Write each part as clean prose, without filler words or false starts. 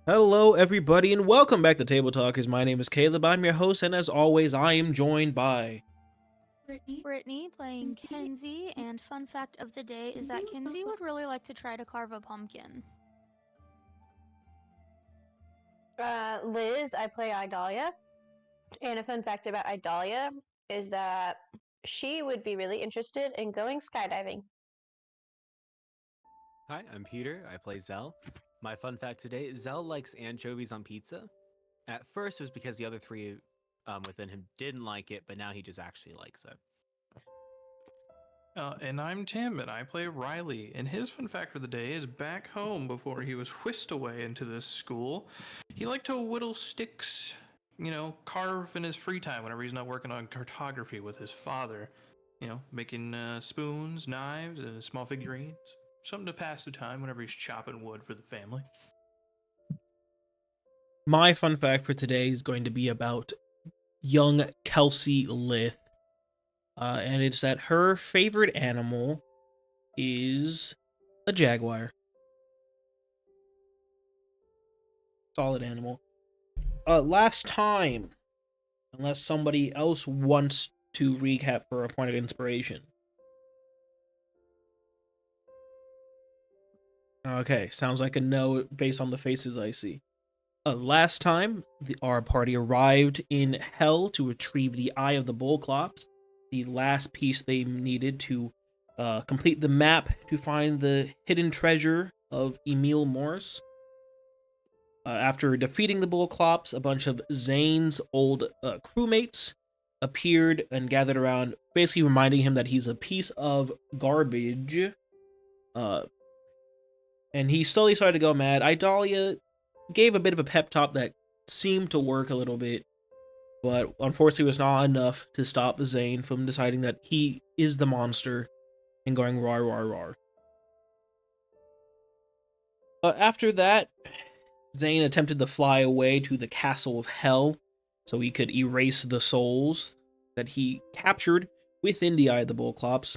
Hello, everybody, and welcome back to Tabletalkers. My name is Kaleb. I'm your host, and as always, I am joined by Brittany playing Kenzi, and fun fact of the day is that Kenzi would really like to try to carve a pumpkin. Liz, I play Idalia. And a fun fact about Idalia is that she would be really interested in going skydiving. Hi, I'm Peter. I play Zell. My fun fact today, Zell likes anchovies on pizza. At first, it was because the other three within him didn't like it, but now he just actually likes it. And I'm Tim, and I play Rylee. And his fun fact for the day is back home before he was whisked away into this school. He liked to whittle sticks, carve in his free time whenever he's not working on cartography with his father. Making spoons, knives, and small figurines. Something to pass the time whenever he's chopping wood for the family. my fun fact for today is going to be about young Kelsey Lith. And it's that her favorite animal is a jaguar. Solid animal. Last time, unless somebody else wants to recap for a point of inspiration. Okay, sounds like a no based on the faces I see. Last time, our party arrived in Hell to retrieve the Eye of the Bullclops, the last piece they needed to complete the map to find the hidden treasure of Emil Morse. After defeating the Bullclops, a bunch of Zane's old crewmates appeared and gathered around, basically reminding him that he's a piece of garbage. And he slowly started to go mad. Idalia gave a bit of a pep talk that seemed to work a little bit, but unfortunately was not enough to stop Zane from deciding that he is the monster and going rar rar rar. After that, Zane attempted to fly away to the castle of Hell so he could erase the souls that he captured within the Eye of the Bullclops.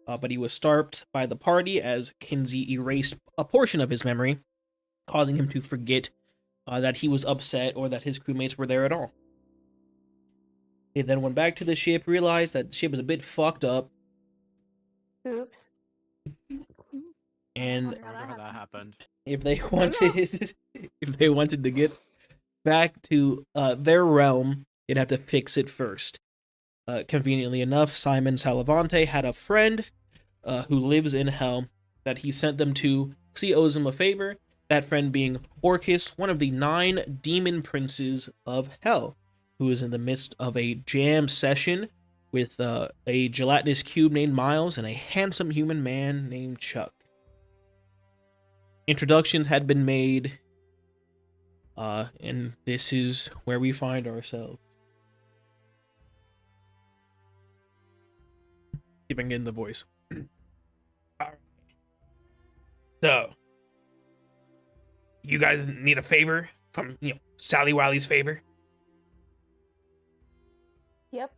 But he was stopped by the party as Kenzi erased a portion of his memory, causing him to forget that he was upset or that his crewmates were there at all. He then went back to the ship, realized that the ship was a bit fucked up, Oops. and I wonder how that happened. if they wanted to get back to their realm, they'd have to fix it first. Conveniently enough, Simon Salavante had a friend who lives in Hell that he sent them to because he owes him a favor, that friend being Orcus, one of the 9 demon princes of Hell, who is in the midst of a jam session with a gelatinous cube named Miles and a handsome human man named Chuck. Introductions had been made, and this is where we find ourselves. See if I can get in the voice. So, you guys need a favor from, Sally Wiley's favor? Yep.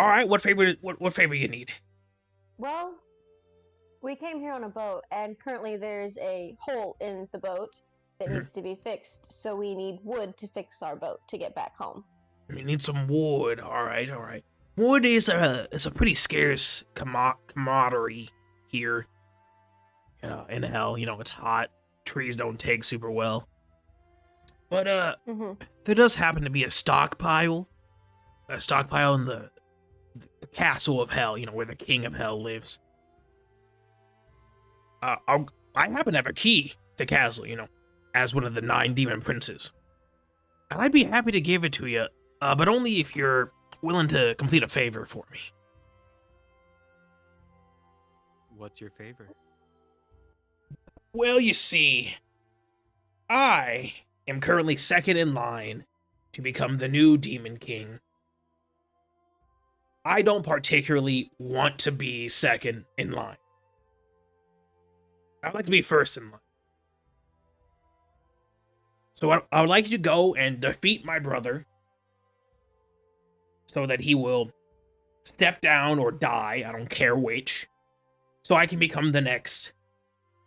All right, what favor you need? Well, we came here on a boat, and currently there's a hole in the boat that needs to be fixed, so we need wood to fix our boat to get back home. You need some wood. All right. Wood is a pretty scarce commodity here. In Hell, it's hot. Trees don't take super well. But there does happen to be a stockpile in the castle of Hell. Where the king of Hell lives. I happen to have a key to the castle. As one of the 9 demon princes, and I'd be happy to give it to you. But only if you're willing to complete a favor for me. What's your favor? Well, you see, I am currently second in line to become the new Demon King. I don't particularly want to be second in line. I'd like to be first in line. So I would like you to go and defeat my brother so that he will step down or die, I don't care which, so I can become the next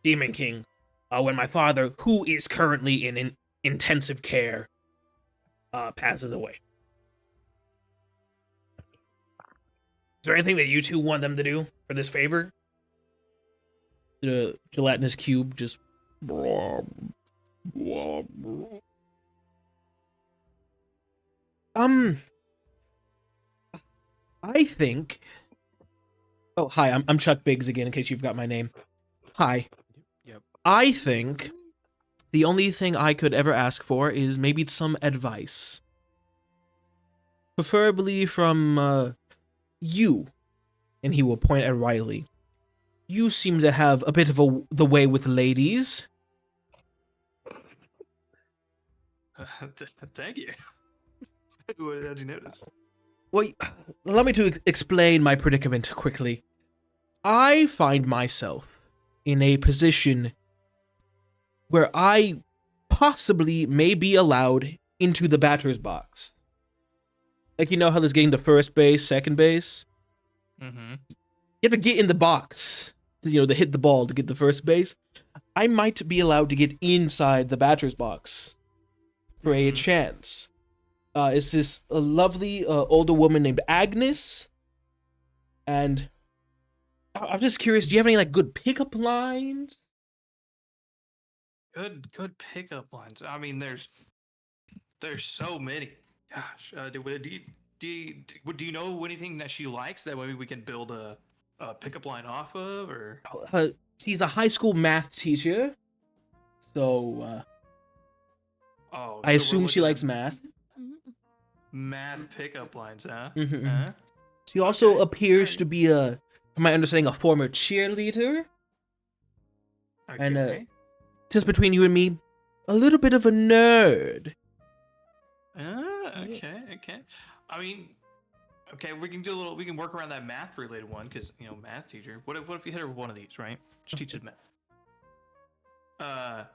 Demon King when my father, who is currently in intensive care, passes away. Is there anything that you two want them to do for this favor? The gelatinous cube just... I think... Oh, hi, I'm Chuck Biggs again, in case you've got my name. Hi. Yep. I think the only thing I could ever ask for is maybe some advice. Preferably from, you. And he will point at Rylee. You seem to have a bit of the way with ladies. Thank you. How'd you notice? Well, allow me to explain my predicament quickly. I find myself in a position where I possibly may be allowed into the batter's box. Like, you know how there's getting to first base, second base? Mm-hmm. You have to get in the box, you know, to hit the ball to get the first base. I might be allowed to get inside the batter's box for a chance. It's this lovely older woman named Agnes, and I'm just curious. Do you have any like good pickup lines? Good pickup lines. I mean, there's so many. Gosh, do you know anything that she likes that maybe we can build a pickup line off of, or? She's a high school math teacher, so I assume she likes math. Math pickup lines, huh? Mm-hmm. Huh? She also appears to be from my understanding, a former cheerleader. Okay. And just between you and me, a little bit of a nerd. Okay. I mean, okay, we can work around that math related one, because math teacher. What if you hit her with one of these, right? She teaches math. Are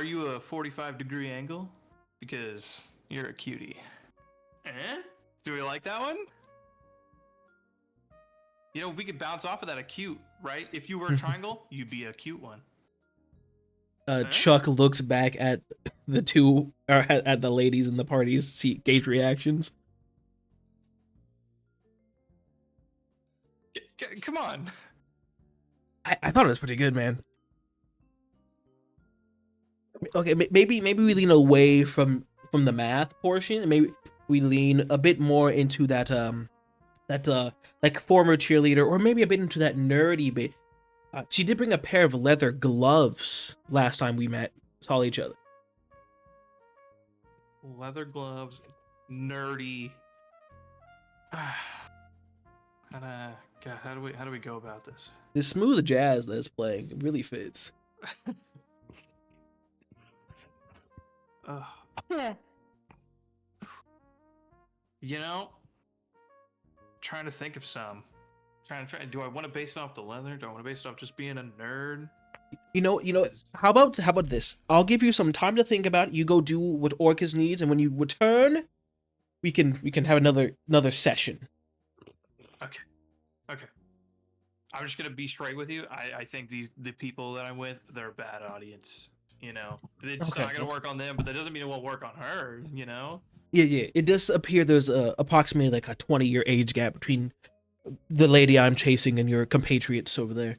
you a 45-degree angle? Because you're a cutie. Do we like that one? We could bounce off of that a cute, right? If you were a triangle, you'd be a cute one. Chuck looks back at the two, or at the ladies in the parties, gauge reactions. Come on. I thought it was pretty good, man. Okay, maybe we lean away from the math portion, and maybe we lean a bit more into that like former cheerleader, or maybe a bit into that nerdy bit. She did bring a pair of leather gloves last time we saw each other. Leather gloves, nerdy. God, how do we go about this? The smooth jazz that's playing, it really fits. Yeah. Trying to think of some. Do I want to base it off the leather? Do I want to base it off just being a nerd? You know. How about this? I'll give you some time to think about it. You go do what Orcus needs, and when you return, we can have another session. Okay. I'm just gonna be straight with you. I think the people that I'm with, they're a bad audience. It's not gonna work on them, but that doesn't mean it won't work on her. Yeah. It does appear there's approximately like a 20-year age gap between the lady I'm chasing and your compatriots over there.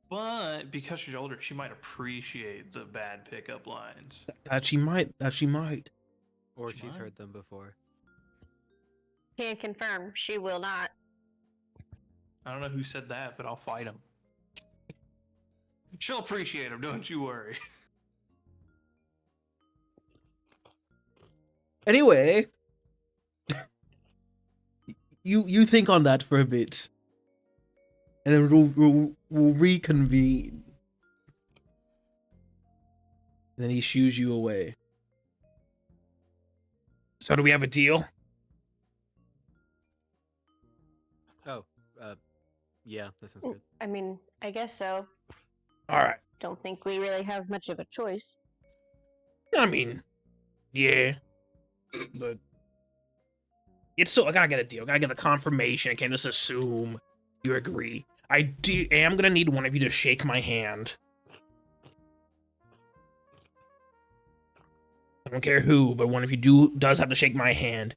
But because she's older, she might appreciate the bad pickup lines. That she might. Or she's heard them before. Can confirm she will not. I don't know who said that, but I'll fight him. She'll appreciate him, don't you worry. Anyway, you think on that for a bit, and then we'll reconvene. And then he shoos you away. So do we have a deal? Yeah, that sounds good. I mean, I guess so. All right. Don't think we really have much of a choice. I mean, yeah, but it's still, I gotta get a deal. I gotta get the confirmation. I can't just assume you agree. I am gonna need one of you to shake my hand. I don't care who, but one of you does have to shake my hand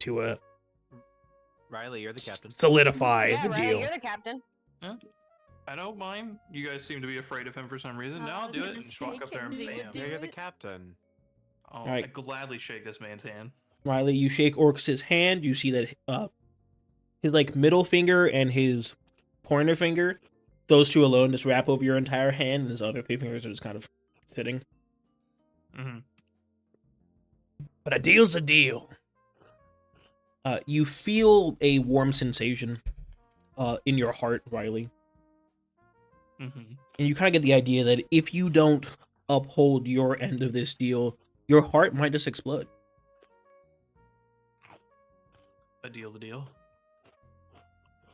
to Rylee, you're the captain. solidify Yeah, the Riley, deal. you're the captain. I don't mind. You guys seem to be afraid of him for some reason. I No, I'll was do gonna it and just walk say up there and Kenzie would bam. do Yeah, you're the it. captain. Oh, Alright. I gladly shake this man's hand. Riley, you shake Orcus's hand. You see that his like middle finger and his pointer finger, those two alone just wrap over your entire hand, and his other three fingers are just kind of sitting. Mm-hmm. But a deal's a deal. You feel a warm sensation in your heart, Riley. Mm-hmm. And you kind of get the idea that if you don't uphold your end of this deal, your heart might just explode. A deal, the deal.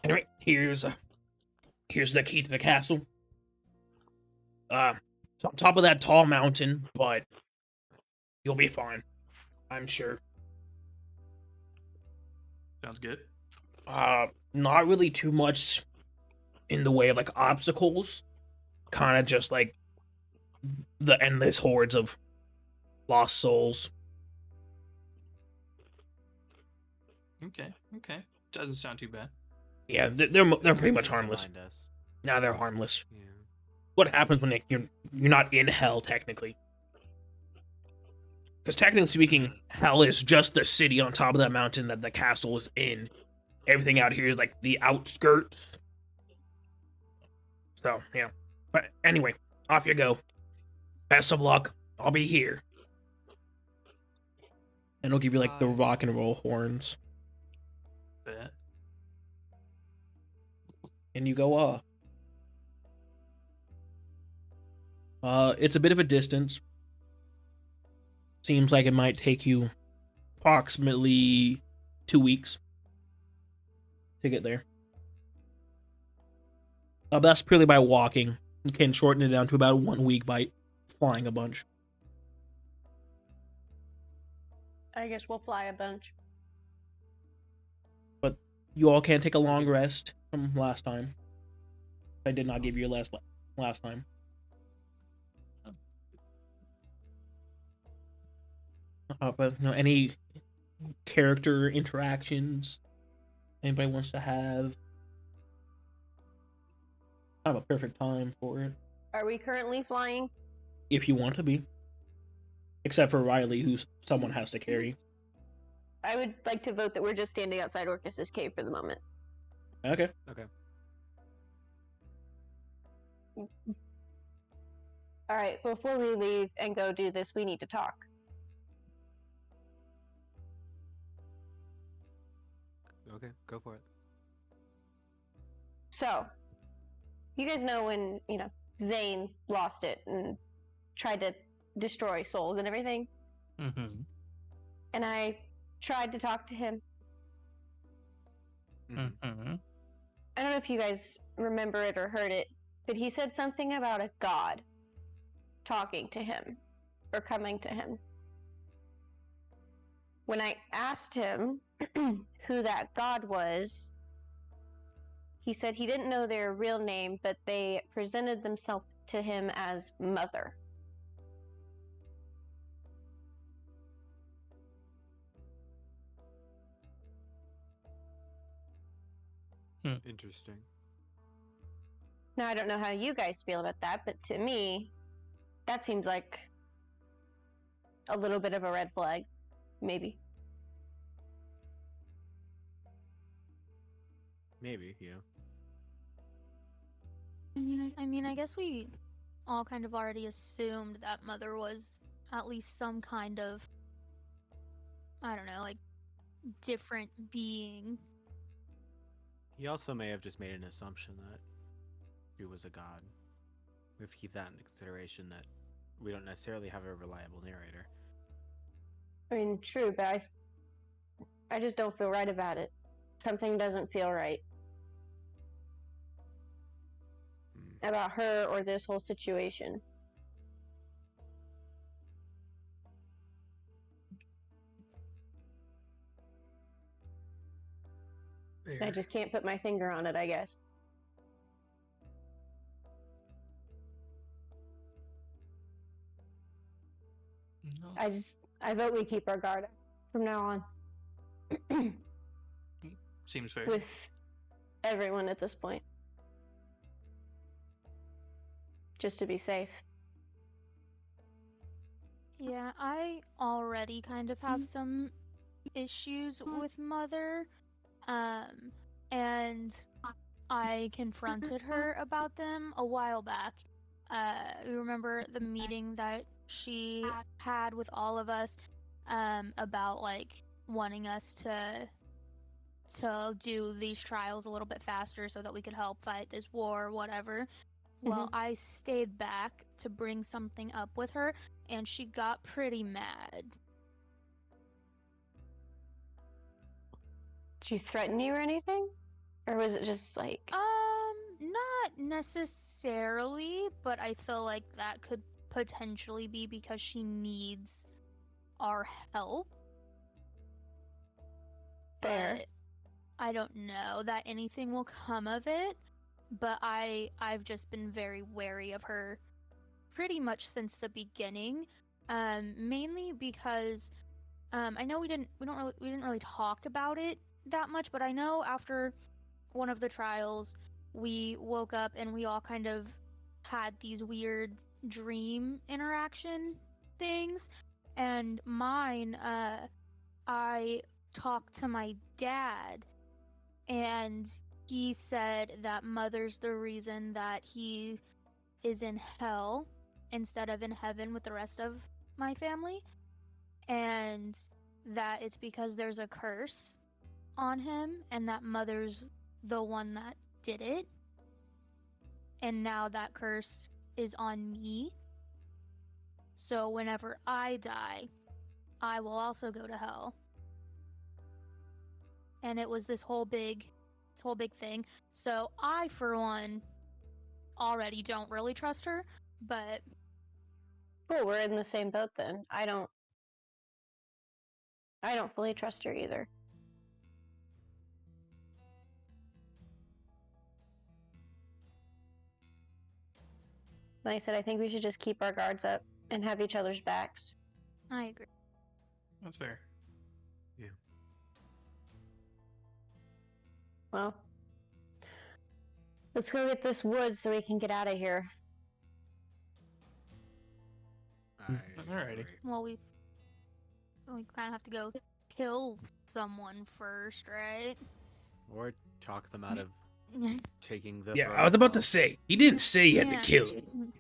Anyway, here's the key to the castle. It's on top of that tall mountain, but you'll be fine, I'm sure. Sounds good. Not really too much in the way of like obstacles. Kind of just like the endless hordes of lost souls. Okay. Doesn't sound too bad. Yeah, they're pretty much Seems to harmless. mind us. Now they're harmless. Yeah. What happens when you're not in hell technically? Because technically speaking, hell is just the city on top of that mountain that the castle is in. Everything out here is like the outskirts. So, yeah. But anyway, off you go. Best of luck. I'll be here. And I'll give you like the Bye. rock and roll horns. Bet. And you go off. It's a bit of a distance. Seems like it might take you approximately 2 weeks to get there. That's purely by walking. You can shorten it down to about 1 week by flying a bunch. I guess we'll fly a bunch. But you all can take a long rest from last time. I did not give you a last time. But any character interactions anybody wants to have? Kind of a perfect time for it, Are we currently flying? if you want to be. Except for Riley, who someone has to carry. I would like to vote that we're just standing outside Orcus's cave for the moment. Okay. Okay. Alright, before we leave and go do this, we need to talk. Okay, go for it. So, you guys know when, Zane lost it and tried to destroy souls and everything? Mm-hmm. And I tried to talk to him. Mm-hmm. I don't know if you guys remember it or heard it, but he said something about a god talking to him or coming to him. When I asked him who that god was, he said he didn't know their real name, but they presented themselves to him as Mother. Interesting. Now, I don't know how you guys feel about that, but to me, that seems like a little bit of a red flag. Maybe. Maybe, yeah. I mean, I guess we all kind of already assumed that Mother was at least some kind of, I don't know, like, different being. He also may have just made an assumption that she was a god. We have to keep that in consideration that we don't necessarily have a reliable narrator. I mean, true, but I just don't feel right about it. Something doesn't feel right about her or this whole situation. I just can't put my finger on it, I guess. No. I just I vote we keep our guard up from now on. Seems fair. With everyone at this point. Just to be safe. Yeah, I already kind of have some issues with Mother. And I confronted her about them a while back. You remember the meeting that she had with all of us about like wanting us to do these trials a little bit faster so that we could help fight this war or whatever. Well, I stayed back to bring something up with her, and she got pretty mad. Did she threaten you or anything? Or was it just like... Not necessarily, but I feel like that could potentially be because she needs our help. Fair. But I don't know that anything will come of it. But I've just been very wary of her pretty much since the beginning. Mainly because I know we didn't really talk about it that much, but I know after one of the trials we woke up and we all kind of had these weird dream interaction things, and mine I talked to my dad, and he said that Mother's the reason that he is in hell instead of in heaven with the rest of my family, and that it's because there's a curse on him, and that Mother's the one that did it, and now that curse is on me. So whenever I die, I will also go to hell. And it was this whole big thing. So I, for one, already don't really trust her, but... Cool, we're in the same boat then. I don't fully trust her either. Like I said, I think we should just keep our guards up and have each other's backs. I agree. That's fair. Well, let's go get this wood so we can get out of here. Alrighty. Well, we kind of have to go kill someone first, right? Or talk them out of taking the. Yeah, throne I was about to well. say. He didn't say he had to kill him.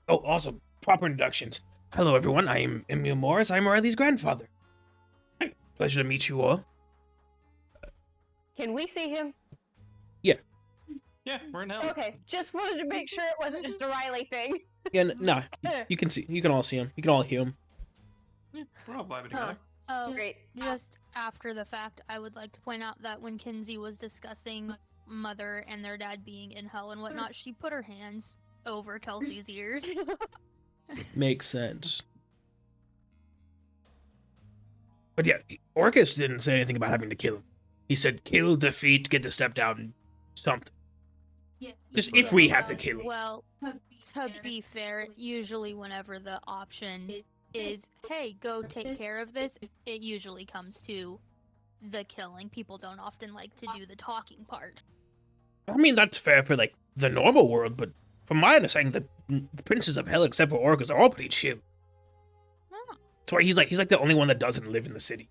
Oh, also, proper introductions. Hello, everyone. I am Emil Morris. I'm Rylee's grandfather. Hi. Pleasure to meet you all. Can we see him? Yeah, we're in hell. Okay, just wanted to make sure it wasn't just a Rylee thing. Yeah, no, you can see. You can all see him. You can all hear him. Yeah, we're all vibing together. Oh, Great. just after the fact, I would like to point out that when Kenzi was discussing Mother and their dad being in hell and whatnot, she put her hands over Kelsey's ears. Makes sense. But yeah, Orcus didn't say anything about having to kill him. He said kill, defeat, get the step down, something. Just if we have to kill him. Well, to be fair, usually whenever the option is, hey, go take care of this, it usually comes to the killing. People don't often like to do the talking part. I mean, that's fair for, like, the normal world, but from my understanding, the princes of hell, except for Orcus, are all pretty chill. Oh. That's why he's like the only one that doesn't live in the city.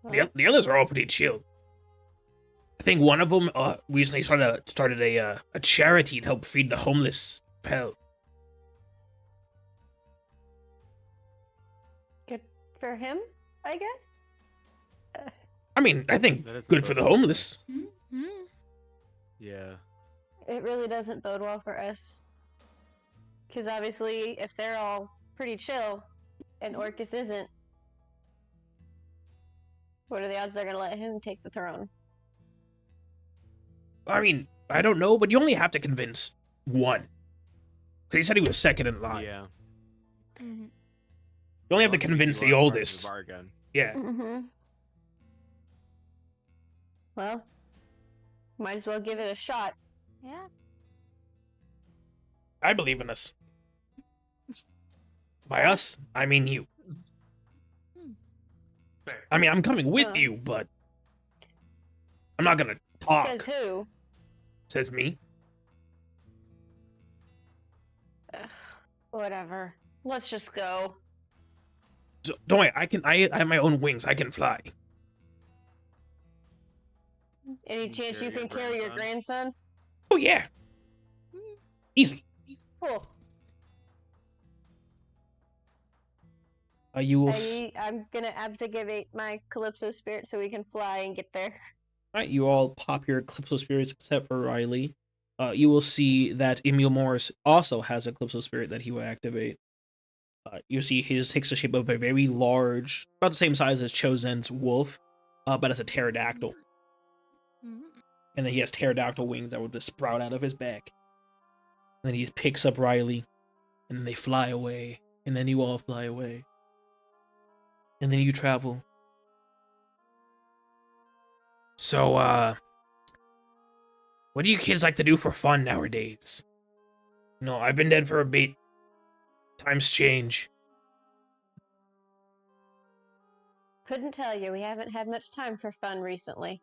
The others are all pretty chill. I think one of them recently started a charity to help feed the homeless hell. Good for him, I guess? I mean, I think That is good for the homeless. Mm-hmm. Yeah. It really doesn't bode well for us. Because obviously, if they're all pretty chill, and Orcus isn't, what are the odds they're going to let him take the throne? I mean, I don't know, but you only have to convince one. 'Cause he said he was second in line. Yeah. Mm-hmm. You only have to Well, convince you the are part of oldest. bargain. Yeah. Mm-hmm. Well, might as well give it a shot. Yeah. I believe in us. By us, I mean you. Fair. I mean, I'm coming with you, but I'm not gonna talk. Says who? Says me. Whatever. Let's just go. So, don't worry, I have my own wings. I can fly. Any You chance carry you your can carry your grandson? Oh yeah. Easy. Cool. You will. S- I'm gonna activate my Calypso spirit so we can fly and get there. Right, you all pop your Calypso spirits except for Rylee. You will see that Emil Morris also has a Calypso spirit that he will activate. You see he just takes the shape of a very large, about the same size as Chosen's wolf, but as a pterodactyl. And then he has pterodactyl wings that will just sprout out of his back. And then he picks up Rylee, and then they fly away, and then you all fly away. And then you travel. So, what do you kids like to do for fun nowadays? No, I've been dead for a bit. Times change. Couldn't tell you. We haven't had much time for fun recently.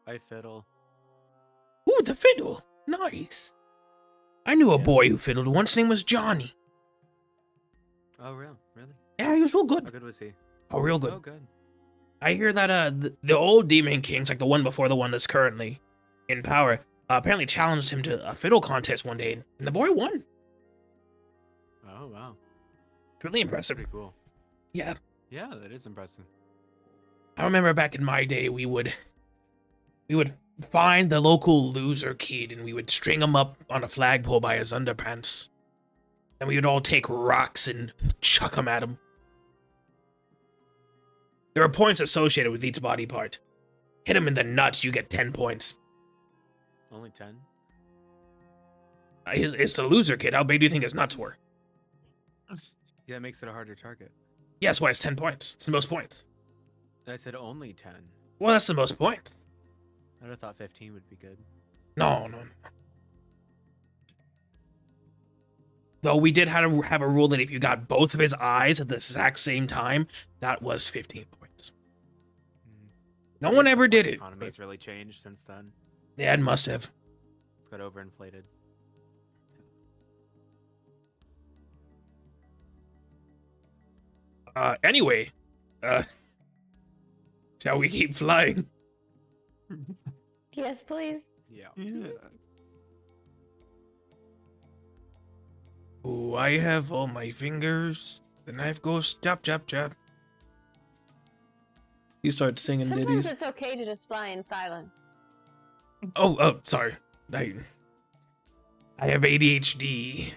I fiddle. Ooh, the fiddle. Nice. I knew a Yeah. boy who fiddled once. His name was Johnny. Oh, really? Really? Yeah, he was real How good. good was he? Oh, real good. Oh, good. I hear that the old Demon Kings, like the one before the one that's currently in power, apparently challenged him to a fiddle contest one day, and the boy won. Oh, wow. It's really impressive. Pretty cool. Yeah. Yeah, that is impressive. I remember back in my day, we would find the local loser kid, and we would string him up on a flagpole by his underpants. And we would all take rocks and chuck them at him. There are points associated with each body part. Hit him in the nuts, you get 10 points. Only 10? It's the loser kid. How big do you think his nuts were? Yeah, it makes it a harder target. Yeah, that's why it's 10 points. It's the most points. I said only 10. Well, that's the most points. I'd have thought 15 would be good. No. Though we did have a rule that if you got both of his eyes at the exact same time, that was 15 points. No I one guess ever the did point it. Economy has really changed since then. Yeah, it must have. It's got overinflated. Anyway, shall we keep flying? Yes, please. Yeah. Yeah. Oh, I have all my fingers. The knife goes chop, chop, chop. He starts singing Sometimes ditties. it's okay to just fly in silence. Oh, sorry. I have ADHD.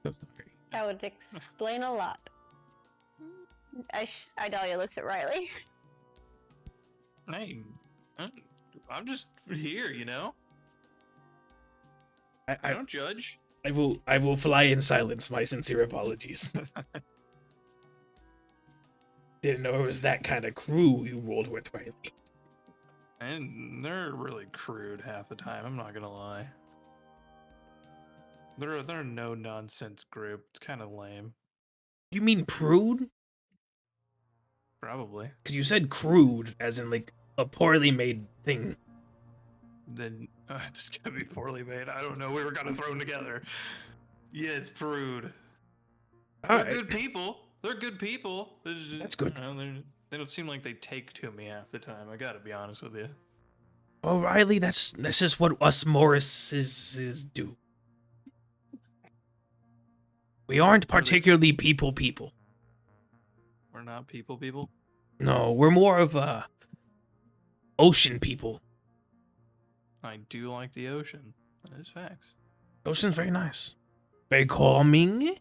So sorry. That would explain a lot. Idalia looks at Rylee. Hey, I'm just here, you know? I I don't judge. will fly in silence. My sincere apologies. Didn't know it was that kind of crew you rolled with, Rylee. And they're really crude half the time, I'm not gonna lie. They're a no nonsense group. It's kind of lame. You mean prude? Probably. Because you said crude, as in like a poorly made thing. Then it's gonna be poorly made. I don't know. We were gonna throw them together. Yes, prude. They're Alright. good people. They're good people. That's good. You know, they don't seem like they take to me half the time. I gotta be honest with you. Oh, Rylee, that's just what us Morrises do. We aren't particularly people. We're not people. No, we're more of ocean people. I do like the ocean. That is facts. Ocean's very nice. Very calming.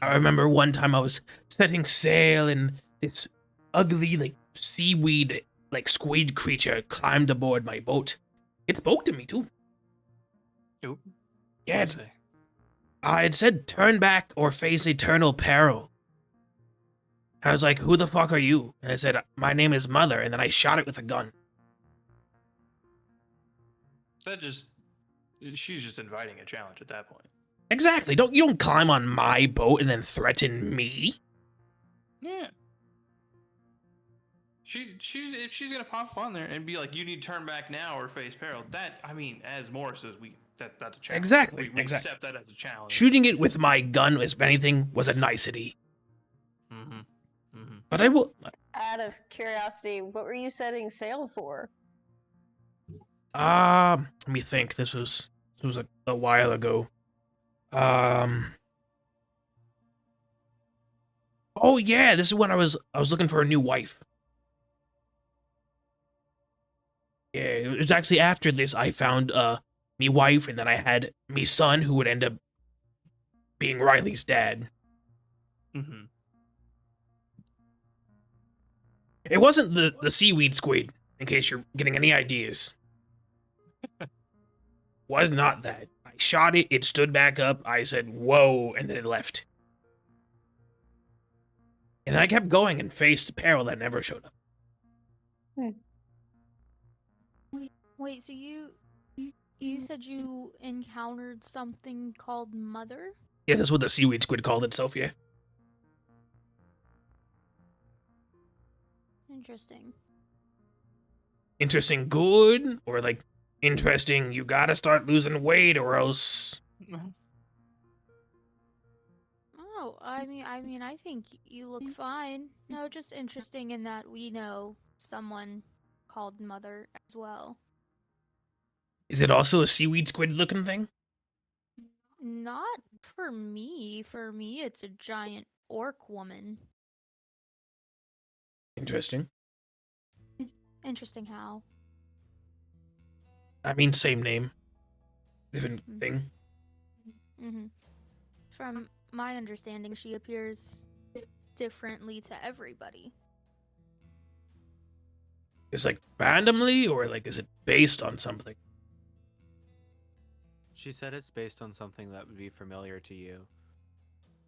I remember one time I was setting sail and this ugly, like, seaweed, like, squid creature climbed aboard my boat. It spoke to me, too. Oop. Yeah, What'd it say? it said, turn back or face eternal peril. I was like, who the fuck are you? And I said, my name is Mother, and then I shot it with a gun. She's just inviting a challenge at that point. Exactly. You don't climb on my boat and then threaten me. Yeah. If she's gonna pop on there and be like, you need to turn back now or face peril. That, I mean, as Morris says, that's a challenge. Exactly. We exactly. accept that as a challenge. Shooting it with my gun, if anything, was a nicety. Mm-hmm. Mm-hmm. But I will. Out of curiosity, what were you setting sail for? Let me think. This was a while ago. Oh yeah, this is when I was looking for a new wife. Yeah, it was actually after this I found me wife, and then I had me son who would end up being Riley's dad. Mm-hmm. It wasn't the seaweed squid, in case you're getting any ideas. Was not that. I shot it, it stood back up, I said, whoa, and then it left. And then I kept going and faced peril that never showed up. Wait, so you said you encountered something called Mother? Yeah, that's what the seaweed squid called itself, yeah. Interesting. Interesting good, or like, interesting, you gotta start losing weight or else... Oh, I mean, I think you look fine. No, just interesting in that we know someone called Mother as well. Is it also a seaweed squid looking thing? Not for me. For me, it's a giant orc woman. Interesting. Interesting how? I mean, same name. Different thing. Mm-hmm. From my understanding, she appears differently to everybody. It's like randomly, or like, is it based on something? She said it's based on something that would be familiar to you.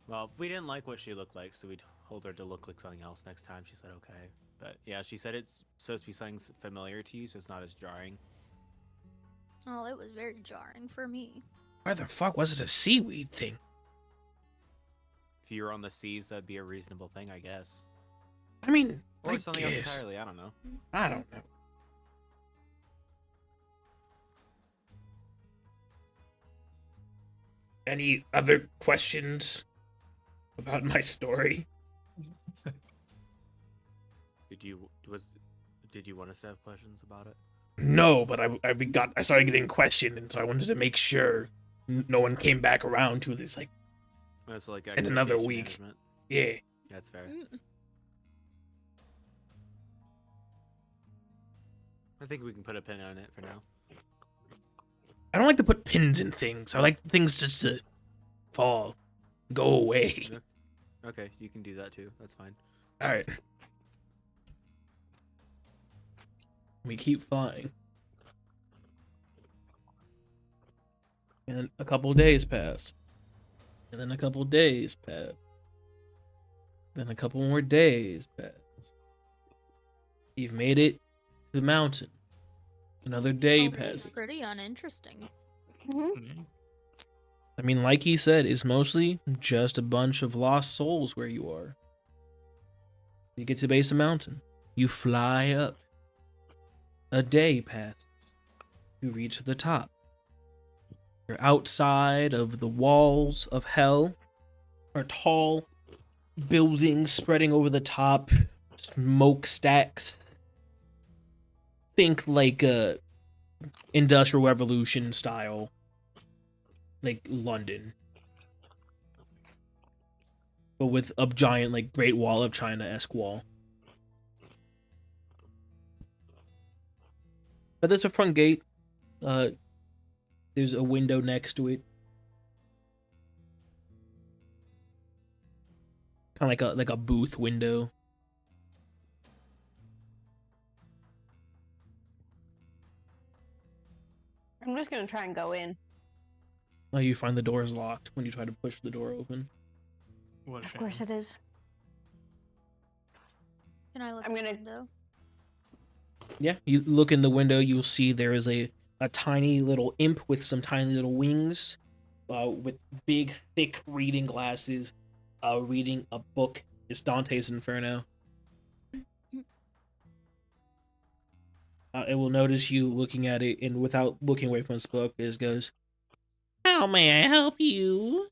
Well, we didn't like what she looked like, so we told her to look like something else next time. She said okay. But yeah, she said it's supposed to be something familiar to you, so it's not as jarring. Well, it was very jarring for me. Why the fuck was it a seaweed thing? If you were on the seas, that'd be a reasonable thing, I guess. I mean, Or I something else guess. entirely, I don't know. I don't know. Any other questions about my story? Did you want us to have questions about it? No, but I started getting questioned, and so I wanted to make sure no one came back around to this. Like, It's like in another expectation week. management. yeah, That's fair. I think we can put a pin on it for now. I don't like to put pins in things. I like things just to fall, go away. Okay, you can do that too. That's fine. All right. We keep flying. And a couple days pass. And then a couple days pass. Then a couple more days pass. You've made it to the mountain. Another day All seems passes. pretty uninteresting. I mean, like he said, it's mostly just a bunch of lost souls where you are. You get to the base of the mountain. You fly up. A day passes. You reach the top. You're outside of the walls of hell. Are tall buildings spreading over the top. Smokestacks. Think like a Industrial Revolution style. Like London. But with a giant, like, Great Wall of China-esque wall. But there's a front gate. There's a window next to it. Kind of like a booth window. I'm just gonna try and go in. Oh, you find the door is locked when you try to push the door open. What a Of shame. course it is. Can I look I'm at the gonna- window? Yeah, you look in the window, you'll see there is a a tiny little imp with some tiny little wings, with big, thick reading glasses, reading a book. It's Dante's Inferno. It will notice you looking at it, and without looking away from its book, it goes, "How may I help you?"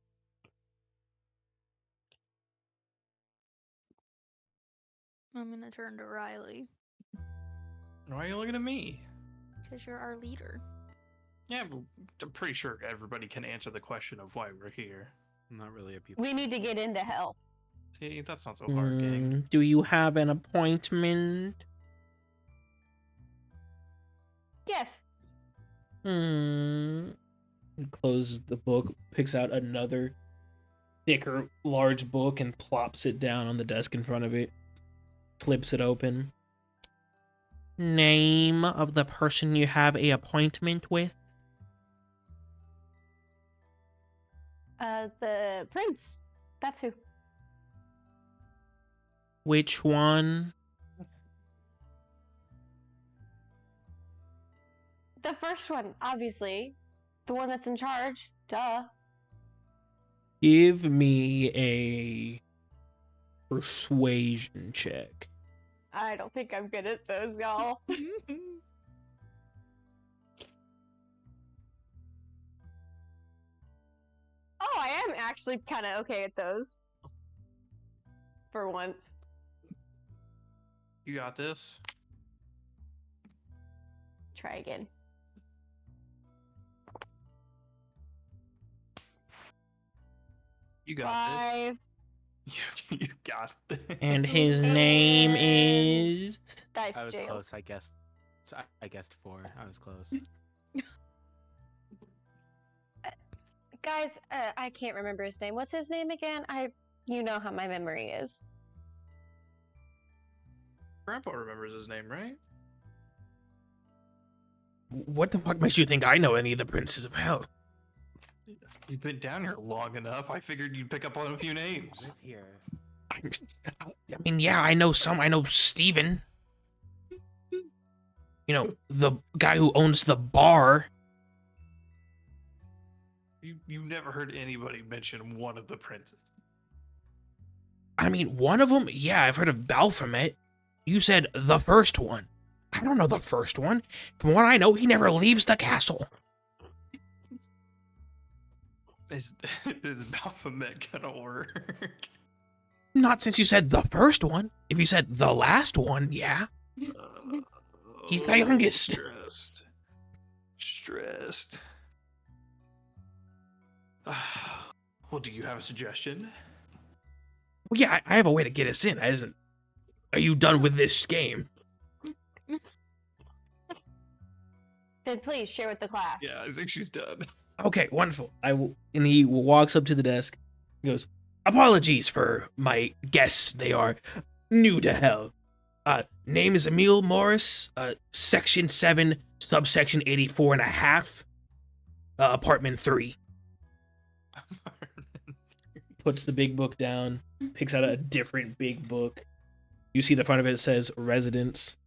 I'm gonna turn to Rylee Why are you looking at me? because you're our leader. Yeah, but I'm pretty sure everybody can answer the question of why we're here. I'm not really a people. We need to get into hell. See, that's not so hard, gang. Do you have an appointment? Yes. He closes the book, picks out another thicker, large book, and plops it down on the desk in front of it. Flips it open. Name of the person you have a appointment with? The prince. That's who. Which one? The first one, obviously. The one that's in charge. Duh. Give me a persuasion check. I don't think I'm good at those, y'all. Oh, I am actually kind of okay at those. For once. You got this. Try again. You got 5. this. You got this. And his name is... Dice I was jail. close. I guessed. I guessed 4. I was close. Guys, I can't remember his name. What's his name again? You know how my memory is. Grandpa remembers his name, right? What the fuck makes you think I know any of the princes of hell? You've been down here long enough. I figured you'd pick up on a few names. Live here. I mean, yeah, I know some. I know Steven. You know, the guy who owns the bar. You've never heard anybody mention one of the princes. I mean, one of them, yeah, I've heard of Baphomet. You said the first one. I don't know the first one. From what I know, he never leaves the castle. Is Baphomet gonna work? Not since you said the first one. If you said the last one, yeah. He's the youngest. Stressed. Well, do you have a suggestion? Well, yeah, I have a way to get us in. Are you done with this game? Then please share with the class. Yeah, I think she's done. Okay, wonderful. And he walks up to the desk. He goes, "Apologies for my guests. They are new to hell. Name is Emil Morris. Section 7, subsection 84 and a half. Apartment 3. Puts the big book down. Picks out a different big book. You see the front of it says residence.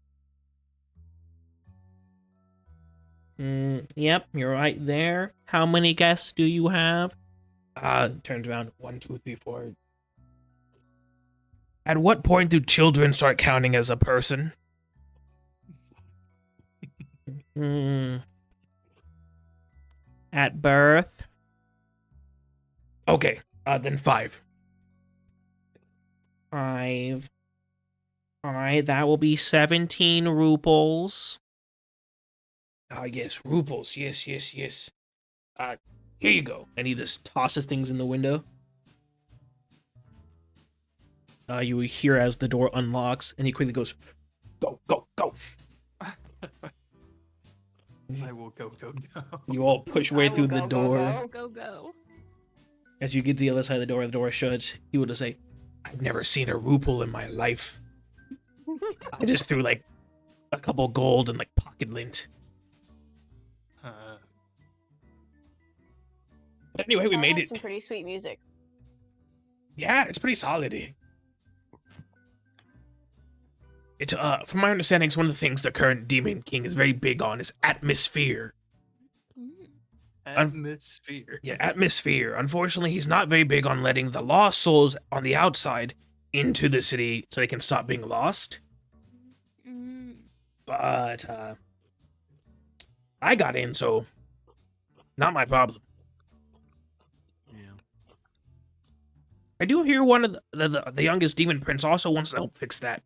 Yep, you're right there. How many guests do you have? Turns around. 1, 2, 3, 4. At what point do children start counting as a person? At birth. Okay, then 5. 5. Alright, that will be 17 ruples. Yes, ruples. Yes. Here you go. And he just tosses things in the window. You will hear as the door unlocks, and he quickly goes, "Go, go, go." I will go. You all push way through the door. Go. As you get to the other side of the door shuts. He will just say, "I've never seen a ruple in my life. I just threw like a couple gold and like pocket lint." But anyway, we made it. Some pretty sweet music. Yeah, it's pretty solid. It, from my understanding, it's one of the things the current Demon King is very big on is atmosphere. Atmosphere. Yeah, atmosphere. Unfortunately, he's not very big on letting the lost souls on the outside into the city so they can stop being lost. Mm. But I got in, so not my problem. Yeah. I do hear one of the youngest demon prince also wants to help fix that.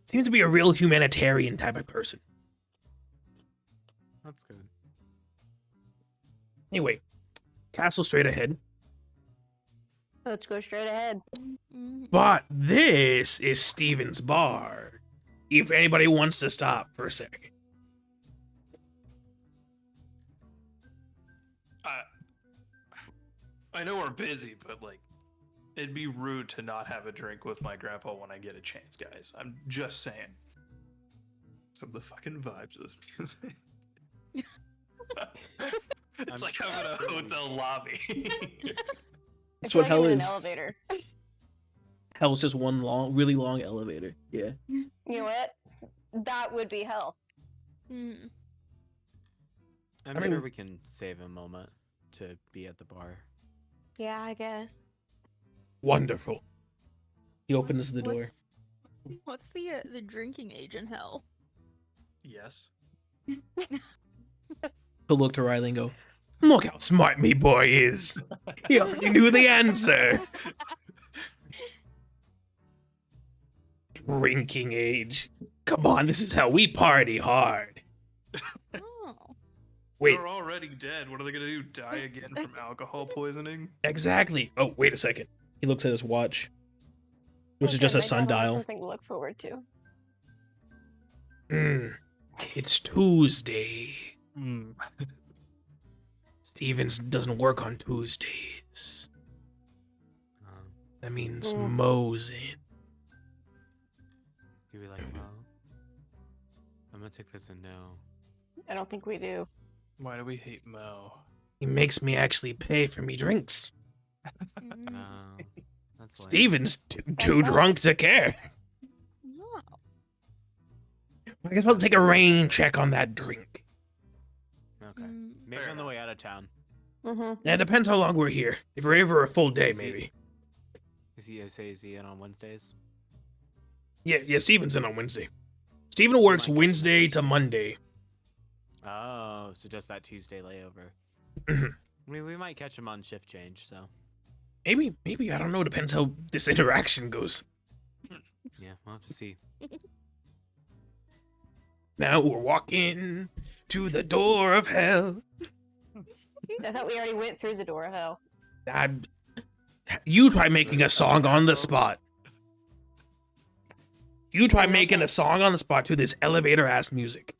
Seems to be a real humanitarian type of person. That's good. Anyway, castle straight ahead. Let's go straight ahead. Mm. But this is Steven's bar. If anybody wants to stop for a second. I know we're busy, but like, it'd be rude to not have a drink with my grandpa when I get a chance, guys. I'm just saying. Some of the fucking vibes of this music. It's like I'm in a hotel lobby. That's what hell in is. an elevator. Hell's just one really long elevator. Yeah. You know what? That would be hell. Mm. I'm I mean- sure we can save a moment to be at the bar. Yeah, I guess. Wonderful. He opens the door. What's the drinking age in hell? Yes. He'll look to Rylee and go, "Look how smart me boy is. He already knew the answer." Drinking age. Come on, this is how we party hard. Oh. Wait, They're already dead. What are they gonna do? Die again from alcohol poisoning? exactly. Oh, wait a second. He looks at his watch, which is Okay, just a my dad will have sundial. Something to look forward to. It's Tuesday. Hmm. Stevens doesn't work on Tuesdays. That means Mo's in. You be like, well, I'm gonna take this a no. I don't think we do. Why do we hate Mo? He makes me actually pay for me drinks. Mm. No, that's lame. Steven's too drunk to care. No. I guess I'll take a rain check on that drink. Okay. Mm. Maybe Fair on the enough. way out of town. Mm-hmm. Yeah, it depends how long we're here. If we're here for a full day, Is he- maybe. Is he in on Wednesdays? Yeah, Steven's in on Wednesday. Steven works might catch him Wednesday to Thursday. Monday. Oh, so just that Tuesday layover. Mhm. I mean, we might catch him on shift change, so Maybe, I don't know. Depends how this interaction goes. yeah, we'll have to see. Now we're walking to the door of hell. I thought we already went through the door of hell. You try making a song on the spot. You try making a song on the spot to this elevator ass music.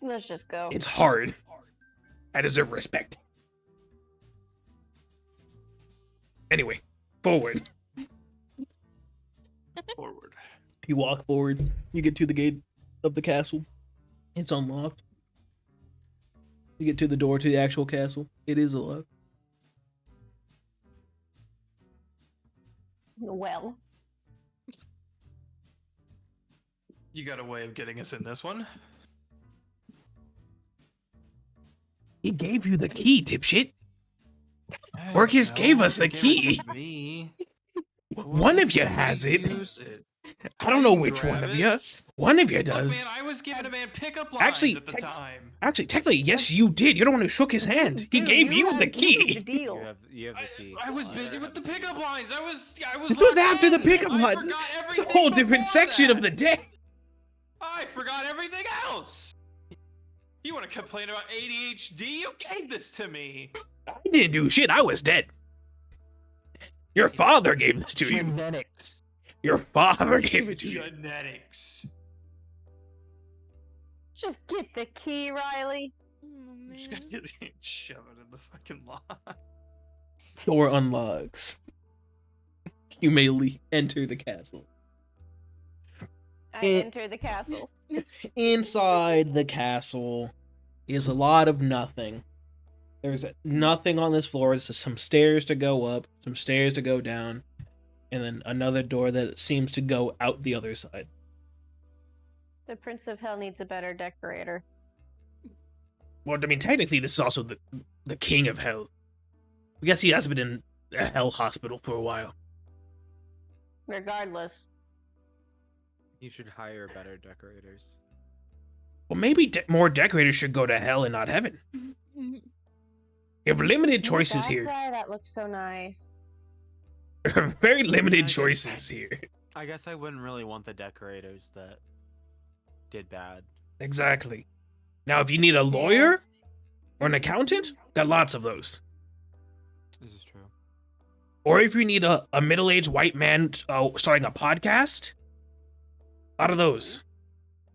Let's just go. It's hard. I deserve respect. Anyway, forward. Forward. You walk forward. You get to the gate of the castle. It's unlocked. You get to the door to the actual castle. It is unlocked. Well, You got a way of getting us in this one? He gave you the key, dipshit. I Orcus don't gave know, us you a gave it key. to me. One of you So has we it. use it. I don't know can which one grab of it. you. One of you Look, does. man, I was giving a man pickup lines Actually, at the tech- time. Actually, technically, yes, you did. You're the one who shook his hand. He dude, gave you had the the key. deal. You have the key. I was busy with the pickup lines. I was. It was locked after the in. pickup I line. forgot It's a everything whole different before section of that. the day. I forgot everything else. You want to complain about ADHD? You gave this to me. I didn't do shit. I was dead. Your father gave this to you. Genetics. Your father gave it to you. Genetics. Just get the key, Riley. Oh, You just man. gotta shove it in the fucking lock. Door unlocks. You may enter the castle. I enter the castle. Inside the castle is a lot of nothing. There's nothing on this floor. It's just some stairs to go up, some stairs to go down, and then another door that seems to go out the other side. The Prince of Hell needs a better decorator. Well, I mean, technically, this is also the king of hell. I guess he has been in a hell hospital for a while. Regardless. You should hire better decorators. Well, maybe more decorators should go to hell and not heaven. You have limited choices That's here. why that looks so nice. There are very limited I guess- choices here. I guess I wouldn't really want the decorators that did bad. Exactly. Now, if you need a lawyer or an accountant, got lots of those. This is true. Or if you need a middle-aged white man starting a podcast, a lot of those.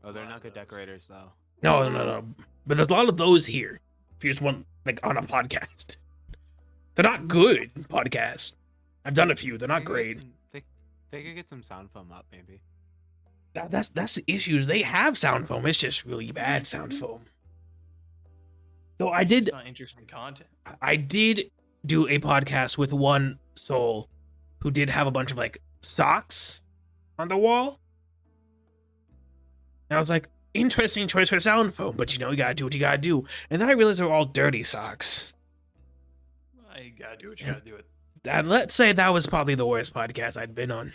Oh, they're not good decorators though. No. But there's a lot of those here. If you just want, like, on a podcast. They're not good podcasts. I've done a few. They're not They could great. get some- They could get some sound foam up, maybe. That's the issue. They have sound foam. It's just really bad sound foam. So I did It's not interesting content. do a podcast with one soul who did have a bunch of like socks on the wall. And I was like, interesting choice for sound foam, but you gotta do what you gotta do. And then I realized they were all dirty socks. I gotta do what you gotta do. It. And let's say that was probably the worst podcast I'd been on.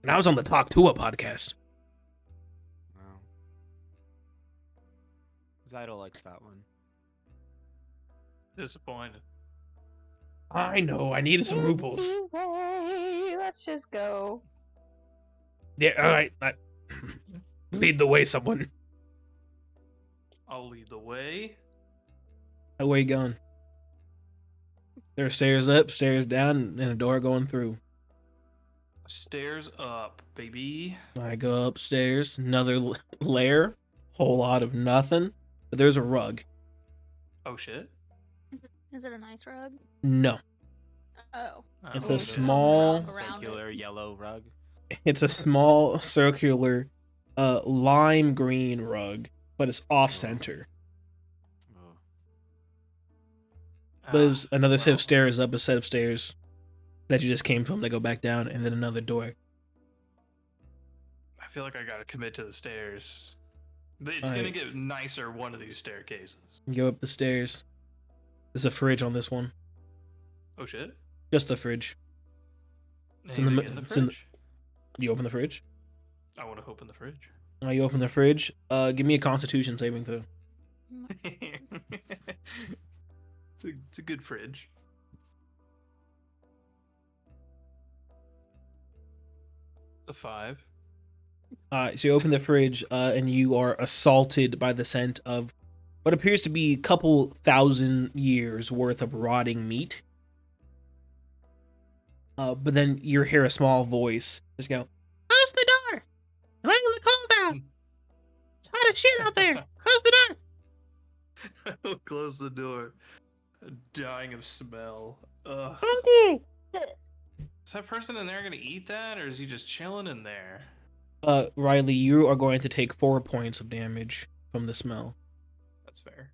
And I was on the Talk to a podcast. Wow. Zidal likes that one. Disappointed. I know, I needed some rubles. Hey, let's just go. Yeah, alright. Lead the way, someone. I'll lead the way. Where you going? There are stairs up, stairs down, and a door going through. Stairs up, baby. I go upstairs, another lair, whole lot of nothing. But there's a rug. Oh shit. Is it a nice rug? No, Oh. It's Oh, a shit. small- Walk around Circular it. yellow rug. it's a small circular, lime green rug, but it's off center. Oh. But there's another set well, of stairs up, a set of stairs that you just came from. They go back down, and then another door. I feel like I gotta commit to the stairs. It's Alright. gonna get nicer one of these staircases. You go up the stairs. There's a fridge on this one. Oh shit. Just a fridge. It's in the Anything mi- in the it's in the- fridge? You open the fridge. I want to open the fridge. You open the fridge. Give me a Constitution saving throw. It's a good fridge. A 5. So you open the fridge, and you are assaulted by the scent of what appears to be a couple thousand years worth of rotting meat. But then you hear a small voice just go, "Close the door! I'm letting the cold out! It's hot as shit out there! Close the door!" I'll close the door. Dying of smell. Ugh. Hungry! Is that person in there gonna eat that, or is he just chilling in there? Rylee, you are going to take 4 points of damage from the smell. That's fair.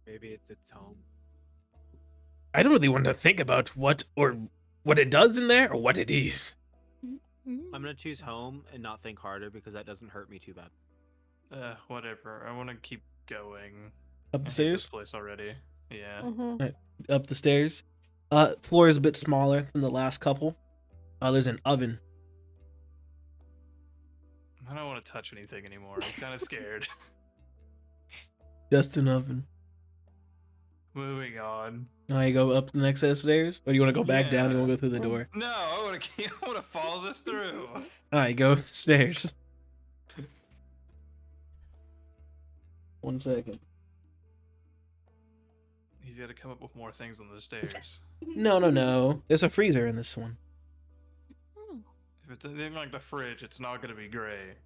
Maybe it's its home. I don't really want to think about what it does in there or what it is. Mm. I'm gonna choose home and not think harder because that doesn't hurt me too bad. Whatever. I want to keep going. Up the I hate stairs? this place already. Yeah. Mm-hmm. Up the stairs. Floor is a bit smaller than the last couple. There's an oven. I don't want to touch anything anymore. I'm kind of scared. Just an oven. Moving on. You go up the next set of stairs? Or do you want to go back down and Yeah. we'll go through the door? No, I want to. I want to follow this through. Alright, go up the stairs. 1 second. He's got to come up with more things on the stairs. No. There's a freezer in this one. Oh, If it's anything like the fridge, it's not going to be gray.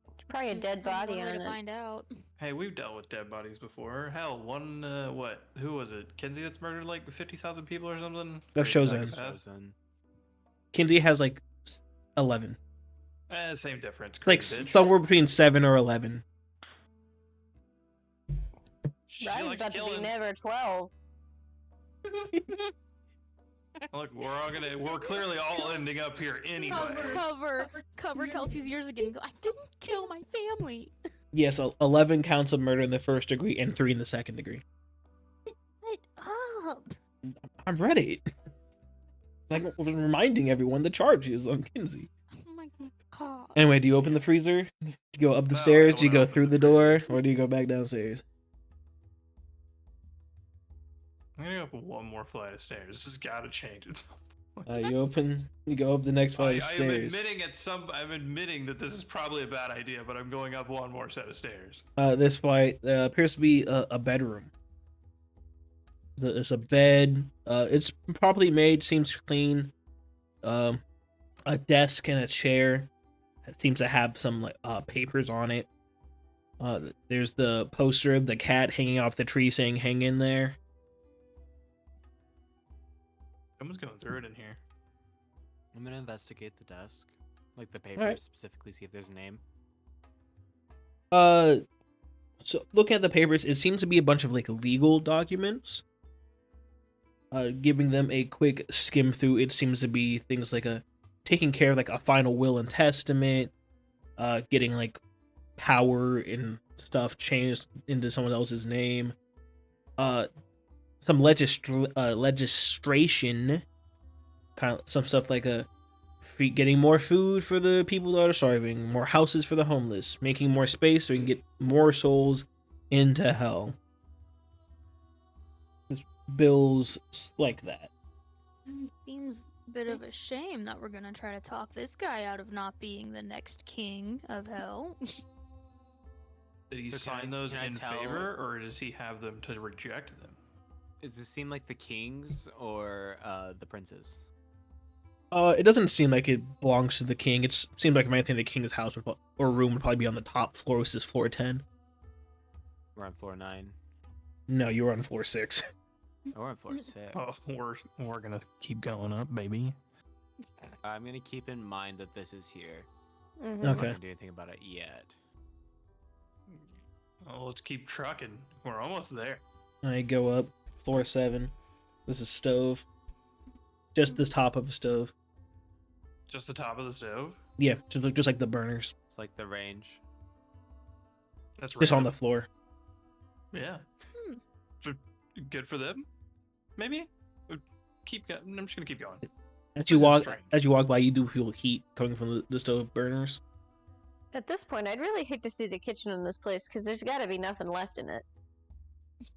There's probably a dead maybe body one way on to it. find out. Hey, we've dealt with dead bodies before. Hell, one, what? Who was it? Kenzi that's murdered like 50,000 people or something? That's Great Chosen. psychopath. Chosen. Kenzi has like 11. Same difference. Like crazy bitch. somewhere between 7 or 11. She Ryland's likes about to be killing. never 12. Look, we're clearly all ending up here anyway. Cover Kelsey's ears again and go, I didn't kill my family. Yes, 11 counts of murder in the first degree and 3 in the second degree. Shut up. I'm ready. Like I was reminding everyone the charges on Kenzi. Oh my god. Anyway, do you open the freezer? Do you go up the No, I stairs? don't Do you wanna go open through the the door? freezer. Or do you go back downstairs? I'm gonna go up one more flight of stairs. This has got to change it. You go up the next flight of I'm stairs. I'm admitting that this is probably a bad idea, but I'm going up one more set of stairs. This flight appears to be a bedroom. It's a bed. It's properly made, seems clean. A desk and a chair. It seems to have some like papers on it. There's the poster of the cat hanging off the tree saying "Hang in there." Someone's going through it in here. I'm gonna investigate the desk, like the papers Alright. specifically, see if there's a name. So looking at the papers, it seems to be a bunch of like legal documents. Giving them a quick skim through, it seems to be things like taking care of like a final will and testament, getting like power and stuff changed into someone else's name, some legislation, kind of some stuff like getting more food for the people that are starving, more houses for the homeless, making more space so we can get more souls into hell. Bills like that. Seems a bit of a shame that we're gonna try to talk this guy out of not being the next king of hell. Did he So sign those can I in tell- favor, or does he have them to reject them? Does this seem like the king's or the prince's? It doesn't seem like it belongs to the king. It seems like if anything, the king's house or room would probably be on the top floor. This is floor 10. We're on floor 9. No, you were on floor 6. Oh, we're on floor 6. Oh, we're gonna keep going up, baby. I'm gonna keep in mind that this is here. Mhm. I'm not Okay. gonna do anything about it yet. Oh, let's keep trucking. We're almost there. I go up floor 7. This is stove. Just the top of a stove. Just the top of the stove. Yeah, just like the burners. It's like the range. That's Just on random. the floor. Yeah. Hmm. So, good for them. Maybe. Keep. I'm just gonna keep going. As you This is walk, strange. as you walk by, you do feel heat coming from the stove burners. At this point, I'd really hate to see the kitchen in this place because there's got to be nothing left in it.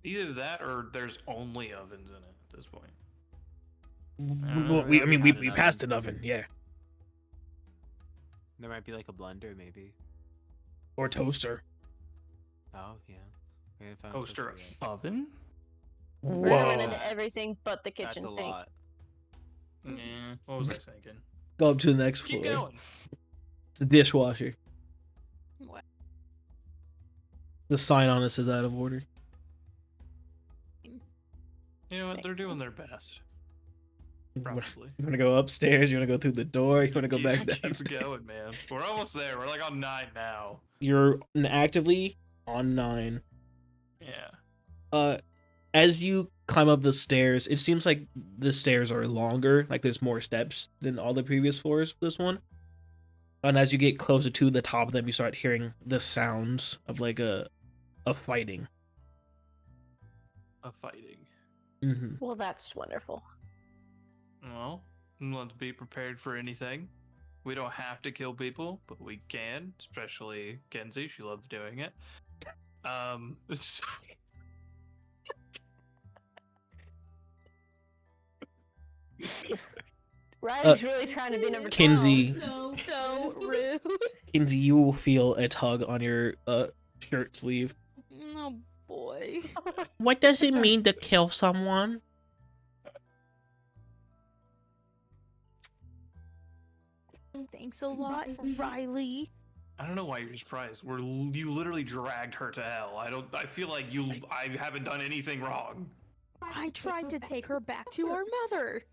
Either that, or there's only ovens in it at this point. I mean, had we an passed oven. an oven, yeah, There might be like a blender, maybe. or toaster. Oh yeah. We haven't found a Toaster yet. oven. We're going Whoa! into everything but the kitchen That's a sink. lot. Yeah. What was I thinking? Go up to the next Keep floor. going. It's the dishwasher. What? The sign on it says out of order. You know what? They're doing their best. Probably. You want to go upstairs? You want to go through the door? You want to go back Keep downstairs? going, man. We're almost there. We're like on 9 now. You're actively on 9. Yeah. As you climb up the stairs, it seems like the stairs are longer, like there's more steps than all the previous floors for this one. And as you get closer to the top of them, you start hearing the sounds of like a fighting. A fighting. Mm-hmm. Well, that's wonderful. Well, let's be prepared for anything. We don't have to kill people, but we can, especially Kenzi. She loves doing it. Riley's really trying to be number 12. Kenzi, So rude. Kenzi, you will feel a tug on your shirt sleeve. Oh boy. What does it mean to kill someone? Thanks a lot, Rylee. I don't know why you're surprised. You literally dragged her to hell. I feel like I haven't done anything wrong. I tried to take her back to our mother.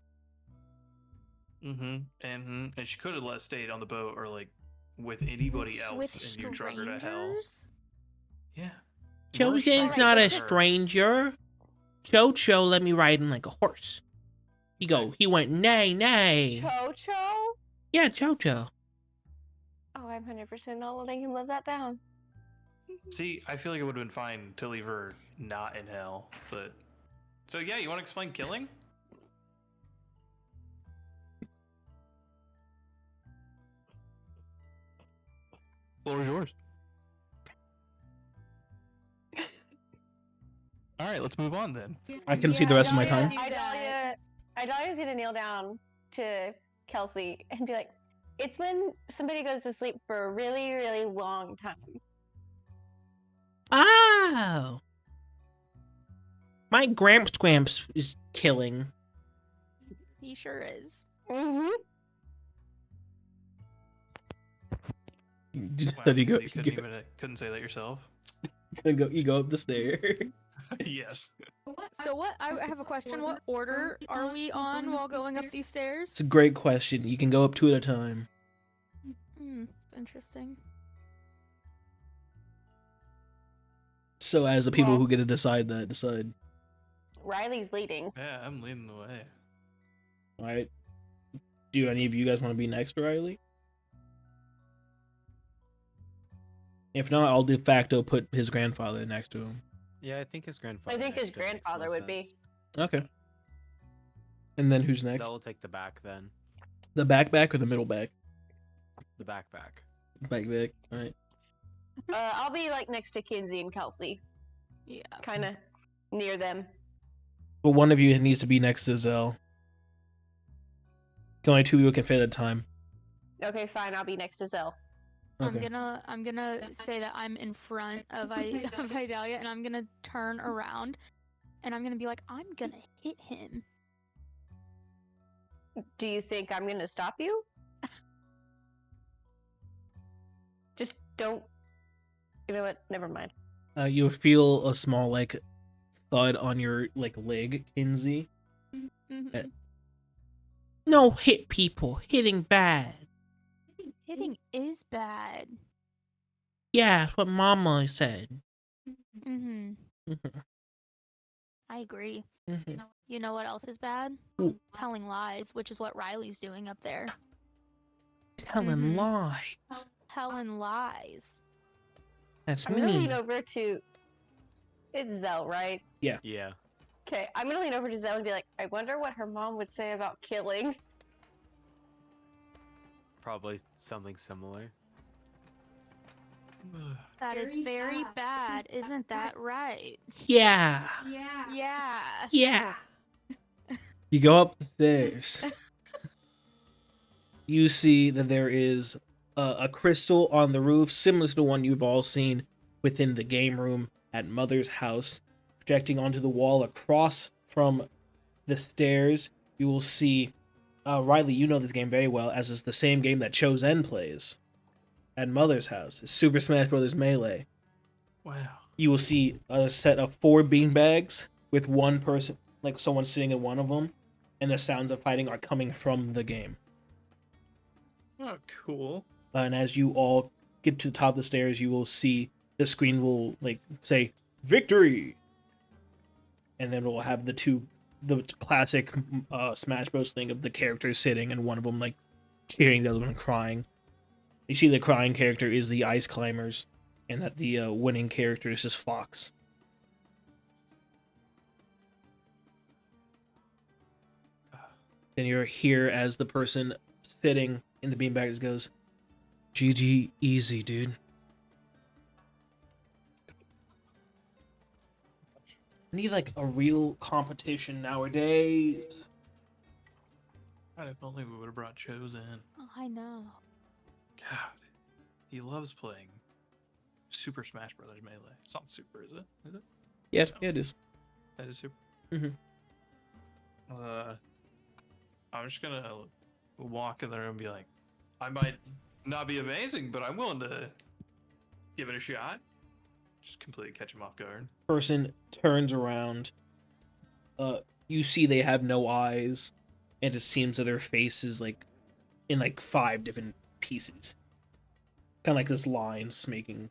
And she could have stayed on the boat or like with anybody else, With and you drug her to hell. strangers? Yeah. Chosen's Alright, not a that's her. stranger. Cho let me ride him like a horse. He went, nay, nay. Chocho? Yeah, Jojo. Oh, I'm 100% not letting him live that down. See, I feel like it would have been fine to leave her not in hell, but... So yeah, you want to explain killing? Floor is yours. All right, let's move on then. I can see the rest of my Idalia, time. do that. Idalia's gonna kneel down to Kelsey and be like, it's when somebody goes to sleep for a really, really long time. Oh. My Gramps is killing. He sure is. Mm-hmm. Wow, So you go, you couldn't say that yourself. you go up the stair. Yes. So what? I have a question. What order are we on while going up these It's stairs? a great question. You can go up two at a time. It's interesting. So as the people Well- who get to decide that, decide. Riley's leading. Yeah, I'm leading the way. Alright. Do any of you guys want to be next, Rylee? If not, I'll de facto put his grandfather next to him. Yeah, I think his grandfather. I think his next to him makes grandfather most would be. sense. Okay. And then who's next? Zell will take the back then. The back or the middle back? The back. Back. Alright. I'll be like next to Kenzi and Kelsey, Yeah. kind of near them. But one of you needs to be next to Zell. Only two people can fit at a time. Okay, fine. I'll be next to Zell. Okay. I'm gonna say that I'm in front of of Idalia, and I'm gonna turn around, and I'm gonna be like, I'm gonna hit him. Do you think I'm gonna stop you? Just don't. You know what? Never mind. You feel a small thud on your leg, Kenzi. Mhm. No hit people. Hitting bad. Hitting is bad. Yeah, that's what Mama said. Mm-hmm. Mhm. I agree. Mhm. You know what else is bad? Ooh. Telling lies, which is what Riley's doing up there. Telling Mhm. lies. Telling lies. That's I'm gonna me. lean over to. It's Zell, right? Yeah. Okay, I'm gonna lean over to Zell and be like, I wonder what her mom would say about killing. Probably something similar. That it's very bad, isn't that right? Yeah. Yeah. Yeah. You go up the stairs. You see that there is a crystal on the roof, similar to the one you've all seen within the game room at Mother's house. Projecting onto the wall across from the stairs, you will see Rylee, you know this game very well, as is the same game that Chosen plays at Mother's house. It's Super Smash Bros. Melee. Wow. You will see a set of 4 beanbags with one person, someone sitting in one of them, and the sounds of fighting are coming from the game. Oh, cool. And as you all get to the top of the stairs, you will see the screen will say victory, and then we'll have the classic Smash Bros. Thing of the characters sitting and one of them cheering, the other one crying. You see the crying character is the Ice Climbers, and that the winning character is just Fox. Then you're here as the person sitting in the beanbags goes, GG easy, dude. I need a real competition nowadays. God, if only we would have brought Chosen. Oh, I know. God, he loves playing Super Smash Brothers Melee. It's not Super, is it? Is it? Yeah, No. yeah, it is. That is Super. Mhm. I'm just gonna walk in there and be like, I might not be amazing, but I'm willing to give it a shot. Just completely catch him off guard. Person turns around. You see they have no eyes, and it seems that their face is in 5 different pieces. Kind of like this lines making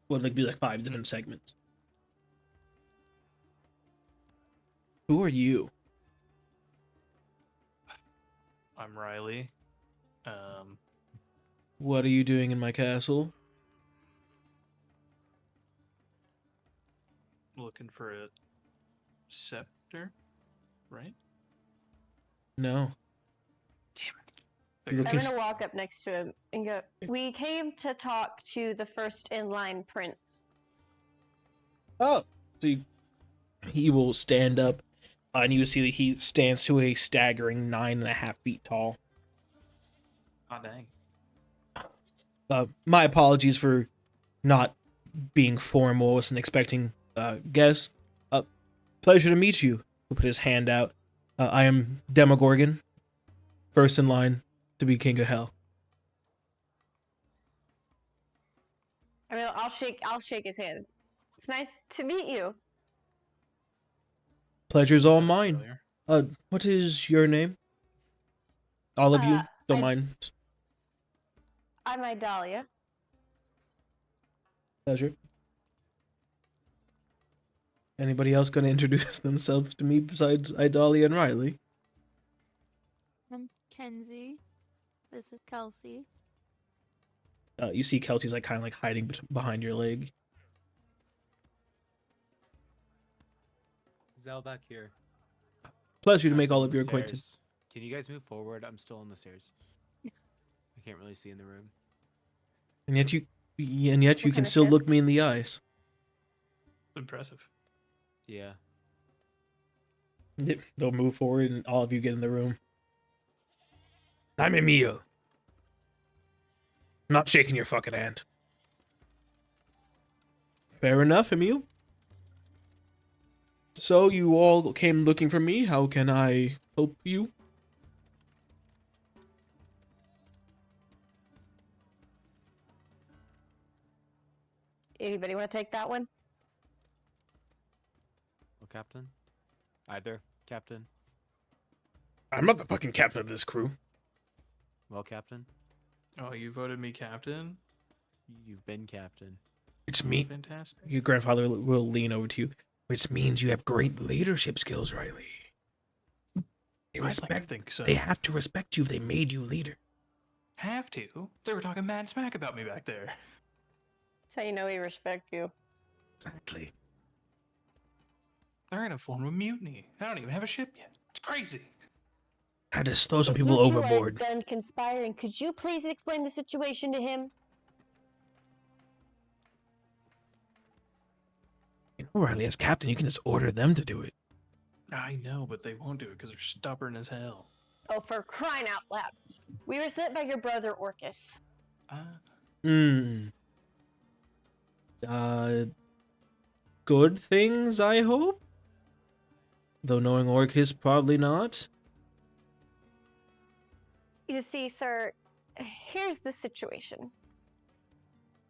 would be 5 different segments. Who are you? I'm Rylee. What are you doing in my castle? Looking for a scepter, right? No. Damn You it. I'm looking- gonna walk up next to him and go, we came to talk to the first in line prince. Oh. So he will stand up, and you see that he stands to a staggering 9.5 feet tall. Oh, dang. My apologies for not being formal. I wasn't expecting guests. Pleasure to meet you. He'll put his hand out. I am Demogorgon, first in line to be King of Hell. I mean, I'll shake his hand. It's nice to meet you. Pleasure's all Sounds mine. familiar. What is your name? All of you, don't I- mind. I'm Idalia. Pleasure. Anybody else going to introduce themselves to me besides Idalia and Rylee? I'm Kenzi. This is Kelsey. You see Kelsey's like kind of like hiding behind your leg. Zell back here. Pleasure to I'm make still all on of the your acquaintance. stairs. Can you guys move forward? I'm still on the stairs. I can't really see in the room. And yet you What can kind of still shift? look me in the eyes. Impressive. Yeah. They'll move forward and all of you get in the room. I'm Emil. I'm not shaking your fucking hand. Fair enough, Emil. So you all came looking for me. How can I help you? Anybody want to take that one? Well, Captain? Either, Captain? I'm not the fucking captain of this crew. Well, Captain? Oh, you voted me captain? You've been Captain. It's me. Fantastic. Your grandfather will lean over to you, which means you have great leadership skills, Rylee. They I'd like to respect. think so. They have to respect you if they made you leader. Have to? They were talking mad smack about me back there. That's how you know we respect you. Exactly. They're gonna form a mutiny. I don't even have a ship yet. It's crazy. Had to throw some If people you two overboard. are done conspiring, could you please explain the situation to him? You know, Rylee, as captain, you can just order them to do it. I know, but they won't do it because they're stubborn as hell. Oh, for crying out loud. We were sent by your brother Orcus. Hmm. Good things, I hope? Though knowing Orcus, probably not. You see, sir, here's the situation.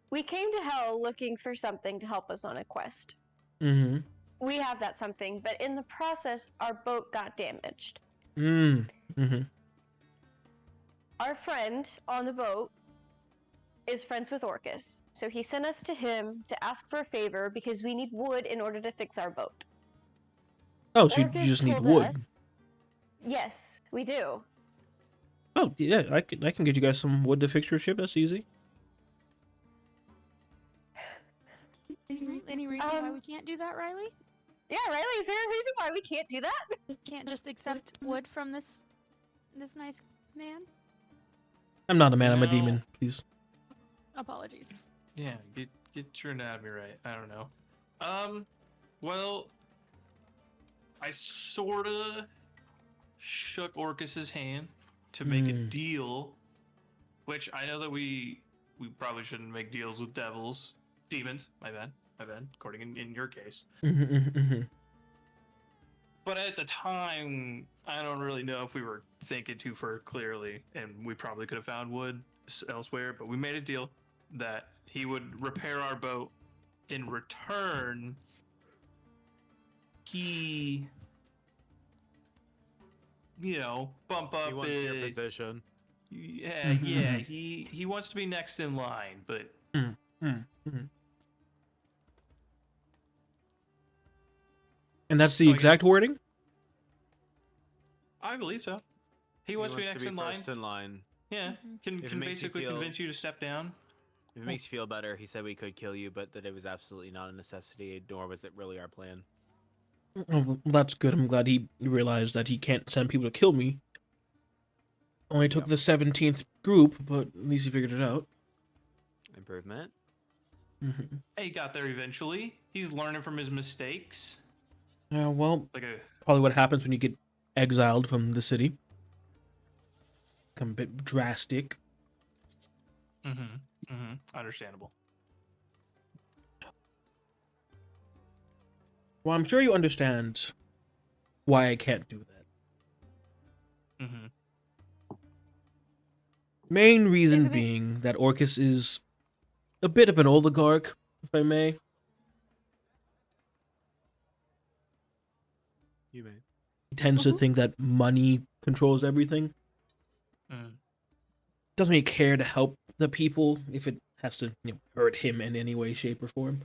We came to Hell looking for something to help us on a quest. Mm-hmm. We have that something, but in the process, our boat got damaged. Mm-hmm. Our friend on the boat is friends with Orcus, so he sent us to him to ask for a favor because we need wood in order to fix our boat. Oh, so you Orcus just need told wood. us- Yes, we do. Oh, yeah, I can get you guys some wood to fix your ship. That's easy. Any reason why we can't do that, Rylee? Yeah, Rylee, is there a reason why we can't do that? We can't just accept wood from this nice man? I'm not a man, I'm a No. demon. Please. Apologies. Yeah, get your anatomy right. I don't know. Well, I sorta shook Orcus's hand to make a deal, which I know that we probably shouldn't make deals with demons. My bad. According in your case. Mm-hmm. But at the time, I don't really know if we were thinking too far clearly, and we probably could have found wood elsewhere. But we made a deal that he would repair our boat. In return, he, bump up He wants your his position. Yeah, yeah. He wants to be next in line, but And that's the So I exact guess- wording? I believe so. He wants to be wants next in line. first in line. Yeah, Mhm. can If it makes you basically feel- convince you to step down. If it makes you feel better, he said we could kill you, but that it was absolutely not a necessity, nor was it really our plan. Oh, well, that's good. I'm glad he realized that he can't send people to kill me. Only took Yep. the 17th group, but at least he figured it out. Improvement. Mm-hmm. Hey, he got there eventually. He's learning from his mistakes. Yeah, well, Like a probably what happens when you get exiled from the city. Become a bit drastic. understandable. Well, I'm sure you understand why I can't do that. Main reason being that Orcus is a bit of an oligarch, if I may. You may. He tends to think that money controls everything. Doesn't really care to help the people if it has to, hurt him in any way, shape, or form.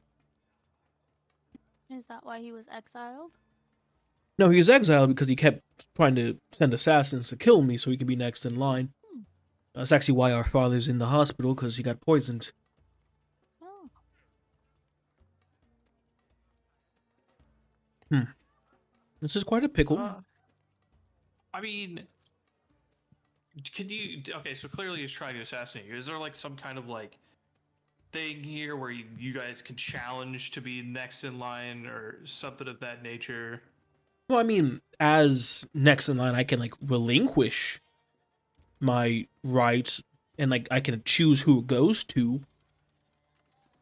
Is that why he was exiled? No, he was exiled because he kept trying to send assassins to kill me so he could be next in line. That's actually why our father's in the hospital, because he got poisoned. Oh. This is quite a pickle. I mean, can you? Okay, so clearly he's trying to assassinate you. Is there like some kind of like thing here where you guys can challenge to be next in line or something of that nature? Well, I mean, as next in line, I can, relinquish my rights, and, I can choose who it goes to.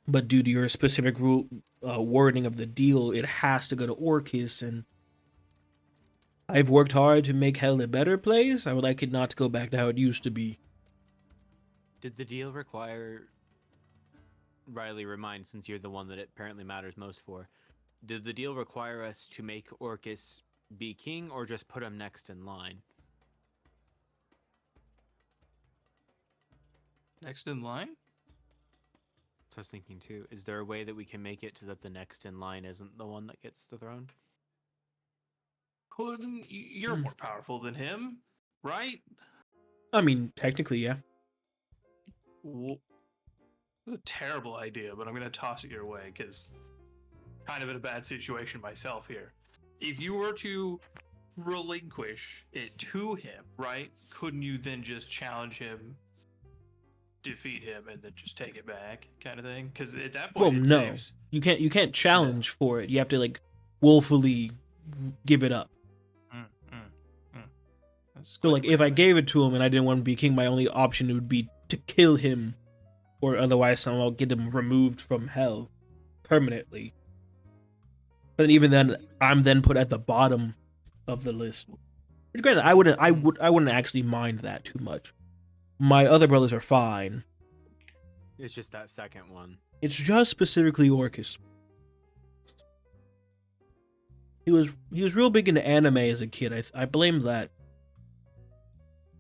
But due to your specific wording of the deal, it has to go to Orcus, and I've worked hard to make Hell a better place. I would like it not to go back to how it used to be. Did the deal require... Rylee, remind, since you're the one that it apparently matters most for. Did the deal require us to make Orcus be king, or just put him next in line? Next in line? So I was thinking too, is there a way that we can make it so that the next in line isn't the one that gets the throne? You're more powerful than him, right? I mean, technically, yeah. It's a terrible idea, but I'm going to toss it your way because kind of in a bad situation myself here. If you were to relinquish it to him, right? Couldn't you then just challenge him, defeat him, and then just take it back, kind of thing? Because at that point, Well, it no, saves. you can't challenge for it. You have to willfully give it up. So, if I gave it to him and I didn't want to be king, my only option would be to kill him, or otherwise somehow get him removed from hell permanently. But even then, I'm then put at the bottom of the list. Which, granted, I wouldn't actually mind that too much. My other brothers are fine. It's just that second one. It's just specifically Orcus. He was real big into anime as a kid. I blame that.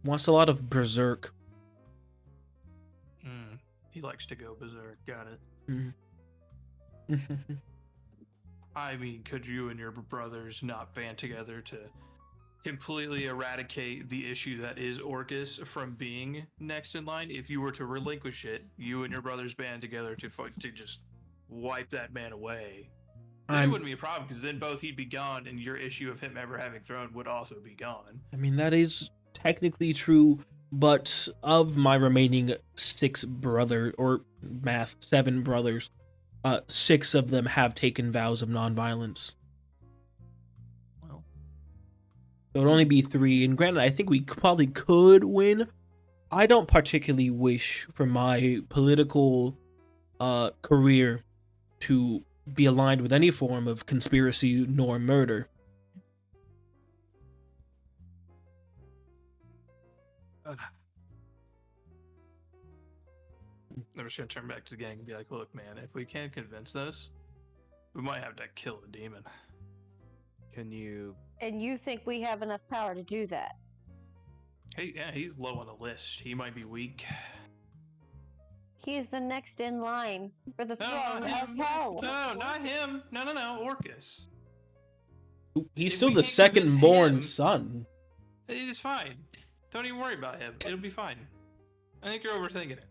Watched a lot of Berserk. He likes to go berserk. Got it. Mm-hmm. I mean, could you and your brothers not band together to completely eradicate the issue that is Orcus from being next in line? If you were to relinquish it, you and your brothers band together to just wipe that man away. Then it wouldn't be a problem, because then both he'd be gone, and your issue of him ever having throne would also be gone. I mean, that is technically true, but of my remaining 7 brothers, 6 of them have taken vows of nonviolence. Well, So it would only be 3, and granted, I think we probably could win. I don't particularly wish for my political career to be aligned with any form of conspiracy nor murder. I'm just gonna turn back to the gang and be like, look, man, if we can't convince this, we might have to kill the demon. Can you... And you think we have enough power to do that? Hey, yeah, he's low on the list. He might be weak. He's the next in line for the No, throne not of him. hell. No, not him. No, Orcus. He's If still we the can't convince second born him- son. It's fine. Don't even worry about him. It'll be fine. I think you're overthinking it.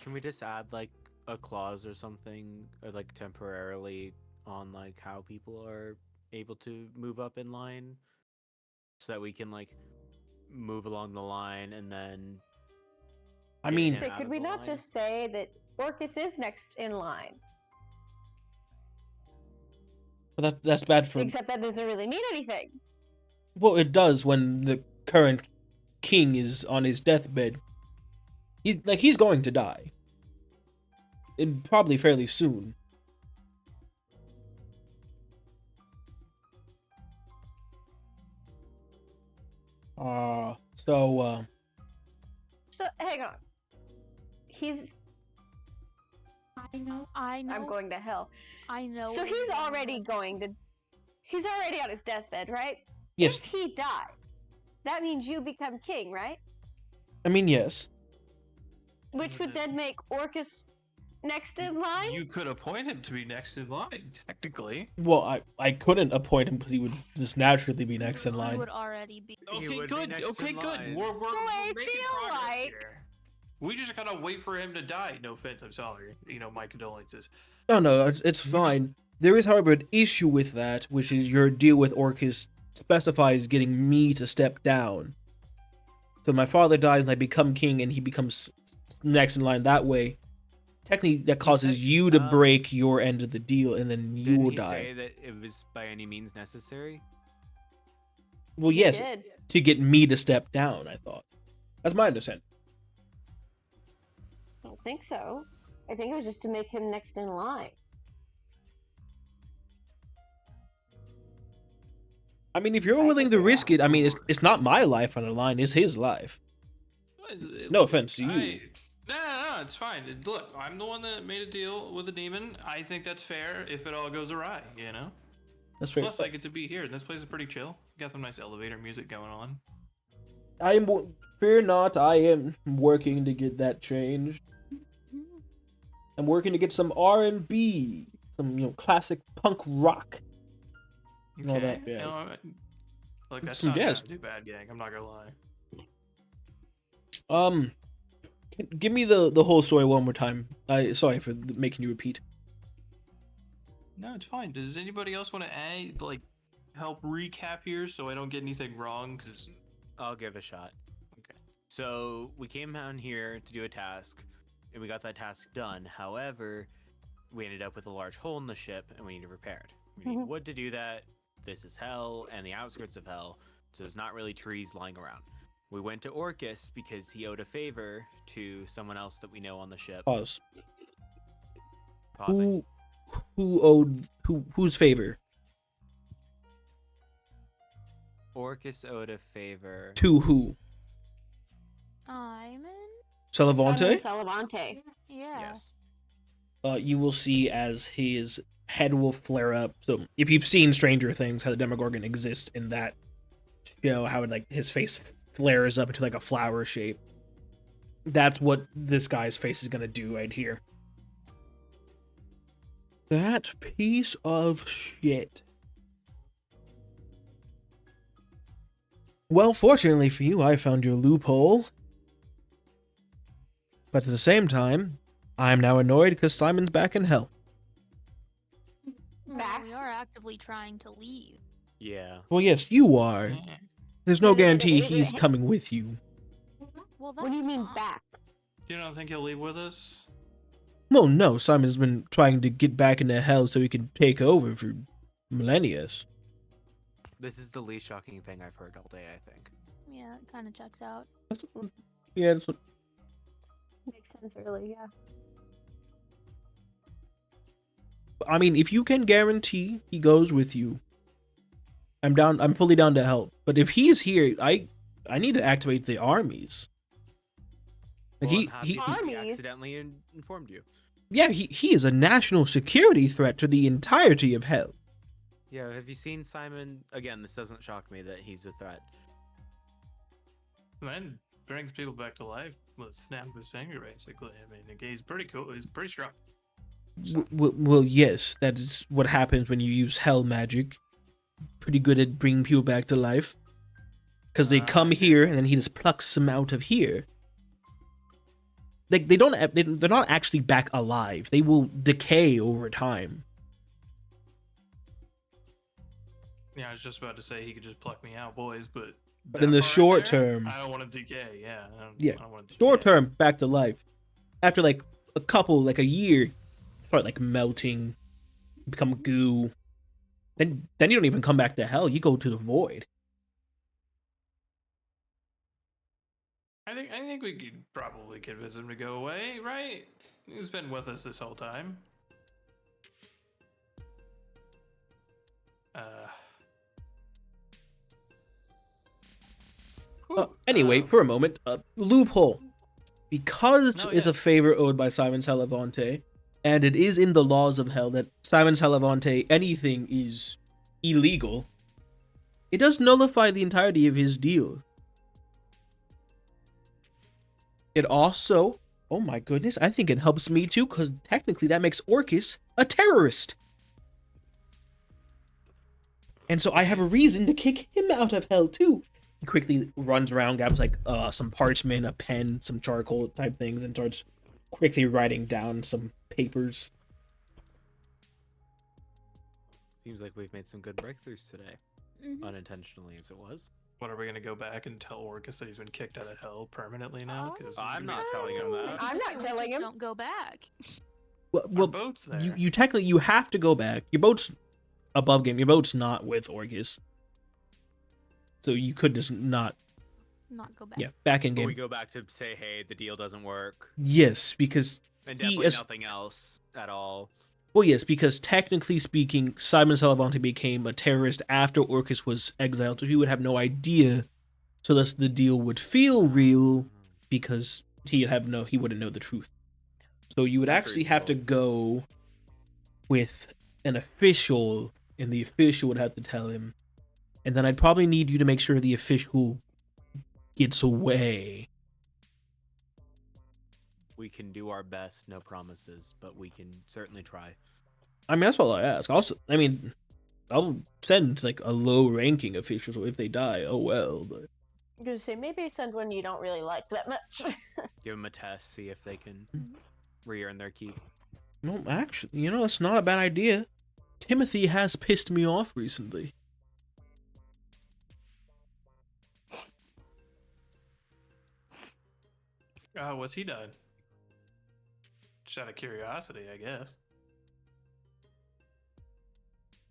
Can we just add like a clause or something, or like temporarily on like how people are able to move up in line, so that we can like move along the line and then. I get mean, him So out could of we the not line? just say that Orcus is next in line? that's bad for. Except that doesn't really mean anything. Well, it does when the current king is on his deathbed. He's going to die. And probably fairly soon. So So hang on. I know. I know. I'm going to hell. I know. So where he's you're going already with going to. He's already on his deathbed, right? yes, If he dies, that means you become king, right? I mean yes. Which would then make Orcus next in line. You could appoint him to be next in line, technically. Well, I couldn't appoint him because he would just naturally be next in He line. would already be. He Okay, would be good. next Okay, in good. line. We're I making feel progress like- here. We just gotta wait for him to die. No offense, I'm sorry. My condolences. No, it's fine. There is, however, an issue with that, which is your deal with Orcus specifies getting me to step down. So my father dies and I become king and he becomes next in line that way. Technically, that causes said, you to break your end of the deal and then you Didn't will he die. say that it was by any means necessary? Well, He yes, did. to get me to step down, I thought. That's my understanding. I don't think so. I think it was just to make him next in line. I mean, if you're I willing think to you're risk right. it, I mean, it's not my life on the line, it's his life. No offense to you. No, it's fine. Look, I'm the one that made a deal with the demon. I think that's fair if it all goes awry, That's fair. Plus, I get to be here, and this place is pretty chill. Got some nice elevator music going on. Fear not, I am working to get that changed. I'm working to get some R&B, some classic punk rock. And all that Okay, jazz. Look, that's Some not jazz. sounding too bad, gang. I'm not gonna lie. Give me the whole story one more time. Sorry for making you repeat. No, it's fine. Does anybody else want to add, help recap here so I don't get anything wrong? Because I'll give a shot. Okay. So we came down here to do a task, and we got that task done. However, we ended up with a large hole in the ship, and we need to repair it. We need wood to do that. This is hell and the outskirts of hell, so there's not really trees lying around. We went to Orcus because he owed a favor to someone else that we know on the ship. Pause. Pausing. Whose favor? Orcus owed a favor. To who? Simon? Salavante? Salavante. Yeah. Yes. You will see as his head will flare up. So if you've seen Stranger Things, how the Demogorgon exists in that show, how his face flares up into a flower shape. That's what this guy's face is gonna do right here. That piece of shit. Well, fortunately for you, I found your loophole. But at the same time, I'm now annoyed because Simon's back in hell. Well, Back. we are actively trying to leave. Yeah. Well, yes, you are. There's no Wait, wait, guarantee wait, wait, he's wait. coming with you. Well, that's What do you mean fine. back? You don't think he'll leave with us? Well, no, Simon's been trying to get back into hell so he can take over for millennia. This is the least shocking thing I've heard all day, I think. Yeah, it kind of checks out. Yeah, that's what, Makes sense, really, yeah. I mean, if you can guarantee he goes with you, I'm down. I'm fully down to help. But if he's here, I need to activate the armies. Like Well, he, I'm happy he, that he Armies? accidentally informed you. yeah, he is a national security threat to the entirety of hell. Yeah, have you seen Simon? Again, this doesn't shock me that he's a threat. Man brings people back to life with a snap of his finger, basically. I mean, he's pretty cool. He's pretty strong. Well, yes, that is what happens when you use hell magic. Pretty good at bringing people back to life. because they come here and then he just plucks them out of here. They're not actually back alive. They will decay over time. Yeah, I was just about to say he could just pluck me out, boys, but in the that part short there, term, I don't want to decay. Yeah, I don't want to short decay. term back to life. After like a year, start like melting, become goo. Then you don't even come back to hell. You go to the void. I think we could probably convince him to go away, right? He's been with us this whole time. Anyway, for a moment, loophole. Because No, it's a yes. favor owed by Simon Salavante, and it is in the laws of hell that Simon Salavante, anything is illegal, it does nullify the entirety of his deal. It also, oh my goodness, I think it helps me too, because technically that makes Orcus a terrorist. And so I have a reason to kick him out of hell too. He quickly runs around, grabs like some parchment, a pen, some charcoal type things, and starts quickly writing down some papers. Seems like we've made some good breakthroughs today, Mhm. unintentionally as it was. What, are we gonna go back and tell Orcus that he's been kicked out of hell permanently now? Because I'm not telling him that. I'm not We telling just him. Don't go back. Well, Our boat's there. you technically you have to go back. Your boat's above game. Your boat's not with Orcus, so you could just not. Not go back. Yeah, back in But game. we go back to say, hey, the deal doesn't work, Yes, because and He definitely is- nothing else at all. well, yes, because technically speaking, Simon Salavante became a terrorist after Orcus was exiled, so he would have no idea. So thus the deal would feel real because he wouldn't know the truth. So you would That's actually have to reasonable. go with an official, and the official would have to tell him. And then I'd probably need you to make sure the official gets away. We can do our best, no promises, but we can certainly try. I mean, that's all I ask. Also, I mean, I'll send like a low-ranking official, so if they die, oh well. But I'm gonna say maybe send one you don't really like that much. Give them a test, see if they can Mhm. re-earn their keep. no, actually, that's not a bad idea. Timothy has pissed me off recently. What's he done? Just out of curiosity, I guess.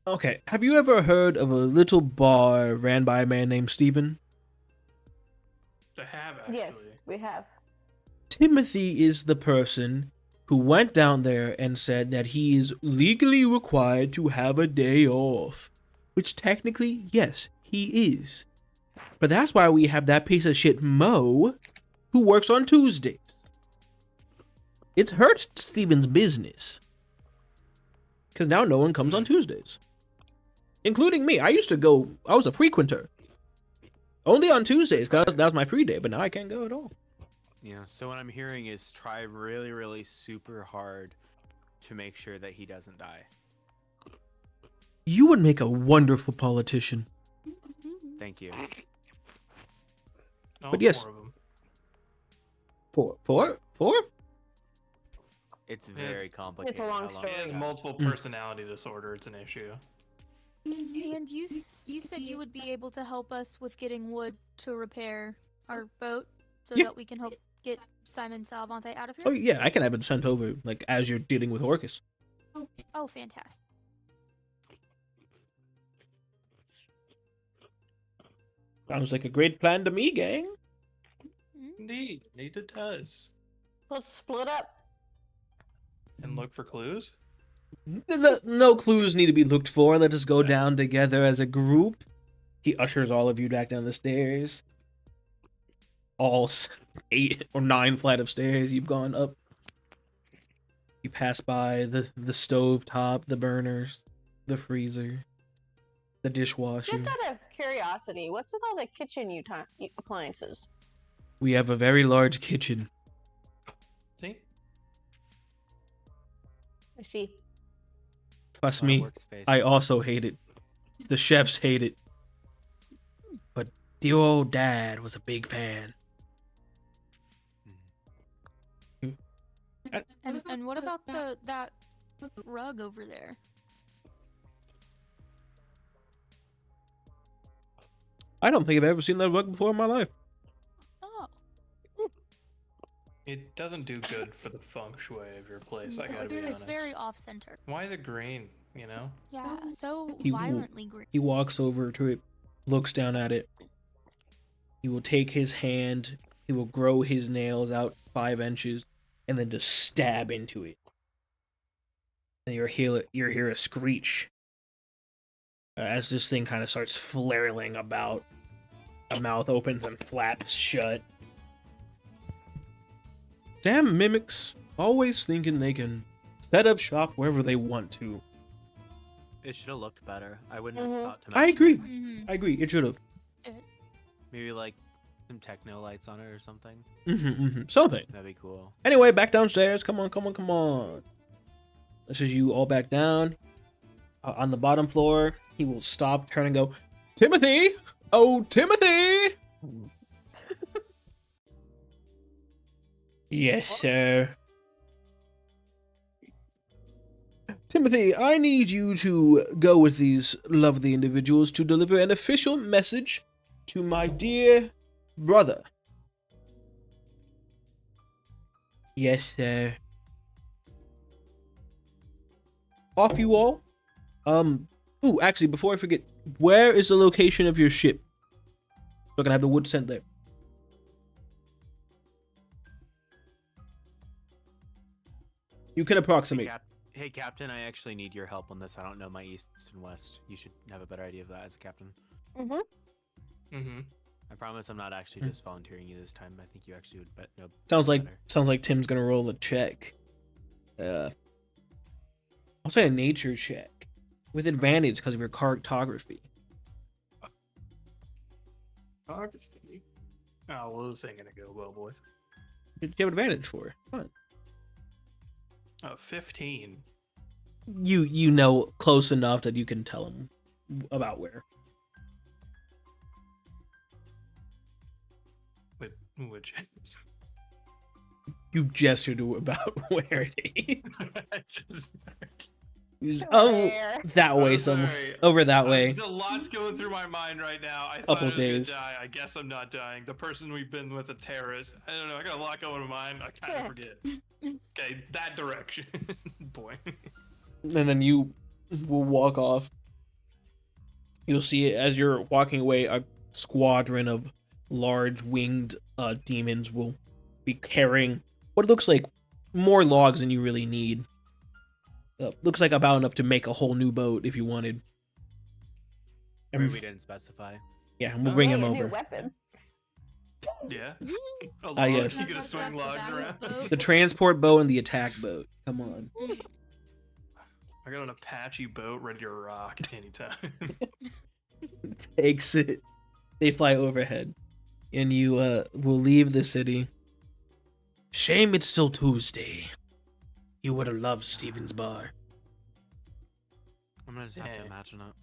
Okay, have you ever heard of a little bar ran by a man named Stephen? I have actually. Yes, we have. Timothy is the person who went down there and said that he is legally required to have a day off. Which technically, yes, he is. But that's why we have that piece of shit Mo, who works on Tuesdays. It's hurt Stephen's business. Because now no one comes on Tuesdays. Including me. I was a frequenter. Only on Tuesdays, because that was my free day, but now I can't go at all. Yeah, so what I'm hearing is try really, really super hard to make sure that he doesn't die. You would make a wonderful politician. Mhm. Thank you. All But yes. 4 of them. Four? It's very complicated. long how long story. He has it's multiple personality disorder. It's an issue. And you said you would be able to help us with getting wood to repair our boat so Yeah. that we can help get Simon Salavante out of Oh here? yeah, I can have it sent over, like, as you're dealing with Orcus. Oh, fantastic. Sounds like a great plan to me, gang. Indeed, it does. Let's split up. And look for clues. No clues need to be looked for. Let us go down together as a group. He ushers all of you back down the stairs. All 8 or 9 flight of stairs you've gone up. You pass by the stove top, the burners, the freezer, the dishwasher. Just out of curiosity, what's with all the kitchen appliances? We have a very large kitchen. See? I see. Trust My me, workspace. I also hate it. The chefs hate it. But The old dad was a big fan. And what about that rug over there? I don't think I've ever seen that rug before in my life. Oh, It doesn't do good for the feng shui of your place. I no, gotta be it's honest. very off-center. Why is it green? You know. Yeah, so He will- violently green. He walks over to it, looks down at it. He will take his hand, he will grow his nails out 5 inches, and then just stab into it. And you'll hear a screech as this thing kind of starts flailing about. The mouth opens and flaps shut. Damn mimics, always thinking they can set up shop wherever they want to. It should have looked better. I wouldn't Mhm. have thought to I mention agree. it. Mm-hmm. I agree, it should have. Maybe like some techno lights on it or something. Something. That'd be cool. Anyway, back downstairs. Come on. This is you all back down. On the bottom floor, he will stop, turn, and go, Timothy! Oh, Timothy! Yes, sir. Timothy, I need you to go with these lovely individuals to deliver an official message to my dear brother. Yes, sir. Off you all. Ooh, actually, before I forget, where is the location of your ship? So I can have the wood sent there. You can approximate. Hey, Captain, I actually need your help on this. I don't know my east and west. You should have a better idea of that as a captain. Mm-hmm. I promise I'm not actually just volunteering you this time. I think you actually would know. Sounds like better. Tim's gonna roll a check. I'll say a nature check with advantage because of your cartography. Oh, well, this ain't gonna go well, boys. You have advantage for. Come on. 15. You know close enough that you can tell him about where. Which You gestured to about where it is. just Oh, Where? that way, I'm some sorry. over that way. There's a lot's going through my mind right now. I thought Couple I was days. gonna die. I guess I'm not dying. The person we've been with, a terrorist. I don't know. I got a lot going in my mind. I kind of forget. Okay, that direction. Boy. And then you will walk off. You'll see it as you're walking away. A squadron of large winged demons will be carrying what looks like more logs than you really need. Looks like about enough to make a whole new boat if you wanted. Maybe And we didn't specify. yeah, we'll bring Hey, him a new over. weapon. Yeah. A Ah, yes. You gonna swing logs around? The transport boat and the attack boat. Come on. I got an Apache boat ready to rock anytime. Takes it. They fly overhead. And you will leave the city. Shame it's still Tuesday. You would have loved Steven's bar. I'm gonna just have Yeah. to imagine it.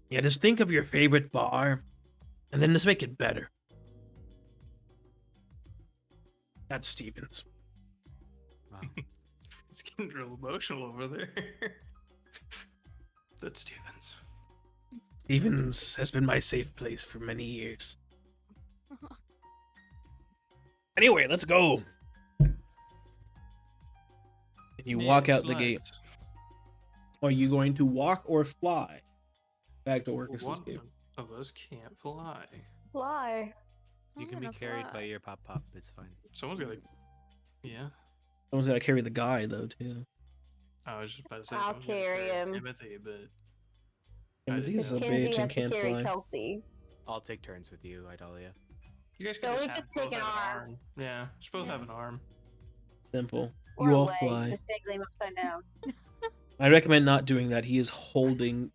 Yeah, just think of your favorite bar, and then just make it better. That's Steven's. Wow. It's getting real emotional over there. That's Stevens. Steven's has been my safe place for many years. Anyway, let's go. And you walk out the gate. Are you going to walk or fly back to Orcus' One Escape? of us can't fly. Fly. You can be carried by your pop. It's fine. Someone's gotta. Yeah. Someone's got to carry the guy, though, too. I was just about to say. I'll someone's gotta carry him. Timothy, but Timothy's a Kenzie bitch Kenzie and has can't to carry fly. Kelsey. I'll take turns with you, Idalia. you guys No, can we have, just both take an have arm. Yeah, you're supposed to have an arm. Simple. Or You a all leg, fly. Just dangling him upside down. I recommend not doing that. He is holding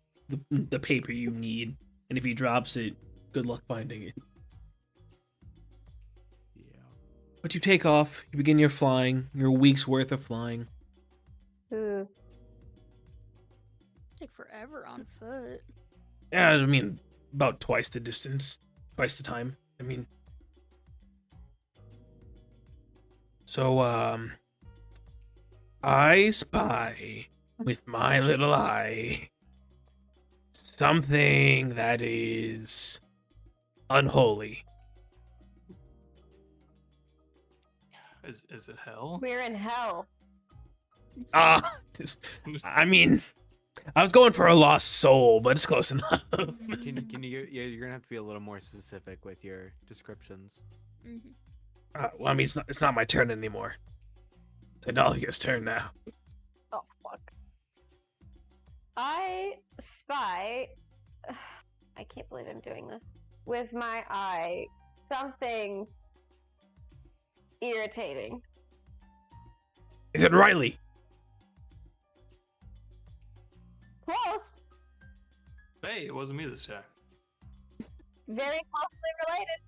the paper you need, and if he drops it, good luck finding it. Yeah. But you take off, you begin your flying, your week's worth of flying. Ooh. Take forever on foot. Yeah, I mean, about twice the distance, twice the time. I mean, so I spy with my little eye something that is unholy. Is it hell? We're in hell. Ah, I mean, I was going for a lost soul, but it's close enough. Can you? Yeah, you're gonna have to be a little more specific with your descriptions. Well, I mean, it's not my turn anymore. It's Idalia's turn now. Oh fuck. I spy. I can't believe I'm doing this with my eye. Something irritating. Is it Rylee? Close. Hey, it wasn't me this time. Very closely related.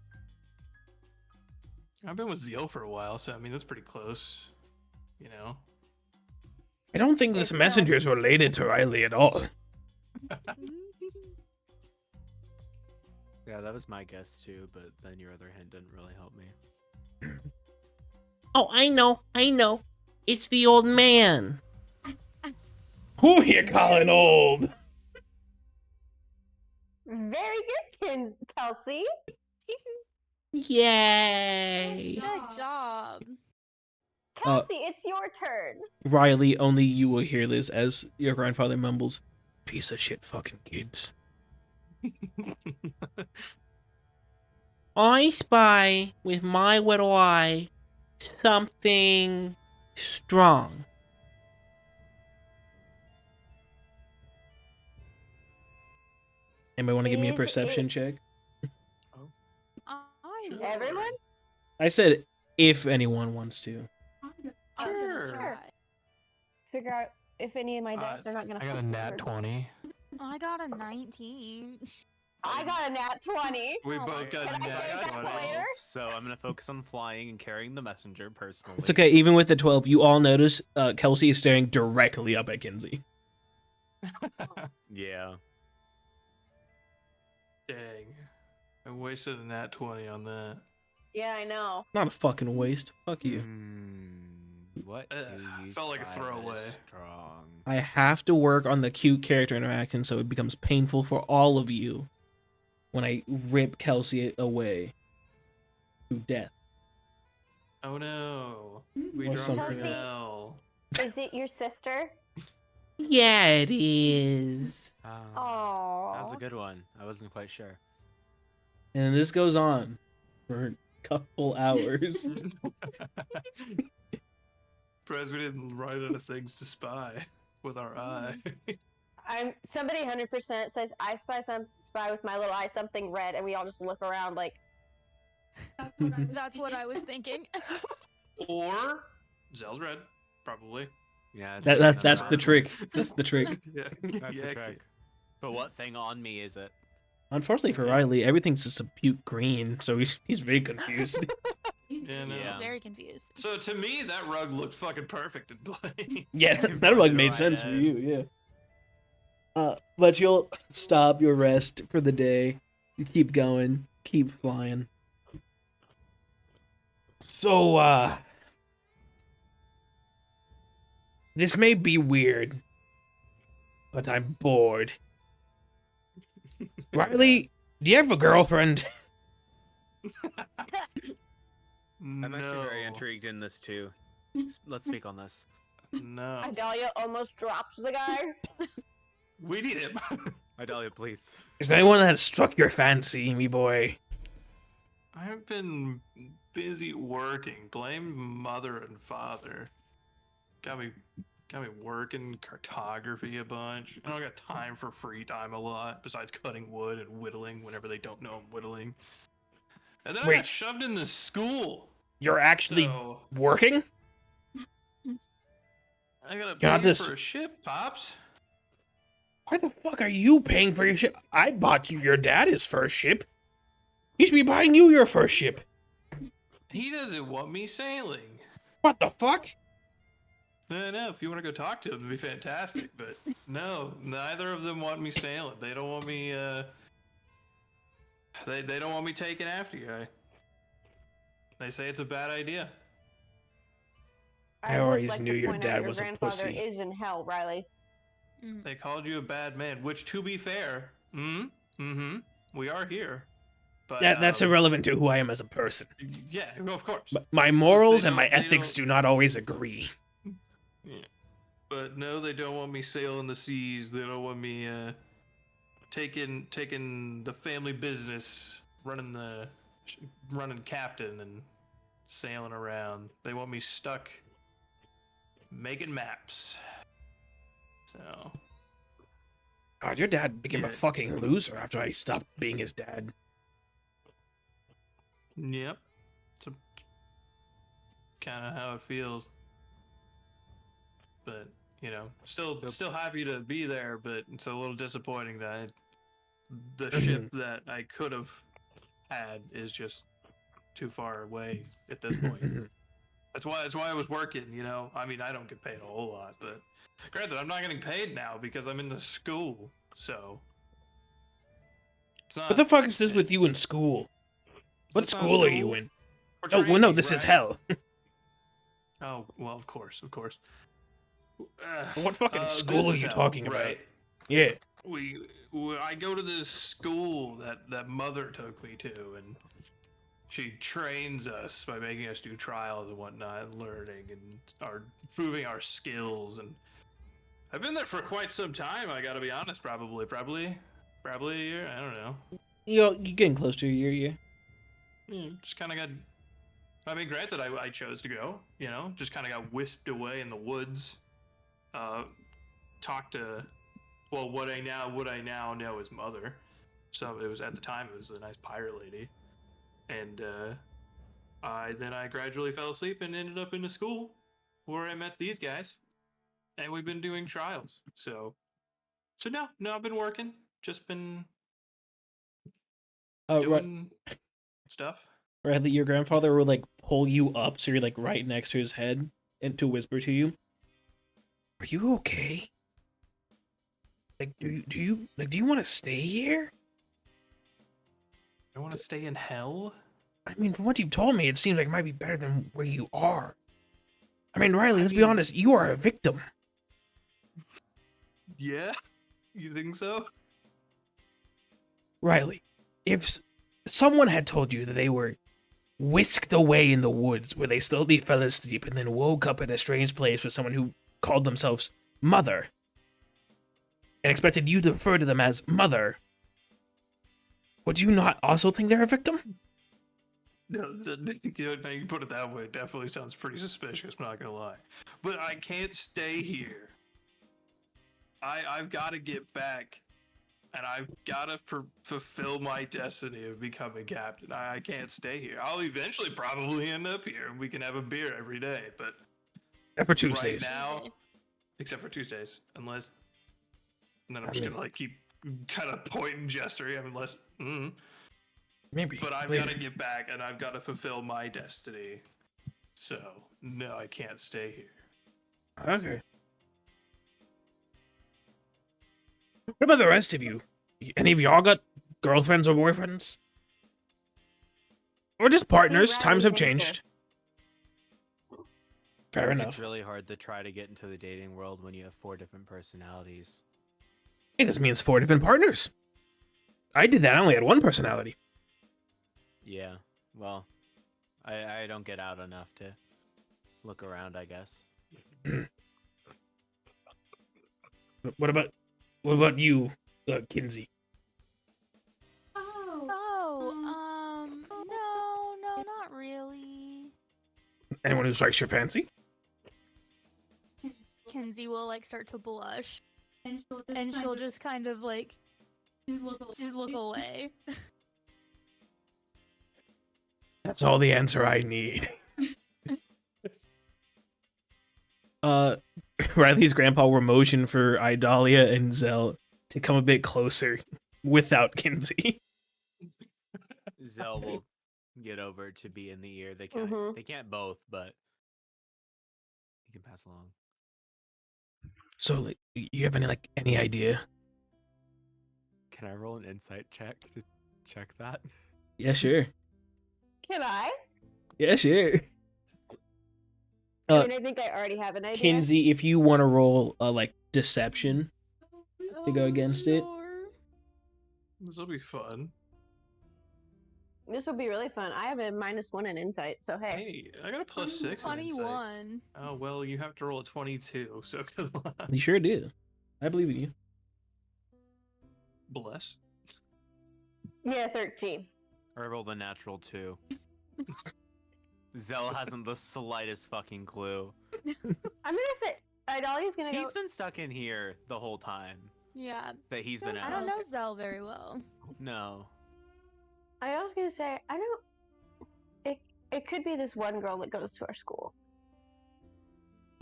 I've been with Zeal for a while, so I mean that's pretty close. You know. I don't think this messenger is related to Rylee at all. Yeah, that was my guess too, but then your other hint didn't really help me. Oh, I know. It's the old man. Who you calling old? Very good, Kelsey. Yay! Good job. Kelsey, it's your turn. Rylee, only you will hear this as your grandfather mumbles, "Piece of shit fucking kids." I spy with my little eye something strong. Anybody want to give me a Is perception it- check? Sure. Everyone? I said if anyone wants to. I'm gonna Sure. try. Figure out if any of my dice are not gonna. I got a flip nat over. 20. I got a 19. I got a nat 20. We Oh, both got can a I say nat that 20. later? So I'm gonna focus on flying and carrying the messenger personally. It's okay, even with the 12, you all notice Kelsey is staring directly up at Kenzi. Yeah. Dang. I wasted a nat 20 on that. Yeah, I know. Not a fucking waste. Fuck you. What do you felt like a spy that is throwaway. strong? I have to work on the cute character interaction so it becomes painful for all of you when I rip Kelsey away to death. Oh no. We Or dropped something her else. now. Is it your sister? Yeah, it is. Oh. That was a good one. I wasn't quite sure. And this goes on for a couple hours. Surprised we didn't write out of things to spy with our eye. Somebody 100% says I spy with my little eye something red, and we all just look around like. That's what I was thinking. Or Zell's red, probably. Yeah, That's the trick. That's the trick. Yeah, That's yeah, the trick. But what thing on me is it? Unfortunately for Rylee, everything's just a puke green, so he's very confused. Yeah, no. Yeah. He's very confused. So to me, that rug looked fucking perfect in play. Yeah, You that pointed like it made right sense for at. you, yeah. But you'll stop your rest for the day. You keep going, keep flying. So, this may be weird, but I'm bored. Rylee, do you have a girlfriend? I'm actually very No. intrigued in this too. Let's speak on this. No. Idalia almost drops the guy. We need him. Idalia, please. Is there anyone that has struck your fancy, me boy? I've been busy working. Blame mother and father. Got me working cartography a bunch. I don't got time for free time a lot, besides cutting wood and whittling whenever they don't know I'm whittling. And then I Wait. got shoved into school. You're actually So working? I gotta You're not pay just- for a ship, Pops. Why the fuck are you paying for your ship? I bought you your dad's first ship. He should be buying you your first ship. He doesn't want me sailing. What the fuck? I know, if you want to go talk to him, it'd be fantastic. But no, neither of them want me sailing. They don't want me They don't want me taking after you. They say it's a bad idea. I would always like knew to your point out dad your was a grandfather pussy. is in hell, Rylee. They called you a bad man, which, to be fair, we are here. But That's irrelevant to who I am as a person. Yeah, of course. But my morals and don't- my they ethics don't- do not always agree. Yeah. But no, they don't want me sailing the seas. They don't want me taking the family business, running captain and sailing around. They want me stuck making maps. So God, your dad became a Yeah. fucking loser after I stopped being his dad. yep, it's kind of how it feels. But you know, still happy to be there. But it's a little disappointing that the ship that I could have had is just too far away at this point. That's why I was working, you know. I mean, I don't get paid a whole lot, but granted, I'm not getting paid now because I'm in the school. So it's not. What the fuck is this with you in school? What It's not school are you in? We're Oh, well, no, training, this is right? hell. Oh well, of course. What fucking This school are is you hell, talking about? right? Yeah. I go to this school that mother took me to, and she trains us by making us do trials and whatnot, and learning and proving our skills. And I've been there for quite some time. I gotta be honest, probably a year. I don't know. You're getting close to a year, yeah. Just kind of got. I mean, granted, I chose to go. You know, just kind of got whisked away in the woods. Talked to, well, what I now know is mother. So it was at the time it was a nice pirate lady, and then I gradually fell asleep and ended up in the school where I met these guys, and we've been doing trials. So no, I've been working, just been doing stuff. Radley, your grandfather will like pull you up so you're like right next to his head and to whisper to you, "Are you okay? Like, do you want to stay here?" I want to stay in hell. I mean, from what you've told me, it seems like it might be better than where you are. I mean, Riley, let's be honest, you are a victim. Yeah, you think so? Riley, if someone had told you that they were whisked away in the woods where they slowly fell asleep and then woke up in a strange place with someone who called themselves Mother, and expected you to refer to them as Mother, would you not also think they're a victim? No, now you put it that way, it definitely sounds pretty suspicious, I'm not gonna lie. But I can't stay here. I've got to get back, and I've got to fulfill my destiny of becoming captain. I can't stay here. I'll eventually probably end up here, and we can have a beer every day, but Except for Tuesdays. right now, except for Tuesdays, unless, and then I'm just gonna like keep kind of pointing gesturing, I mean, unless, Maybe. but I've later. got to get back, and I've got to fulfill my destiny. So no, I can't stay here. Okay. What about the rest of you? Any of y'all got girlfriends or boyfriends? Or just partners? Riley Times have thinks changed. Fair enough. It's really hard to try to get into the dating world when you have 4 different personalities. It just means 4 different partners. I did that. I only had one personality. Yeah, well, I don't get out enough to look around, I guess. What about you, Kenzi? No, not really. Anyone who strikes your fancy? Kenzi will like start to blush, and she'll just kind of like just look away. That's all the answer I need. Riley's grandpa will motion for Idalia and Zell to come a bit closer without Kenzi. Zell will get over to be in the ear. They can't both, but he can pass along. So, like, you have any idea? Can I roll an insight check to check that? Yeah, sure. Can I? Yeah, sure. I mean, I think I already have an idea. Kenzi, if you want to roll like deception to go against it. This will be fun. This will be really fun. I have a -1 in insight, so hey. Hey, I got a +6 in insight. 21. Oh, well, you have to roll a 22, so good luck. You sure do. I believe in you. Bless. Yeah, 13. I rolled a natural 2. Zell hasn't the slightest fucking clue. I'm gonna say Idalia's gonna go. He's been stuck in here the whole time Yeah. that he's been out. I don't know Zell very well. No. I was gonna say I don't. It could be this one girl that goes to our school.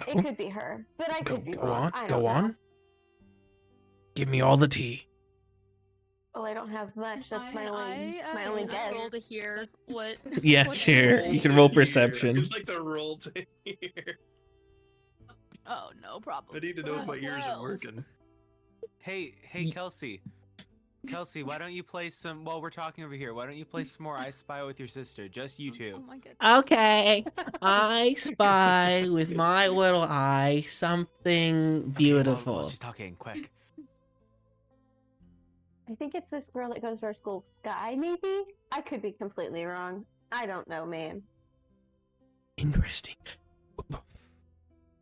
It could be her, but I could be Go wrong. on. I don't Go know. on. Give me all the tea. Well, I don't have much. That's my only guess. roll to hear what. Yeah, what sure. they You say. can roll perception. I'd like to roll to hear. Oh, no problem. I need to know if my ears are 12. working. Hey, Kelsey. Kelsey, why don't you play some, while we're talking over here, why don't you play some more I Spy with your sister? Just you Oh two. my goodness. Okay. I spy with my little eye something Okay, beautiful. while she's talking, quick. I think it's this girl that goes to our school, Sky. Maybe I could be completely wrong. I don't know, man. Interesting.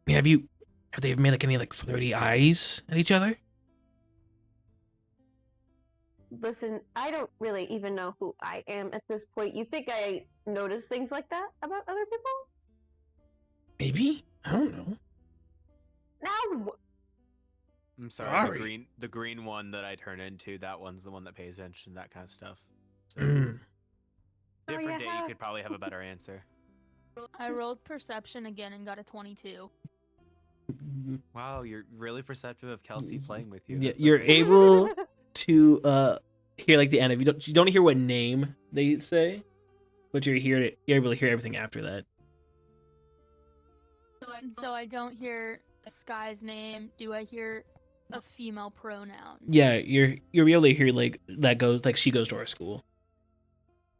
Have they ever made like any like flirty eyes at each other? Listen, I don't really even know who I am at this point. You think I notice things like that about other people? Maybe. I don't know. Now, I'm sorry, Sorry. the green one that I turn into, that one's the one that pays attention to that kind of stuff. So, Mm. different yeah, day, you could probably have a better answer. I rolled perception again and got a 22. Wow, you're really perceptive of Kelsey playing with you. Yeah, That's you're amazing. able to hear like the end of you don't hear what name they say, but you're able to hear everything after that. So I don't hear Sky's name. Do I hear a female pronoun? Yeah, you're able to hear like that goes like she goes to our school.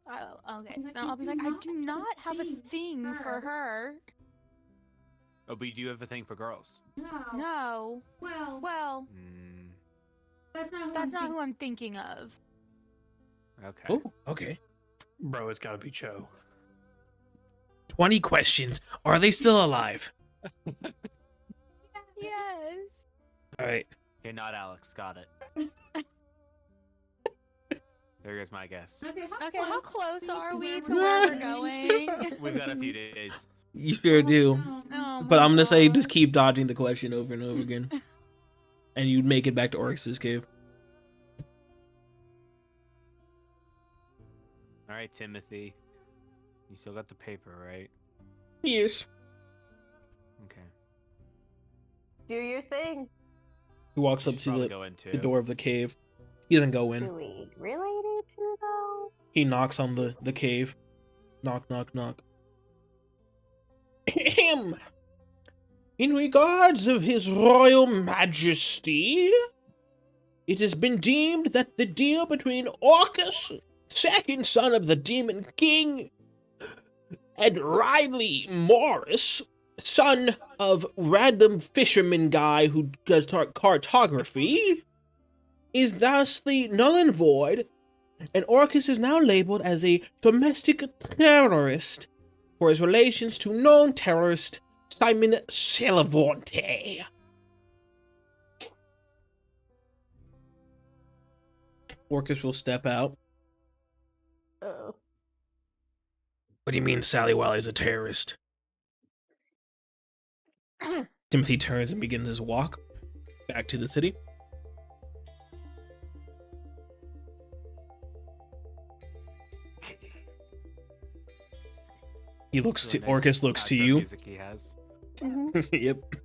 Oh, okay. Then I'll be like, I do not have a thing for her. Oh, but you do have a thing for girls. No. Well, Mm, that's not who I'm thinking of. okay. Oh, okay. Bro, it's gotta be Cho. 20 questions. Are they still alive? Yes. All right. Okay, not Alex. Got it. There goes my guess. Okay, how close are we to where we're going? We've got a few days. You sure do. Oh But my I'm gonna say gosh. just keep dodging the question over and over again, and you'd make it back to Oryx's cave. All right, Timothy. You still got the paper, right? Yes. Okay. do your thing. He walks You up should to probably the go in too. door of the cave. He doesn't go Do in. we really need to though? He knocks on the cave. Knock, knock, knock. Ahem. In regards of his royal majesty, it has been deemed that the deal between Orcus, second son of the Demon King, and Rylee Morris, son of random fisherman guy who does cartography, is thusly null and void, and Orcus is now labeled as a domestic terrorist for his relations to known terrorist Simon Celavonte. Orcus will step out. Oh. What do you mean Sally Wiley's a terrorist? Timothy turns and begins his walk back to the city. He looks Really to nice Orcus looks to outro you. Music he has. Yep.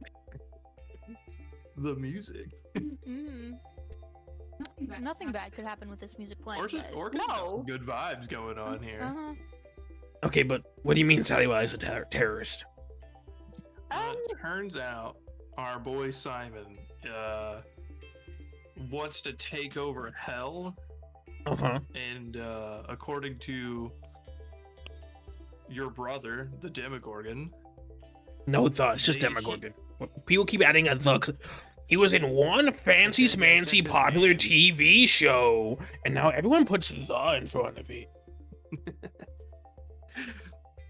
The music. Mm. Nothing bad could happen with this music playing, Orcus guys. has No. some good vibes going on here. Uh-huh. Okay, but what do you mean Sally Wiley's a terrorist? Turns out our boy Simon wants to take over hell Uh-huh. And according to your brother, the Demogorgon, No the, it's just Demogorgon. People keep adding a the. He was in one fancy It's smancy just his popular name. TV show, and now everyone puts the in front of it.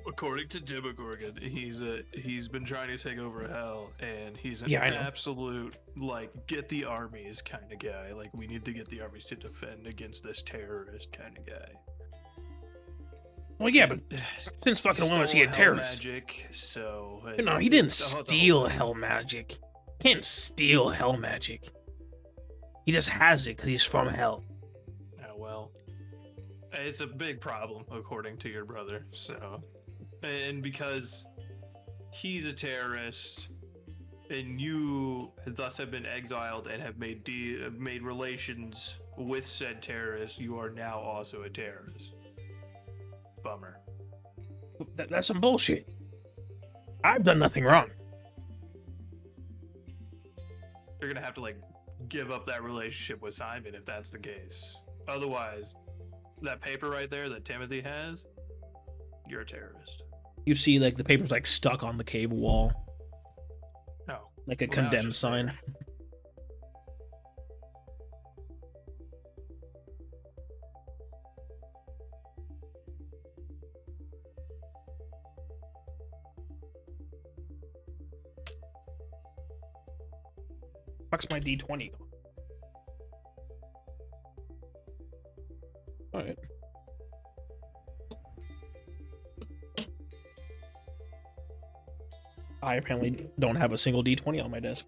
according to Demogorgon, he's been trying to take over hell, and he's an Yeah, I know. absolute like get the armies kind of guy. Like we need to get the armies to defend against this terrorist kind of guy. Well, yeah, but since fucking when was he a Stole hell terrorist? Magic, so No, he didn't the whole steal thing. hell magic. Can't steal hell magic. He just has it because he's from hell. Oh well, it's a big problem according to your brother. So, and because he's a terrorist, and you thus have been exiled and have made relations with said terrorists, you are now also a terrorist. Bummer. That's some bullshit. I've done nothing wrong. You're gonna have to like give up that relationship with Simon if that's the case. Otherwise, that paper right there that Timothy has, you're a terrorist. You see, like, the paper's, like, stuck on the cave wall. No. Like a Well, now it's condemned just sign. there. Fuck's my D20. Alright. I apparently don't have a single D20 on my desk.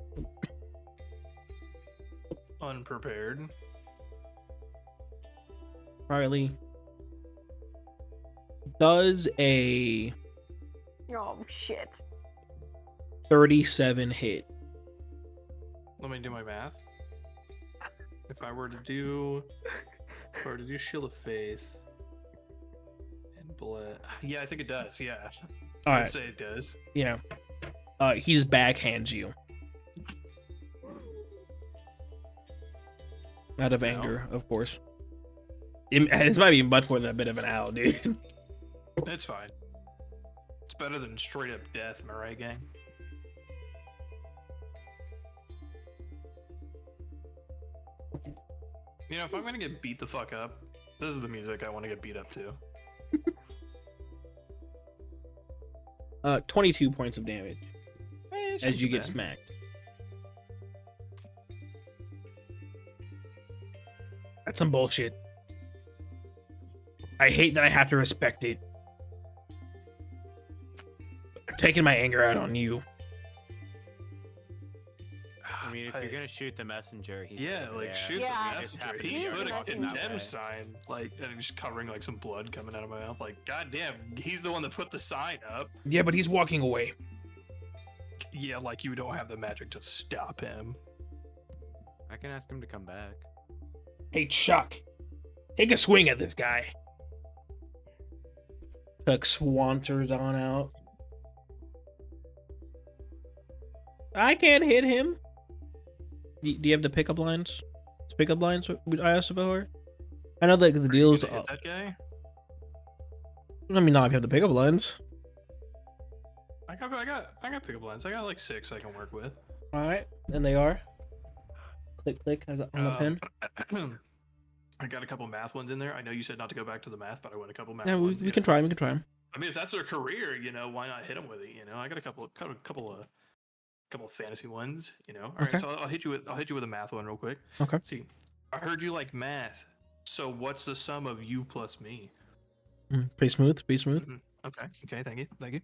Unprepared. Rylee. Does a Oh shit. 37 hit? Let me do my math. If I were to do Shield of Faith and Blood, yeah, I think it does. Yeah, I'd Alright, say it does. yeah. He's backhands you. Out of Ow. anger, of course. This might be much more than a bit of an owl, dude. It's fine. It's better than straight up death, am I right, gang? You know, if I'm gonna get beat the fuck up, this is the music I want to get beat up to. 22 points of damage It's as not you too get bad. smacked. That's some bullshit. I hate that I have to respect it. I'm taking my anger out on you. I mean, if you're gonna shoot the messenger, he's Yeah, over like there. shoot Yeah. the We just messenger. happen to He be already put a walking that condemn way. sign, like, and just covering like some blood coming out of my mouth. Like, goddamn, he's the one that put the sign up. Yeah, but he's walking away. Yeah, like you don't have the magic to stop him. I can ask him to come back. Hey, Chuck, take a swing at this guy. Chuck swanters on out. I can't hit him. Do you have the pickup lines? Pickup lines I asked about? I know that the Are you deals. gonna hit that guy? Let me know if you have the pickup lines. I got pickup lines. I got like 6 I can work with. All right, and they are. Click, click on the pen. I got a couple math ones in there. I know you said not to go back to the math, but I want a couple math Yeah, ones. we can try. We can try them. I mean, if that's their career, you know, why not hit them with it? You know, I got a couple of fantasy ones. You know, all right. Okay. So I'll hit you with a math one real quick. Okay. Let's see, I heard you like math. So what's the sum of you plus me? Pretty smooth. Pretty smooth. Mhm. Okay. Okay. Thank you.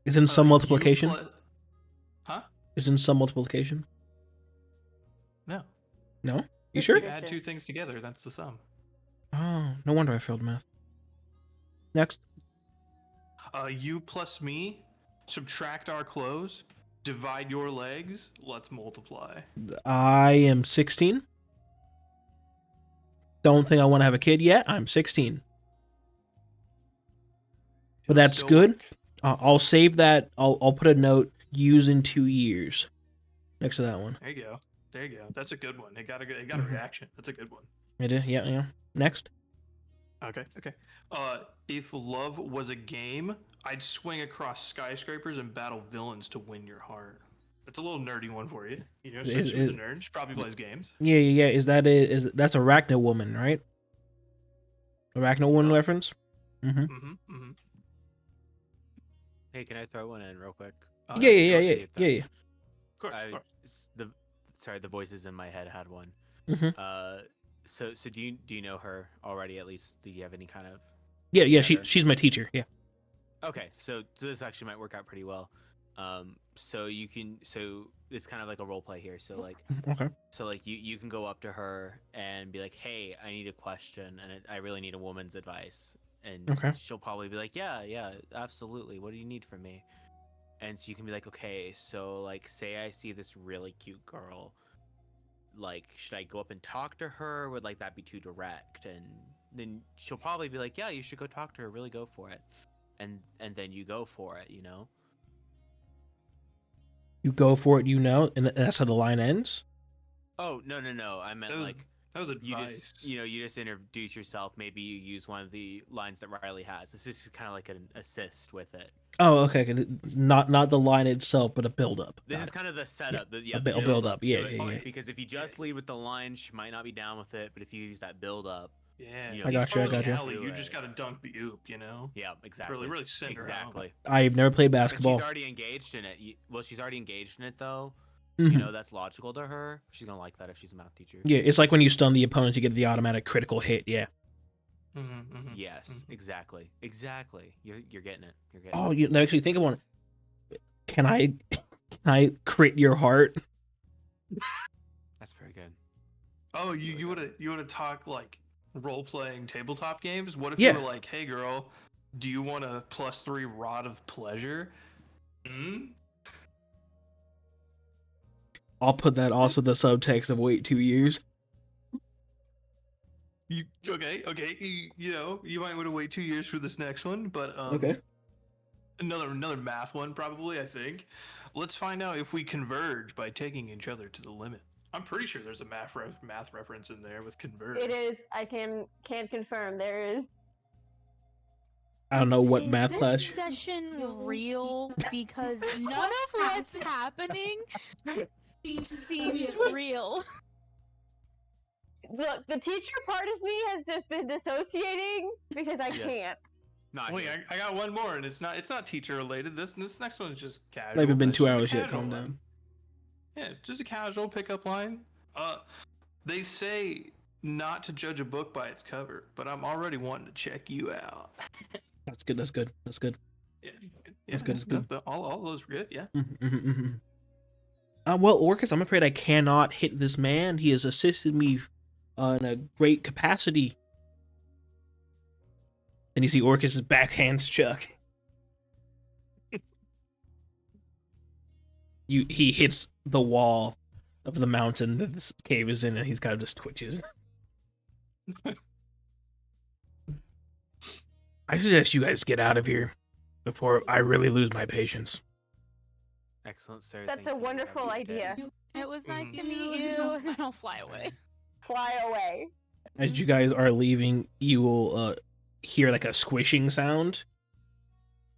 Is in some You multiplication. Huh? Is in some multiplication. No. No. You sure? You add 2 things together. That's the sum. Oh, no wonder I failed math. Next. You plus me. Subtract our clothes. Divide your legs. Let's multiply. I am 16. Don't think I want to have a kid yet. I'm 16. But It'll that's still good. work. I'll save that. I'll put a note. Use in 2 years. Next to that one. There you go. There you go. That's a good one. It got a Mhm. reaction. That's a good one. It is. Yeah, yeah. Next. Okay. If love was a game, I'd swing across skyscrapers and battle villains to win your heart. That's a little nerdy one for you. You know, since she was a nerd, she probably plays games. Yeah, yeah, yeah. Is that it? That's Arachno Woman, right? Arachno Woman reference. Mm-hmm. Hey, can I throw one in real quick? Yeah. Of course. The voices in my head had one. Mm-hmm. So do you know her already? At least, do you have any kind of? Yeah. She's my teacher. Yeah. Okay, so this actually might work out pretty well. So it's kind of like a role play here. So like, Okay. so like you can go up to her and be like, hey, I need a question, and I really need a woman's advice, and Okay. she'll probably be like, yeah, absolutely. What do you need from me? And so you can be like, okay, so like, say I see this really cute girl. Like, should I go up and talk to her? Would like that be too direct? And then she'll probably be like, yeah, you should go talk to her. Really go for it. And then you go for it, you know? You go for it, and that's how the line ends. Oh, no. I meant that was advice. You just introduce yourself. Maybe you use one of the lines that Rylee has. This is kind of like an assist with it. Oh, okay. Not the line itself, but a build up. This is kind of the setup. A build up. Yeah. Because if you just lead with the line, she might not be down with it. But if you use that build up, yeah, I got you. You just got to dunk the oop, you know? Yeah, exactly. Really send her out. I've never played basketball. She's already engaged in it. She's already engaged in it, though. Mm-hmm. You know, that's logical to her. She's going to like that if she's a math teacher. Yeah, it's like when you stun the opponent, you get the automatic critical hit, yeah. Yes, exactly. You're getting it. Oh, you actually think of one. Can I crit your heart? That's very good. Oh, you would have talked like role-playing tabletop games? What if you were like, hey girl, do you want a +3 rod of pleasure? I'll put that also the subtext of wait 2 years. Okay. You might want to wait 2 years for this next one, but okay. Another math one probably, I think. Let's find out if we converge by taking each other to the limit. I'm pretty sure there's a math reference in there with converge. It is. I can confirm there is. I don't know what is math class. Is this session real? Because none of what's happening seems real. Look, the teacher part of me has just been dissociating because I can't. Wait, I got one more, and it's not teacher related. This next one is just casual. Not even been 2 just hours yet. Calm down. Yeah, just a casual pickup line. They say not to judge a book by its cover, but I'm already wanting to check you out. That's good. Yeah, That's good. All those good. Yeah. Well, Orcus, I'm afraid I cannot hit this man. He has assisted me in a great capacity. And you see Orcus's backhands chuck. He hits the wall of the mountain that this cave is in, and he's kind of just twitches. I suggest you guys get out of here before I really lose my patience. Excellent, sir. That's a wonderful idea. It was nice to meet you. And I'll fly away. Fly away. As you guys are leaving, you will hear like a squishing sound.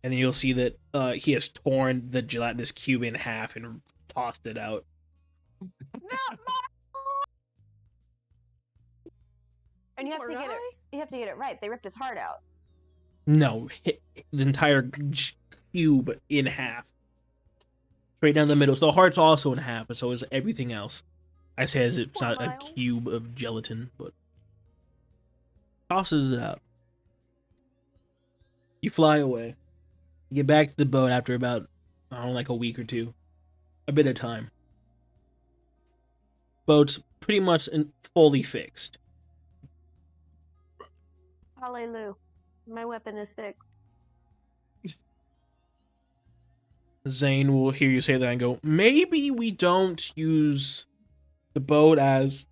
And then you'll see that he has torn the gelatinous cube in half and tossed it out. And you have to get it. You have to get it right. They ripped his heart out. No, hit the entire cube in half. Straight down the middle. So the heart's also in half, but so is everything else. I say as if it's not a cube of gelatin, but tosses it out. You fly away. You get back to the boat after about, I don't know, like a week or two. A bit of time. Boat's pretty much fully fixed. Hallelujah. My weapon is fixed. Zane will hear you say that and go, maybe we don't use the boat as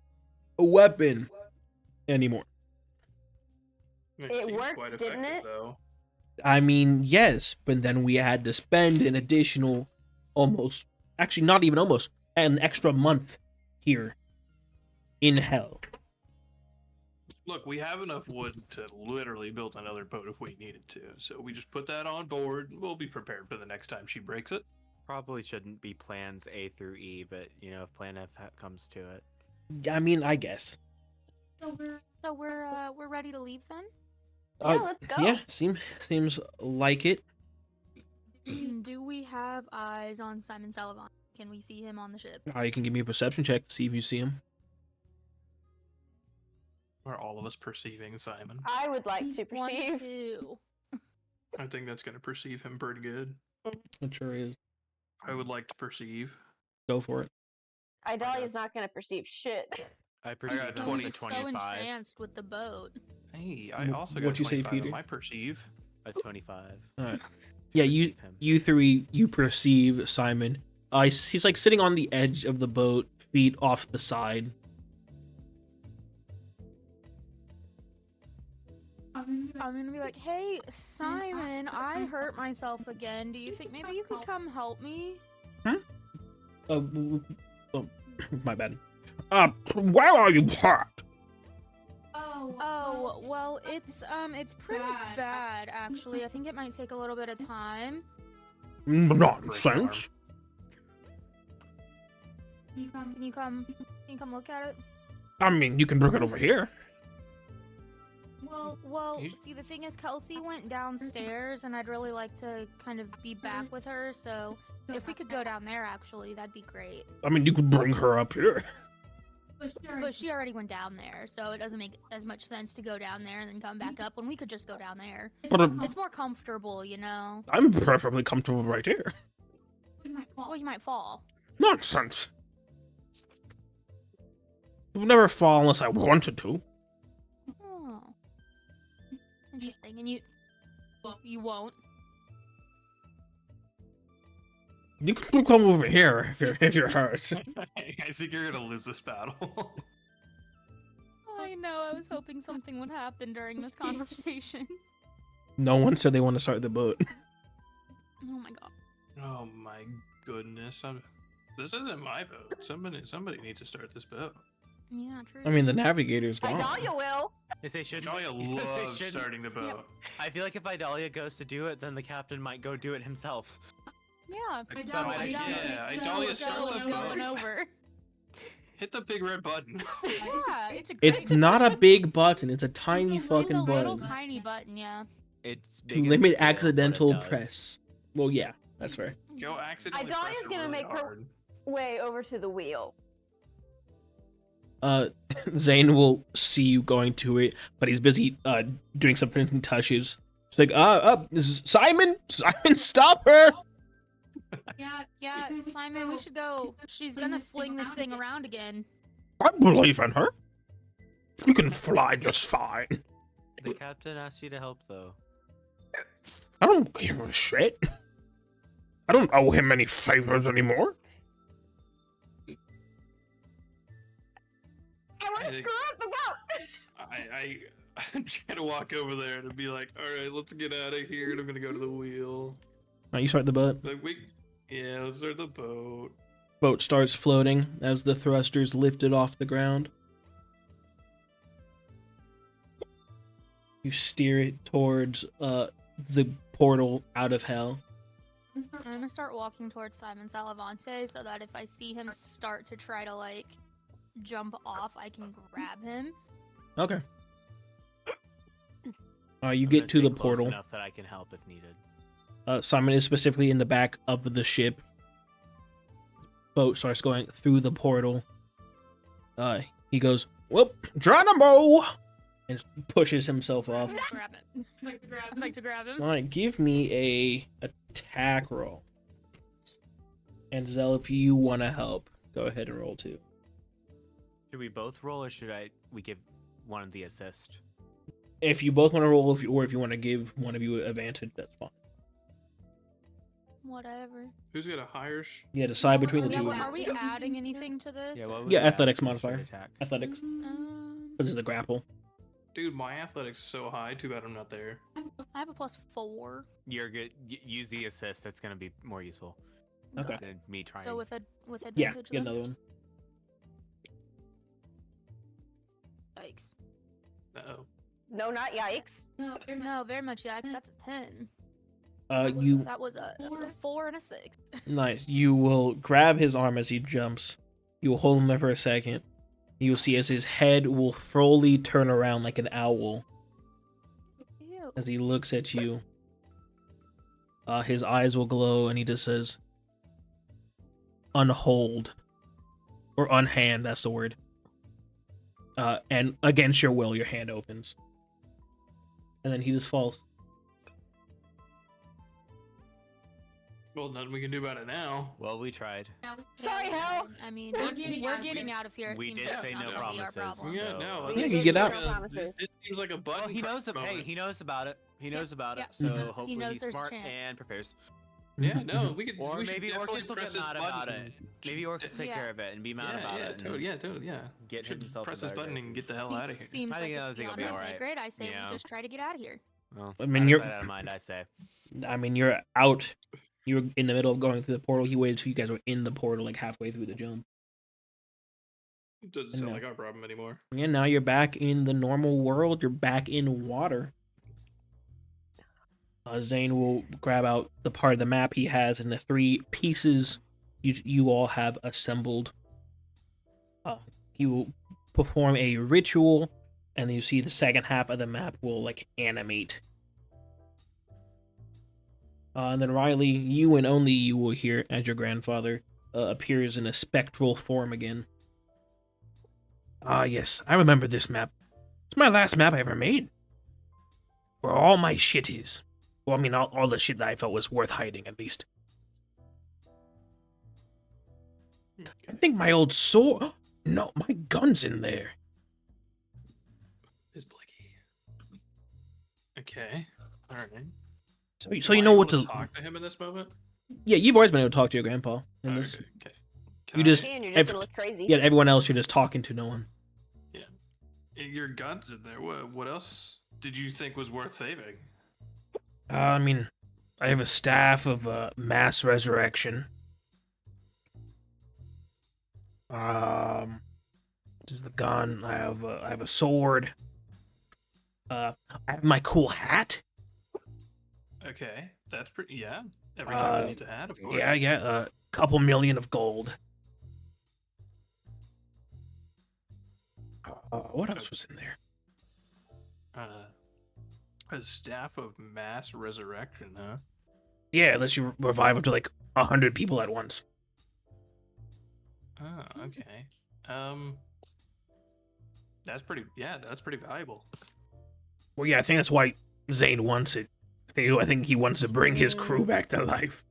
a weapon anymore. It worked, didn't it? Though. I mean, yes, but then we had to spend an additional not even almost, an extra month here in hell. Look, we have enough wood to literally build another boat if we needed to. So we just put that on board. And we'll be prepared for the next time she breaks it. Probably shouldn't be plans A through E, but if plan F comes to it. I mean, I guess. So we're ready to leave then? Yeah, let's go. Yeah, seems like it. Do we have eyes on Simon Sullivan? Can we see him on the ship? You can give me a perception check to see if you see him. Are all of us perceiving Simon? I would like to One, perceive. two. I think that's going to perceive him pretty good. It sure is. I would like to perceive. Go for it. Idalia's not going to perceive shit. I perceive got him 20, at So 25. entranced with the boat. Hey, I also got What'd you say, 25 on Peter? my perceive. At 25. All right. Yeah, Perceive him. you three, you perceive Simon. He's like sitting on the edge of the boat, feet off the side. I'm gonna be like, hey, Simon, I hurt myself again. Do you think maybe you could come help me? Oh, my bad. Where are you hurt? Oh, well, it's pretty bad actually. I think it might take a little bit of time. Nonsense. Can you come look at it? I mean, you can bring it over here. Well, You- see, the thing is, Kelsey went downstairs, and I'd really like to kind of be back with her. So, if we could go down there, actually, that'd be great. I mean, you could bring her up here. But she already went down there, so it doesn't make as much sense to go down there and then come back up when we could just go down there. But It's more comfortable, you know. I'm perfectly comfortable right here. Well, you might fall. Nonsense. I would never fall unless I wanted to. Oh, interesting. And you won't. You can come over here if you're hurt. I think you're going to lose this battle. I know. I was hoping something would happen during this conversation. No one said they want to start the boat. Oh my god. Oh my goodness. This isn't my boat. Somebody needs to start this boat. Yeah, true. I mean, the navigator's gone. Idalia will. They say shouldn't. Idalia they say loves shouldn't- starting the boat. I feel like if Idalia goes to do it, then the captain might go do it himself. Yeah. Idalia, start the going boat. over. Hit the big red button. Yeah, it's a It's great not a big button. It's a tiny It's fucking a little button. tiny button, yeah. It's To big in limit scale, what it accidental does. press. Well, yeah, that's fair. Go accidentally Idalia's press it gonna really make her- hard. Way over to the wheel. Zane will see you going to it, but he's busy doing some finishing touches. It's like, Simon, stop her! Yeah, Simon, we should go. She's gonna fling this thing around again. I believe in her. You can fly just fine. The captain asked you to help, though. I don't give a shit. I don't owe him any favors anymore. I want I to think- screw up the boat. I'm trying to walk over there and be like, all right, let's get out of here. And I'm gonna go to the wheel. You start the boat. Like let's start the boat. Boat starts floating as the thrusters lift it off the ground. You steer it towards the portal out of hell. I'm gonna start walking towards Simon Salavante so that if I see him start to try to like jump off, I can grab him. Okay. You I'm get gonna to stay the close portal. enough that I can help if needed. Simon is specifically in the back of the ship. Boat starts going through the portal. He goes, "Well, Geronimo!" and pushes himself off. Grab it. I'd like to grab him. All right, give me a attack roll. And Zell, if you want to help, go ahead and roll too. Should we both roll, or should we give one of the assist? If you both want to roll, or if you want to give one of you advantage, that's fine. Whatever. Who's got a higher? Yeah, decide between the Yeah, two. but are we adding anything to this? what was Yeah, your athletics average modifier. attack? Athletics. Um, This is the grapple. Dude, my athletics is so high. Too bad I'm not there. I have a +4. You're good. Use the assist. That's gonna be more useful Okay. than me trying. So with Yeah, advantage. get then? another one. Yikes. Uh-oh. No, not yikes. No, very much yikes. That's a 10. You That was a 4 and a 6. nice. You will grab his arm as he jumps. You will hold him there for a second. You will see as his head will slowly turn around like an owl Ew. as he looks at you. His eyes will glow, and he just says, "Unhold," or "unhand." That's the word. And against your will, your hand opens, and then he just falls. Well, nothing we can do about it now. Well, we tried. Sorry, Hal. I mean, we're getting out of here. It We seems did like it's say not no gonna be our promises. problem. Yeah, So, no. Yeah, this you is get like out. a- Promises. This seems like a button. Well, he knows. press Hey, moment. he knows about it. He knows about it. Yeah. So Mhm. hopefully knows he's there's a smart chance. and prepares. Yeah, no, we could. Or we should maybe definitely Orcus will press get this mad about button. it. Maybe Orcus will take Yeah. care of it and be mad about it. and Totally, yeah. Get Should himself press in this better button and graces. get the hell out of here. Seems I like think it's it'll beyond be our alright. pay grade. I say Yeah. we just try to get out of here. Well, I mean, out of you're- sight, out of mind, I say. I mean, you're out. You're in the middle of going through the portal. He waited till you guys were in the portal, like halfway through the jump. It doesn't sound No. like our problem anymore. Yeah, now you're back in the normal world. You're back in water. Zane will grab out the part of the map he has and the 3 pieces you all have assembled. He will perform a ritual, and then you see the second half of the map will like animate. And then Rylee, you and only you will hear as your grandfather appears in a spectral form again. Ah, yes, I remember this map. It's my last map I ever made. Where all my shit is. Well, I mean, all the shit that I felt was worth hiding, at least. I think my old sword... No, my gun's in there. Is Blicky. Okay. All right. So you know what to... talk to him in this moment. Yeah, you've always been able to talk to your grandpa. In this. Okay. You just... And you're just gonna look crazy. Yeah, everyone else you're just talking to no one. Your gun's in there. What else did you think was worth saving? I mean, I have a staff of mass resurrection. This is the gun. I have a sword. I have my cool hat. Okay, that's pretty. Yeah, every time you need to add, of course. Yeah, a couple million of gold. What else was in there? A staff of mass resurrection, huh? Yeah, unless you revive up to like 100 people at once. Oh, okay. That's pretty. Yeah, that's pretty valuable. Well, yeah, I think that's why Zane wants it. I think he wants to bring his crew back to life.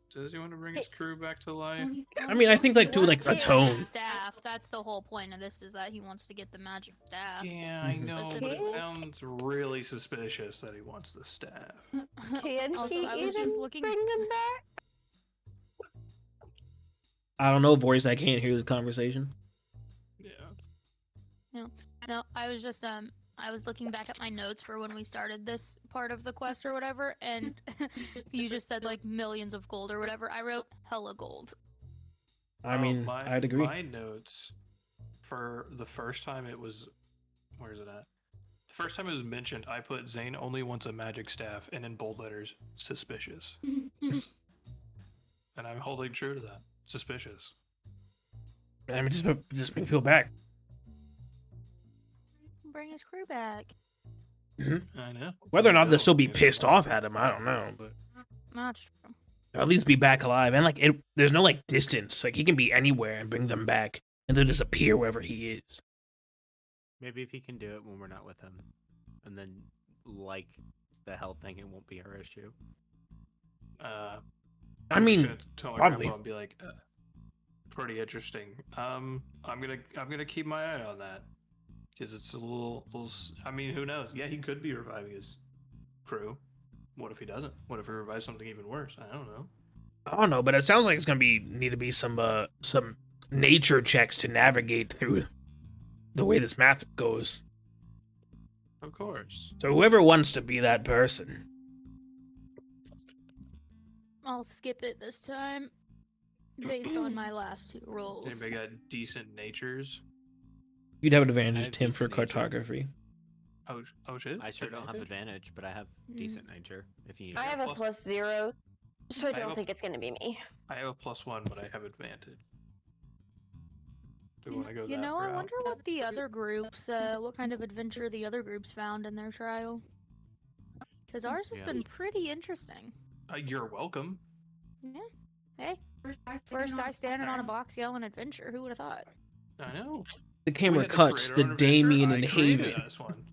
Does he want to bring his crew back to life? I mean, I think like to like Wants the atone. magic staff. That's the whole point of this, is that he wants to get the magic staff. Yeah, I know, but it Okay. sounds really suspicious that he wants the staff. Can Also, he I was even just looking. bring them back? I don't know, voice. I can't hear this conversation. Yeah. No, I was just I was looking back at my notes for when we started this part of the quest or whatever, and you just said like millions of gold or whatever. I wrote hella gold. I mean, I'd agree. My notes for the first time it was, where is it at? The first time it was mentioned, I put Zane only wants a magic staff, and in bold letters, suspicious. And I'm holding true to that. Suspicious. I mean, just bring people back. Bring his crew back. I know. Whether or I not know. they'll still be pissed off at him, I don't know. But Not true. at least be back alive. And like, there's no like distance. Like he can be anywhere and bring them back, and they'll just appear wherever he is. Maybe if he can do it when we're not with him, and then like the health thing, it won't be our issue. I mean, should tell my probably. grandpa and be like, pretty interesting. I'm gonna keep my eye on that because it's a little. I mean, who knows? Yeah, he could be reviving his crew. What if he doesn't? What if he revives something even worse? I don't know. I don't know, but it sounds like it's gonna need to be some nature checks to navigate through the way this map goes. Of course. So whoever wants to be that person, I'll skip it this time, based on my last 2 rolls. Anybody got decent natures? You'd have an I advantage, have Tim, for decent nature. cartography. Oh shit. I sure don't have advantage, but I have Mm. decent nature. If you need I it. have a Plus- +0, so I I have don't a- think it's gonna be me. I have a +1, but I have advantage. Do we want to go You that know, I route? wonder what the other groups, what kind of adventure the other groups found in their trial. Because ours has Yeah. been pretty interesting. You're welcome. Yeah. Hey, first guy standing on a box yelling adventure. Who would have thought? I know. The We camera had to cuts create our the own adventure. Damien I and created Haven. us one.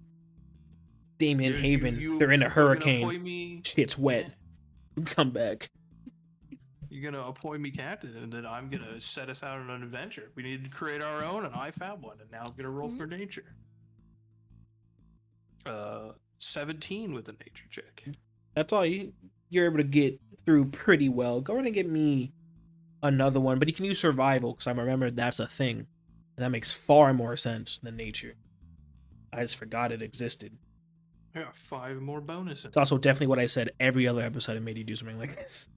Damien You- and Haven. you- They're in a you're gonna hurricane. appoint me- Shit's wet. Yeah. Come back. You're gonna appoint me captain, and then I'm gonna set us out on an adventure. We need to create our own, and I found one, and now I'm gonna roll for nature. 17 with a nature check. That's all you're able to get through pretty well. Go ahead and get me another one, but you can use survival because I remember that's a thing, and that makes far more sense than nature. I just forgot it existed. I got 5 more bonuses. It's also definitely what I said every other episode. I made you do something like this.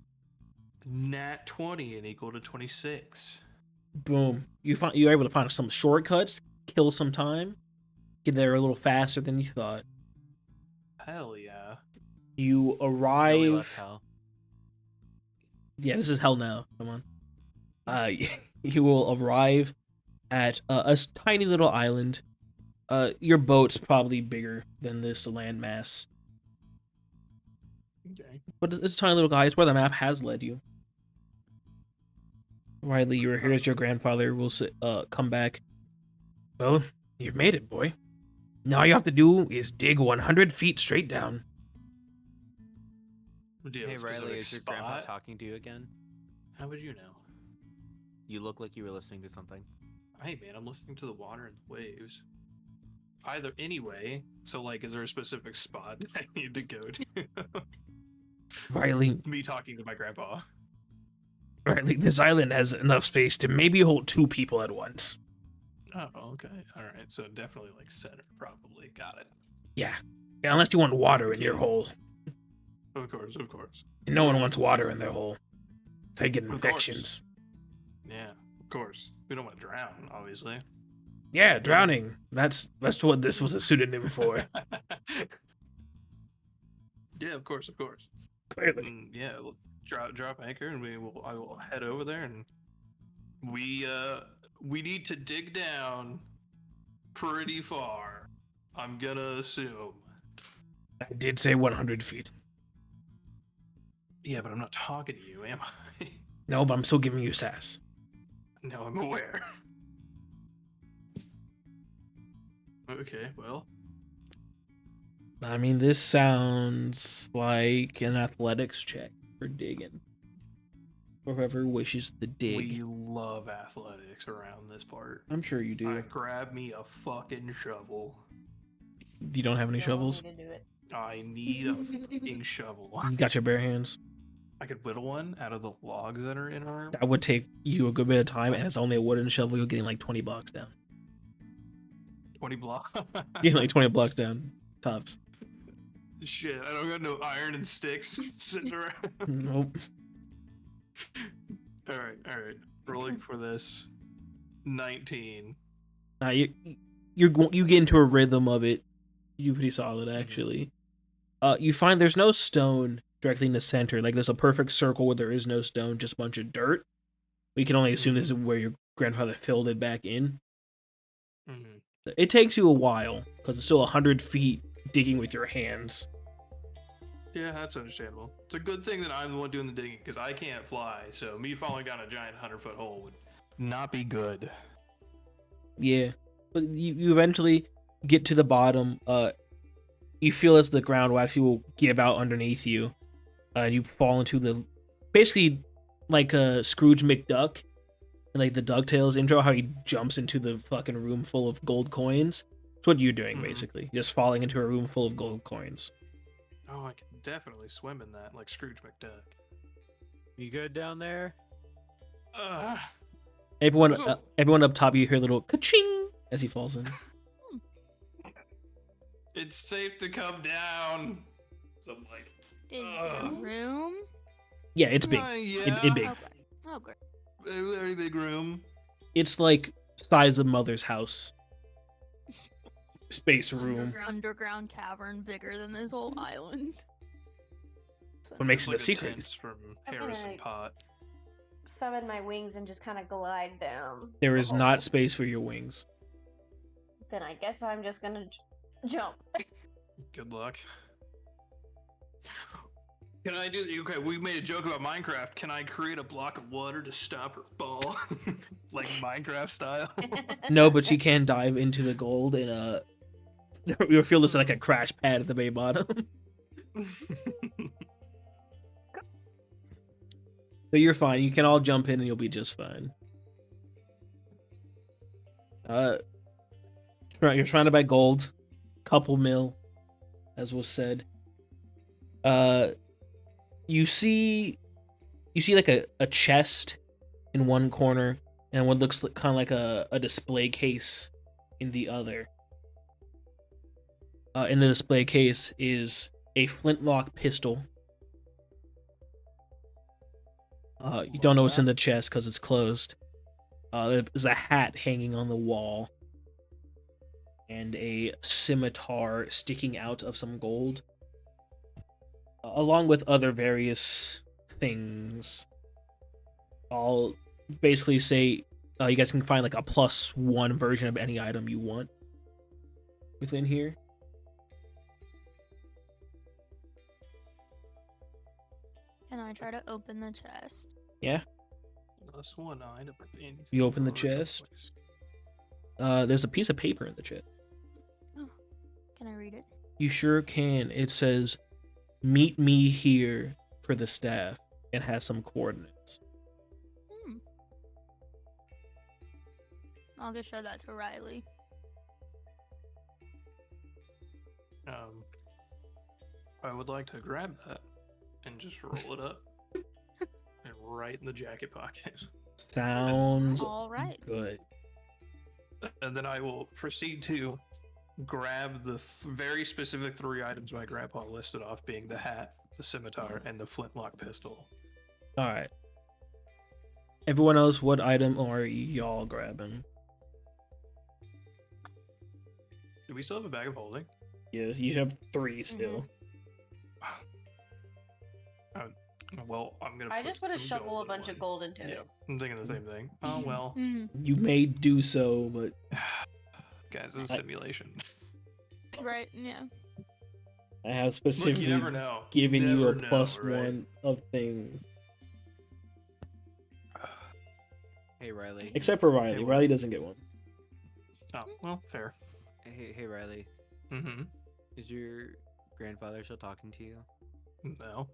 Nat 20 and equal to 26. Boom. You're able to find some shortcuts, kill some time, get there a little faster than you thought. Hell yeah. You No, we arrive. left hell. Yeah, this is hell now. Come on. You will arrive at a tiny little island. Your boat's probably bigger than this landmass, Okay. but it's a tiny little guy. It's where the map has led you. Rylee, you were here as your grandfather will come back. Well, you've made it, boy. Now all you have to do is dig 100 feet straight down. Do you have Hey a Riley, specific is your grandpa spot? talking to you again? How would you know? You look like you were listening to something. Hey man, I'm listening to the water and the waves. Either anyway, so like, is there a specific spot that I need to go to? Rylee, Me talking to my grandpa. this island has enough space to maybe hold 2 people at once. Oh, okay. All right. So definitely like center, probably. Got it. Yeah, unless you want water in your hole. Of course, of course. No one wants water in their hole. They get Of course. infections. Yeah, of course. We don't want to drown, obviously. Yeah, drowning. That's what this was a pseudonym for. Yeah, of course, of course. Clearly. Yeah, drop anchor, and I will head over there, and we need to dig down pretty far. I'm gonna assume. I did say 100 feet. Yeah, but I'm not talking to you, am I? No, but I'm still giving you sass. No, I'm aware. Okay, well, I mean, this sounds like an athletics check for digging. For whoever wishes to dig. we love athletics around this part. I'm sure you do. Grab me a fucking shovel. You don't have any You'll want shovels? me to do it. I need a fucking shovel. You got your bare hands? I could whittle one out of the logs that are in our. That would take you a good bit of time, and it's only a wooden shovel. You're getting like 20 blocks down. 20 blocks. Getting like 20 blocks down. Tops. Shit, I don't got no iron and sticks sitting around. Nope. All right. Rolling for this. 19. You get into a rhythm of it. You're pretty solid, actually. You find there's no stone directly in the center. Like, there's a perfect circle where there is no stone, just a bunch of dirt. We can only assume this is where your grandfather filled it back in. Mm-hmm. It takes you a while, because it's still 100 feet digging with your hands. Yeah, that's understandable. It's a good thing that I'm the one doing the digging, because I can't fly, so me falling down a giant 100-foot hole would not be good. Yeah. But you eventually get to the bottom. You feel as the ground will give out underneath you. You fall into the... Basically, like a Scrooge McDuck. Like the DuckTales intro, how he jumps into the fucking room full of gold coins. That's what you're doing, basically. Just falling into a room full of gold coins. Oh, I can definitely swim in that, like Scrooge McDuck. You good down there? Everyone Whistle. everyone up top, you hear a little ka-ching as he falls in. It's safe to come down. So I'm like, Is there room? Yeah, it's big. yeah, It big. Okay. Oh, great. a very big room. It's like size of mother's house. space room. Underground cavern bigger than this whole island. So- What makes It's it like a secret? Tents from I'm Harrison gonna- Pot. Summon my wings and just kind of glide down. There the is hole. not space for your wings. Then I guess I'm just gonna jump. Good luck. Can I do? Okay, we made a joke about Minecraft. Can I create a block of water to stop her fall, like Minecraft style? No, but you can dive into the gold and you'll feel this like a crash pad at the very bottom. So you're fine. You can all jump in and you'll be just fine. You're surrounded by gold, couple mil, as was said. You see like a chest in one corner and what looks kind of like a display case in the other. In the display case is a flintlock pistol. You don't know what's in the chest because it's closed. There's a hat hanging on the wall. And a scimitar sticking out of some gold. Along with other various things. I'll basically say you guys can find like a +1 version of any item you want within here. Can I try to open the chest? Yeah. That's one item. You open the chest. There's a piece of paper in the chest. Oh, can I read it? You sure can. It says, "Meet me here for the staff," and has some coordinates. I'll just show that to Rylee. I would like to grab that and just roll it up and right in the jacket pocket. Sounds All right. good. And then I will proceed to grab the very specific 3 items my grandpa listed off, being the hat, the scimitar, and the flintlock pistol. All right. Everyone else, what item are y'all grabbing? Do we still have a bag of holding? Yeah, you have 3 still. Well, I'm gonna. I put just want to some shovel a gold in bunch of one. gold into Yeah, it. I'm thinking the same thing. Oh well, You may do so, but guys, this is a simulation. Right, yeah. I have Look, specifically you never know. given you a never know, +1 right? of things. Hey Rylee. Except for Rylee. Hey, what? Rylee doesn't get one. Oh well, fair. Hey Rylee. Mm-hmm. Is your grandfather still talking to you? No.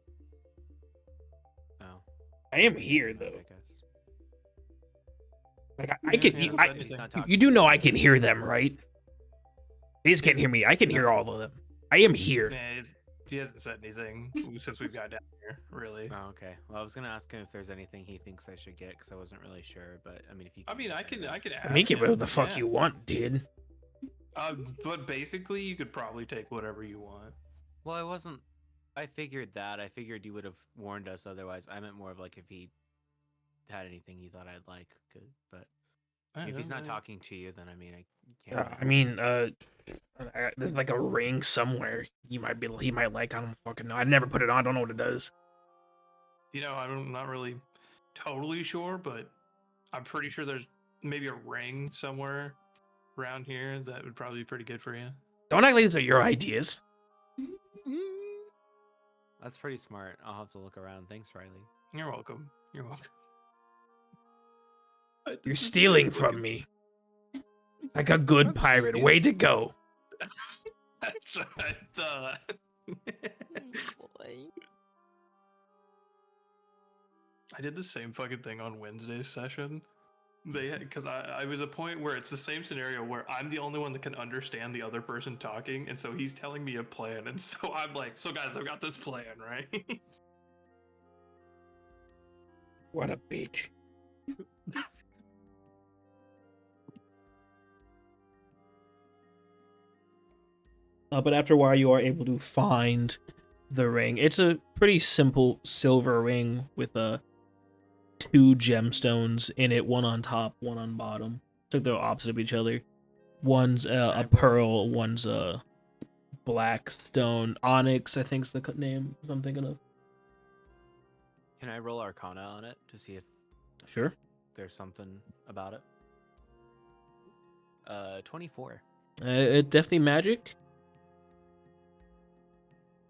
Oh. I am here I though. guess. Like I Yeah, can. yeah, You, that's I, not anything. you do know I can hear them, right? They just can't hear me. I can hear all of them. I am here. Yeah, he hasn't said anything since we've got down here, really. Oh, okay. Well, I was gonna ask him if there's anything he thinks I should get because I wasn't really sure. But I mean, if you. I mean, I can ask I mean, get him, whatever the fuck yeah. you want, dude. But basically, you could probably take whatever you want. Well, I wasn't. I figured that. I figured you would have warned us otherwise. I meant more of like if he had anything he thought I'd like. But if he's not talking to you, then I mean, I can't. I mean, there's like a ring somewhere. He might like. I don't fucking know. I never put it on. I don't know what it does. You know, I'm not really totally sure, but I'm pretty sure there's maybe a ring somewhere around here that would probably be pretty good for you. Don't act like these are your ideas. That's pretty smart. I'll have to look around. Thanks, Rylee. You're welcome. You're welcome. You're stealing from me. Like a good pirate. Way to go. That's what I thought. Boy. I did the same fucking thing on Wednesday's session. Because I was a point where it's the same scenario where I'm the only one that can understand the other person talking, and so he's telling me a plan, and so I'm like, so guys, I've got this plan, right? What a bitch. But after a while, you are able to find the ring. It's a pretty simple silver ring with 2 gemstones in it, one on top, one on bottom. So they're opposite of each other. One's a pearl, one's a black stone. Onyx, I think's the name I'm thinking of. Can I roll Arcana on it to see if Sure. there's something about it? 24. It's definitely magic.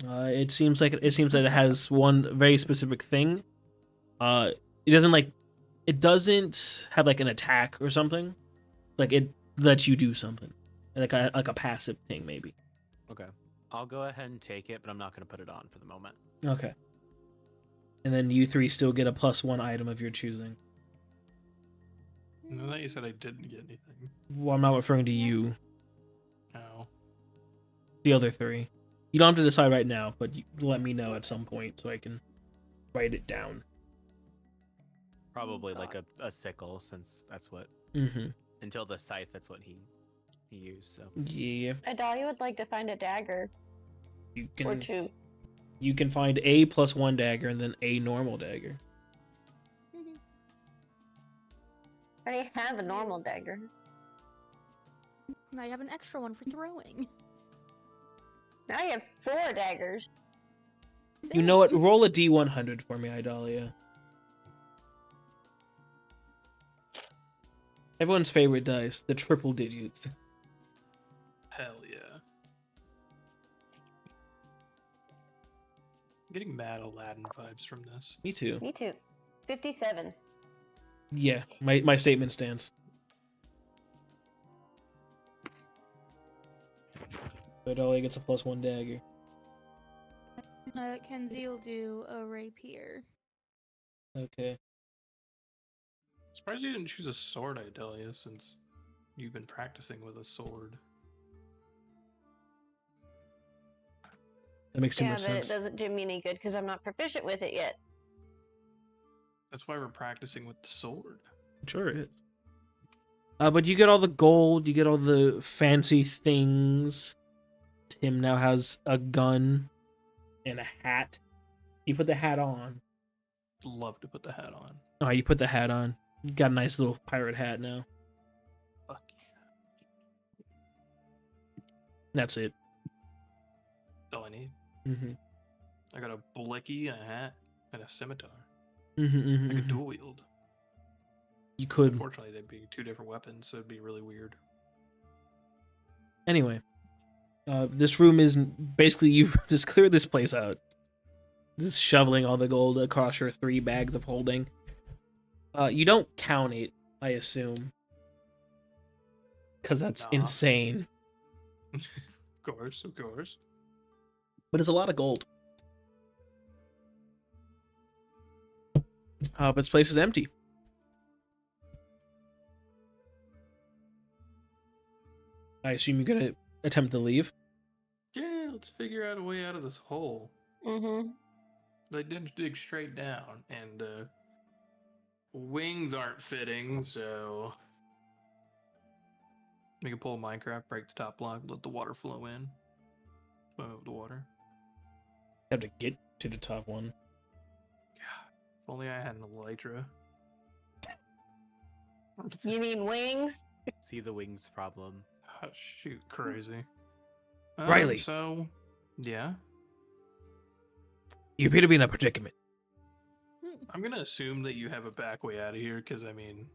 It seems that it has one very specific thing. It doesn't have like an attack or something. Like it lets you do something, like a passive thing maybe. Okay. I'll go ahead and take it, but I'm not going to put it on for the moment. Okay. And then you three still get a +1 item of your choosing. I thought you said I didn't get anything. Well, I'm not referring to you. No. The other three. You don't have to decide right now, but you let me know at some point so I can write it down. Probably like a sickle, since that's what... Mm-hmm. Until the scythe, that's what he used, so... Yeah. Idalia would like to find a dagger. You Or can 2. you can find a +1 dagger and then a normal dagger. I already have a normal dagger. Now you have an extra one for throwing. Now you have 4 daggers. You know what? Roll a D100 for me, Idalia. Everyone's favorite dice, the triple digits. Hell yeah. I'm getting mad Aladdin vibes from this. Me too. Me too. 57. Yeah, my statement stands. Idalia gets a +1 dagger. Kenzi will do a rapier. Okay. Surprised you didn't choose a sword, Idalia, since you've been practicing with a sword. That makes too Yeah, much but sense. it doesn't do me any good because I'm not proficient with it yet. That's why we're practicing with the sword. Sure it is. But you get all the gold, you get all the fancy things. Tim now has a gun and a hat. You put the hat on. Love to put the hat on. Oh, you put the hat on. You got a nice little pirate hat now. Fuck That's it. That's all I need. Mm-hmm. I got a blicky and a hat and a scimitar. Mm-hmm, I could dual wield. You could. Unfortunately, they'd be 2 different weapons, so it'd be really weird. Anyway, this room is basically, you've just cleared this place out. Just shoveling all the gold across your 3 bags of holding. You don't count it, I assume. Because that's Nah. insane. Of course, of course. But it's a lot of gold. But this place is empty. I assume you're gonna attempt to leave. Yeah, let's figure out a way out of this hole. Mm-hmm. They didn't dig straight down, and wings aren't fitting, so we can pull Minecraft, break the top block, let the water flow in. Swim over the water. You have to get to the top one. If only I had an elytra. You mean wings? See the wings problem. Oh, shoot, crazy. Rylee. So, yeah. You appear to be in a predicament. I'm gonna assume that you have a back way out of here, because I mean,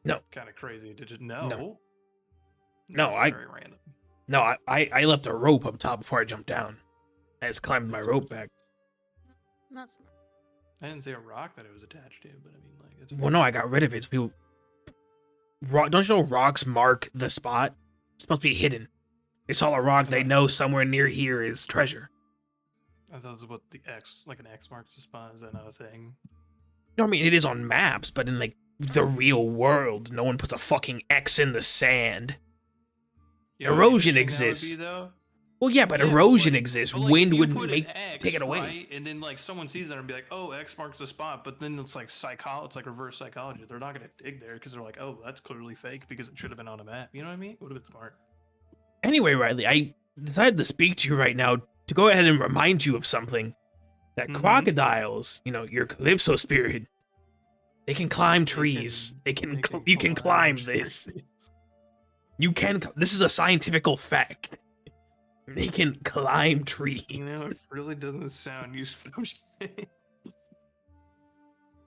No. kind of crazy. Did you know? No, That's very random. No, I left a rope up top before I jumped down. I just climbed my rope back. Not smart. I didn't see a rock that it was attached to, but I mean, like, it's Well, no, I got rid of it. So people... Don't you know rocks mark the spot? It's supposed to be hidden. They saw a rock, they know somewhere near here is treasure. I thought that's what the X, like an X marks the spot. Is that not a thing? No, I mean, it is on maps, but in, like, the real world, no one puts a fucking X in the sand. You know how Erosion interesting that would exists. be, though? Well, yeah, but Yeah, erosion like- exists. but, like, Wind you would put an take it away. Right? And then like someone sees that and be like, "Oh, X marks the spot," but then it's like it's like reverse psychology. They're not gonna dig there because they're like, "Oh, that's clearly fake because it should have been on a map." You know what I mean? Would have been smart. Anyway, Rylee, I decided to speak to you right now to go ahead and remind you of something. That Mhm. crocodiles, your Calypso spirit, they can climb trees. You can climb this. You can. This is a scientifical fact. They can climb trees. You know, it really doesn't sound useful. I'm just kidding.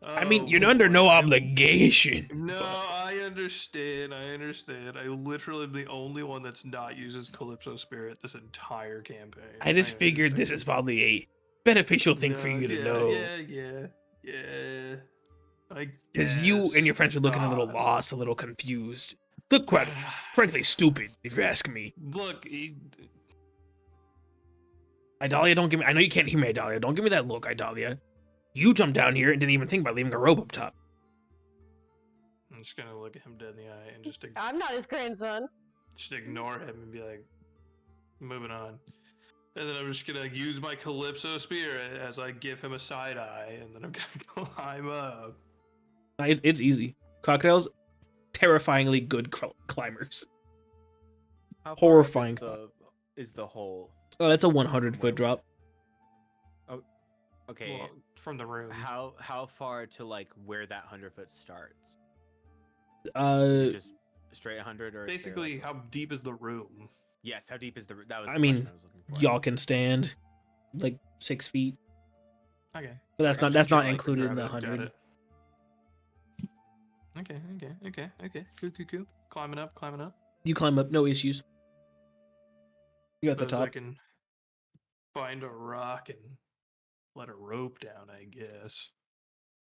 I mean, Oh, you're under boy, no I'm- obligation. No, but- I understand. I literally am the only one that's not uses Calypso Spirit this entire campaign. I just figured this is probably a beneficial thing for you to know. Yeah. I Because you and your guess. friends were looking a little God. lost, a little confused. Look, quite frankly, stupid, if you ask me. Look, Idalia, don't give me. I know you can't hear me, Idalia. Don't give me that look, Idalia. You jumped down here and didn't even think about leaving a rope up top. I'm just gonna look at him dead in the eye and I'm not his grandson. just ignore him and be like, moving on. And then I'm just gonna use my Calypso Spirit as I give him a side eye, and then I'm gonna climb up. It's easy. Crocodiles, terrifyingly good climbers. How far up Horrifying. is the hole? Oh, that's a 100-foot drop. Okay. Well, from the room. How far to like where that 100-foot starts? Is Uh, it just straight 100 or is there, Basically, like- how deep is the room? Yes. How deep is the? That was. I The mean, question I was looking for. y'all can stand like 6 feet, Okay. but that's Okay, not that's should you not like included in the Got 100. it. Okay. Cool. Climbing up. You climb up, no issues. You got the Suppose I top. can find a rock and let a rope down, I guess.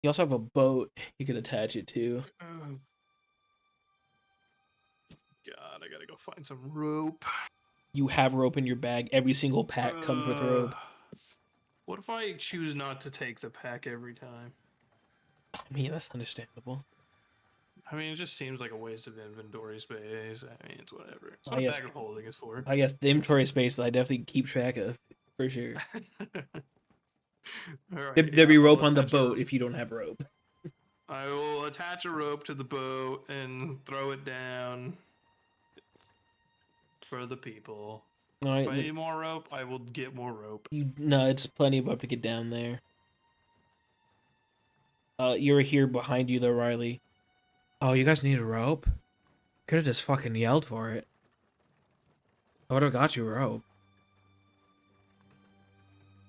You also have a boat you could attach it to. God, I gotta go find some rope. You have rope in your bag. Every single pack comes with rope. What if I choose not to take the pack every time? I mean, that's understandable. I mean, it just seems like a waste of inventory space. I mean, it's whatever. It's I what a guess- bag of holding is for. I guess the inventory space that I definitely keep track of, for sure. Alright, There'd be I'll rope on the attach a boat rope. if you don't have rope. I will attach a rope to the boat and throw it down for the people. All If I right, need more rope, I will get more rope. no, it's plenty of rope to get down there. You're here behind you, though, Rylee. Oh, you guys need a rope? Could have just fucking yelled for it. I would have got you a rope.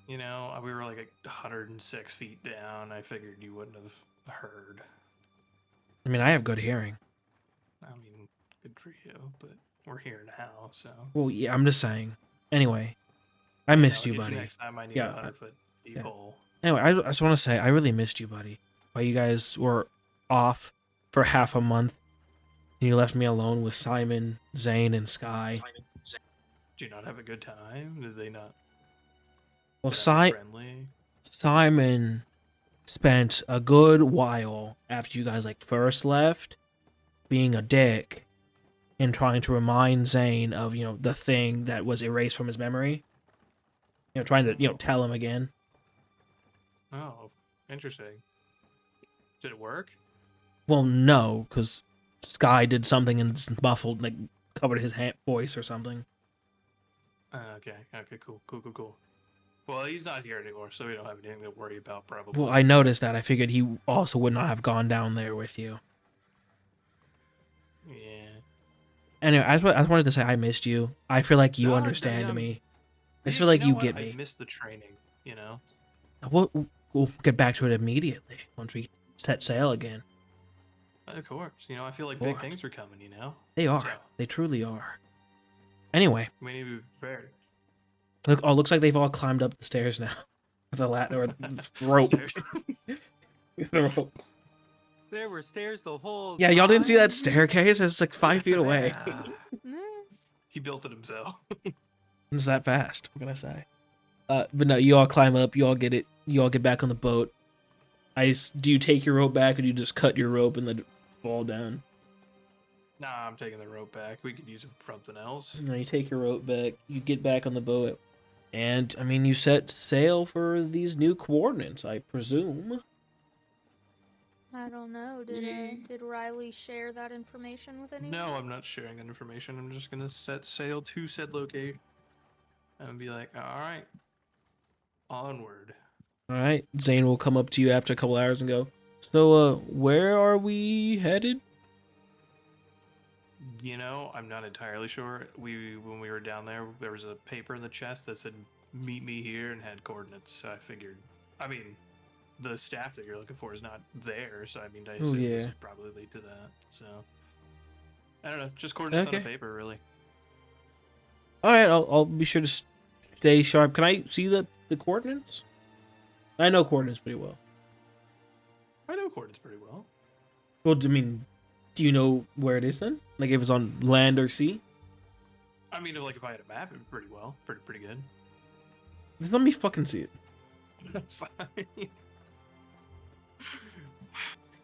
You know, we were like 106 feet down. I figured you wouldn't have heard. I mean, I have good hearing. I mean, good for you, but we're here now, so. Well, yeah, I'm just saying. Anyway, I missed I'll you, get buddy. next time I need Yeah, a 100-foot deep yeah. hole. Anyway, I just want to say I really missed you, buddy. While you guys were off for half a month, and you left me alone with Simon, Zane, and Sky. Do you not have a good time? Did they not? Well, get out friendly? Simon spent a good while after you guys like first left being a dick and trying to remind Zane of, you know, the thing that was erased from his memory. You know, trying to, you know, tell him again. Oh, interesting. Did it work? Well, no, because Sky did something and it's muffled, like covered his voice or something. Okay, cool. Well, he's not here anymore, so we don't have anything to worry about, probably. Well, I noticed that. I figured he also would not have gone down there with you. Yeah. Anyway, I just wanted to say I missed you. I feel like you No, understand damn. me. I just feel like know you what? get I me. missed the training, you know? We'll get back to it immediately once we set sail again. Of course. You know, I feel like Of big course. things are coming, you know? They are. So- They truly are. Anyway, We need to be prepared. looks like they've all climbed up the stairs now. The or the rope. Stairs. The rope. There were stairs the whole. Yeah, y'all didn't see that time? staircase? It's like 5 feet away. Yeah. Mm. He built it himself. It's that fast. What can I say? But no, you all climb up. You all get it. You all get back on the boat. Do you take your rope back, or do you just cut your rope and let it fall down? Nah, I'm taking the rope back. We could use it for something else. No, you take your rope back. You get back on the boat, and I mean, you set sail for these new coordinates, I presume. I don't know. Did Rylee share that information with anyone? No, I'm not sharing that information. I'm just gonna set sail to said location and be like, all right, onward. All right, Zane will come up to you after a couple hours and go, "So, where are we headed?" You know, I'm not entirely sure. When we were down there was a paper in the chest that said "Meet me here" and had coordinates. So I figured, I mean, the staff that you're looking for is not there. So I mean, I Oh, assume this yeah. would probably lead to that. So I don't know, just coordinates on a Okay. paper, really. All right, I'll be sure to stay sharp. Can I see the coordinates? I know coordinates pretty well. I know coordinates pretty well. Well, I mean, do you know where it is then? Like if it's on land or sea? I mean, like if I had a map, it'd be pretty well, pretty good. Just let me fucking see it. That's fine.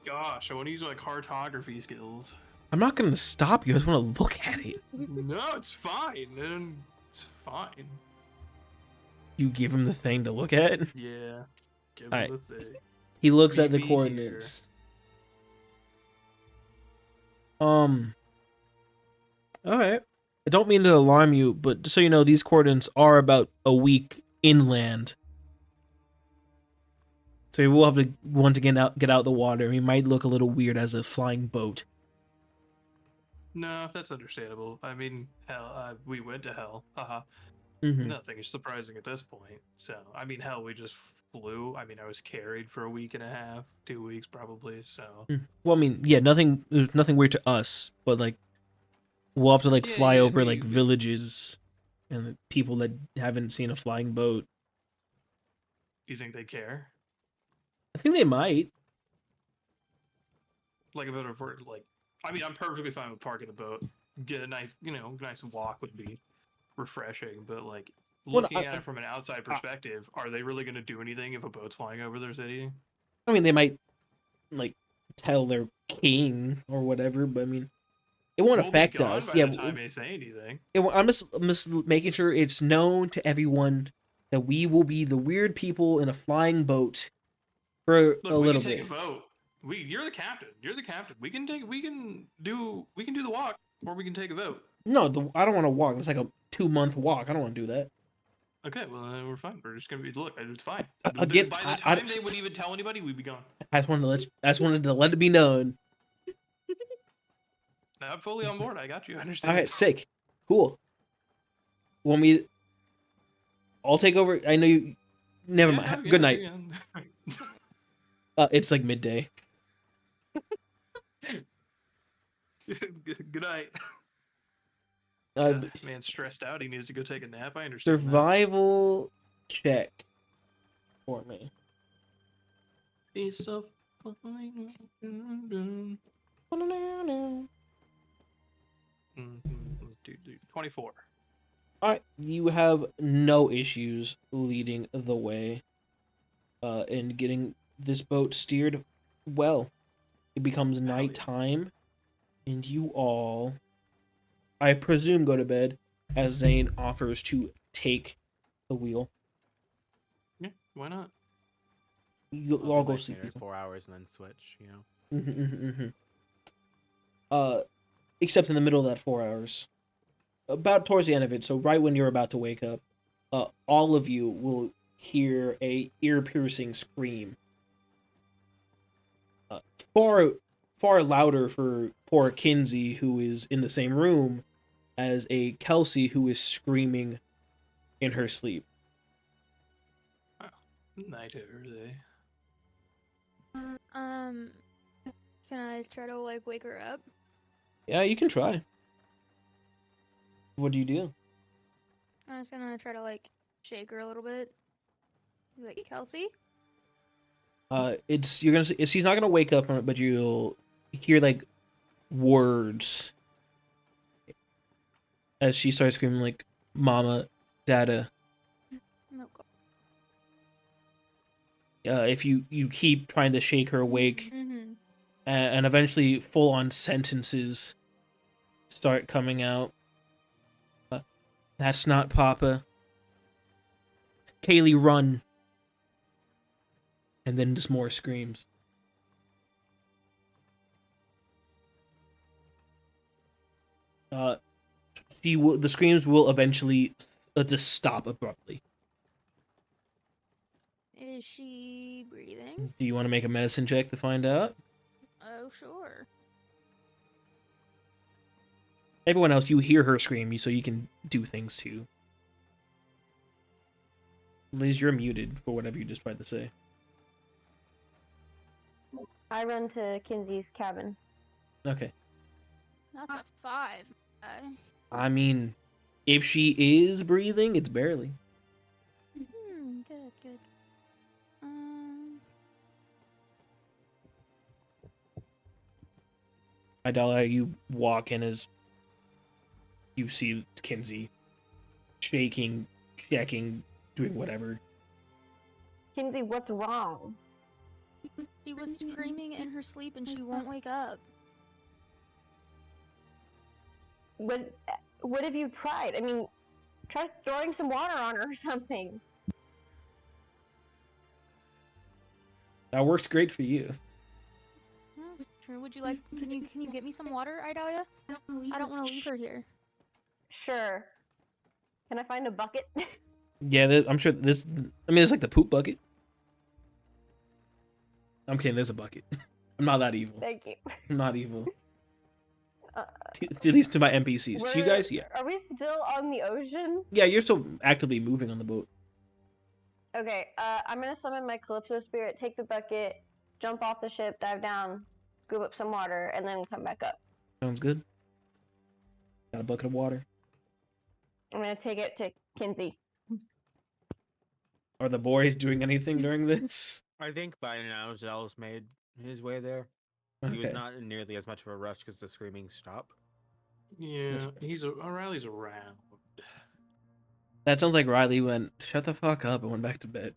Gosh, I want to use my cartography skills. I'm not gonna stop you. I just want to look at it. No, it's fine, man. It's fine. You give him the thing to look at. Yeah. Give Alright. him the thing. He looks at the Meet me here. coordinates. Alright. I don't mean to alarm you, but just so you know, these coordinates are about a week inland. So we will have to once again get out the water. He might look a little weird as a flying boat. No, that's understandable. I mean, hell, we went to hell. Haha. Mm-hmm. Nothing is surprising at this point. So, I mean, hell, we just flew. I mean, I was carried for a week and a half, 2 weeks probably. So, Well, I mean, yeah, nothing weird to us, but like we'll have to like Yeah, fly yeah, over we- like we- villages and the people that haven't seen a flying boat. you think they care? I think they might. Like a bit of like, I mean, I'm perfectly fine with parking the boat. Get a nice, nice walk would be refreshing. But like Well, looking at it from an outside perspective, are they really going to do anything if a boat's flying over their city? I mean, they might like tell their king or whatever, but I mean, it won't We'll be affect gone us. by Yeah, the time they say anything. I'm just making sure it's known to everyone that we will be the weird people in a flying boat for Look, a we little can take bit. a vote. You're the captain. You're the captain. We can do the walk, or we can take a vote. No, I don't want to walk. It's like a 2-month walk. I don't want to do that. Okay, well then we're fine. We're just gonna be look. It's fine. Again, By the time they would even tell anybody, we'd be gone. I just wanted to let it be known. I'm fully on board. I got you. I understand. All right, sick, cool. Want me? I'll take over. I know you. Never Yeah, mind. no, Good yeah, night. yeah. It's like midday. Good night. Man, stressed out. He needs to go take a nap. I understand. Survival check for me. It's so fine. 24. All right, you have no issues leading the way, and getting this boat steered well. It becomes Hell yeah. nighttime, and you all, I presume, go to bed as Zane offers to take the wheel. Yeah, why not? You I'll all do go my sleep. standard 4 hours and then switch. You know. Except in the middle of that 4 hours, about towards the end of it. So right when you're about to wake up, all of you will hear a ear-piercing scream. Far louder for poor Kenzi, who is in the same room as a Kelsey who is screaming in her sleep. Night early. Can I try to like wake her up? Yeah, you can try. What do you do? I'm just gonna try to like shake her a little bit. Like, Kelsey? She's not gonna wake up from it, but you'll hear like words as she starts screaming like "Mama, Dada." No. If you keep trying to shake her awake, Mm-hmm. and eventually full-on sentences start coming out. That's not Papa. Kaylee, run. And then just more screams. The screams will eventually just stop abruptly. Is she breathing? Do you want to make a medicine check to find out? Oh, sure. Everyone else, you hear her scream, so you can do things too. Liz, you're muted for whatever you just tried to say. I run to Kenzi's cabin. Okay. That's a 5. Okay. I mean, if she is breathing, it's barely. Good, good. Idalia, you walk in as you see Kenzi shaking, checking, doing whatever. Kenzi, what's wrong? She was screaming in her sleep and she won't wake up. What have you tried? I mean, try throwing some water on her or something. That works great for you. True. Would you like? Can you get me some water, Idalia? I don't want to leave her here. Sure. Can I find a bucket? Yeah, I'm sure this. I mean, it's like the poop bucket. I'm kidding. There's a bucket. I'm not that evil. Thank you. I'm not evil. At least to my NPCs. To you guys, yeah. Are we still on the ocean? Yeah, you're still actively moving on the boat. Okay, I'm gonna summon my Calypso spirit, take the bucket, jump off the ship, dive down, scoop up some water, and then come back up. Sounds good. Got a bucket of water. I'm gonna take it to Kenzi. Are the boys doing anything during this? I think by now Zell's made his way there. He was not in nearly as much of a rush because the screaming stopped. Yeah, O'Reilly's around. That sounds like Rylee went, shut the fuck up, and went back to bed.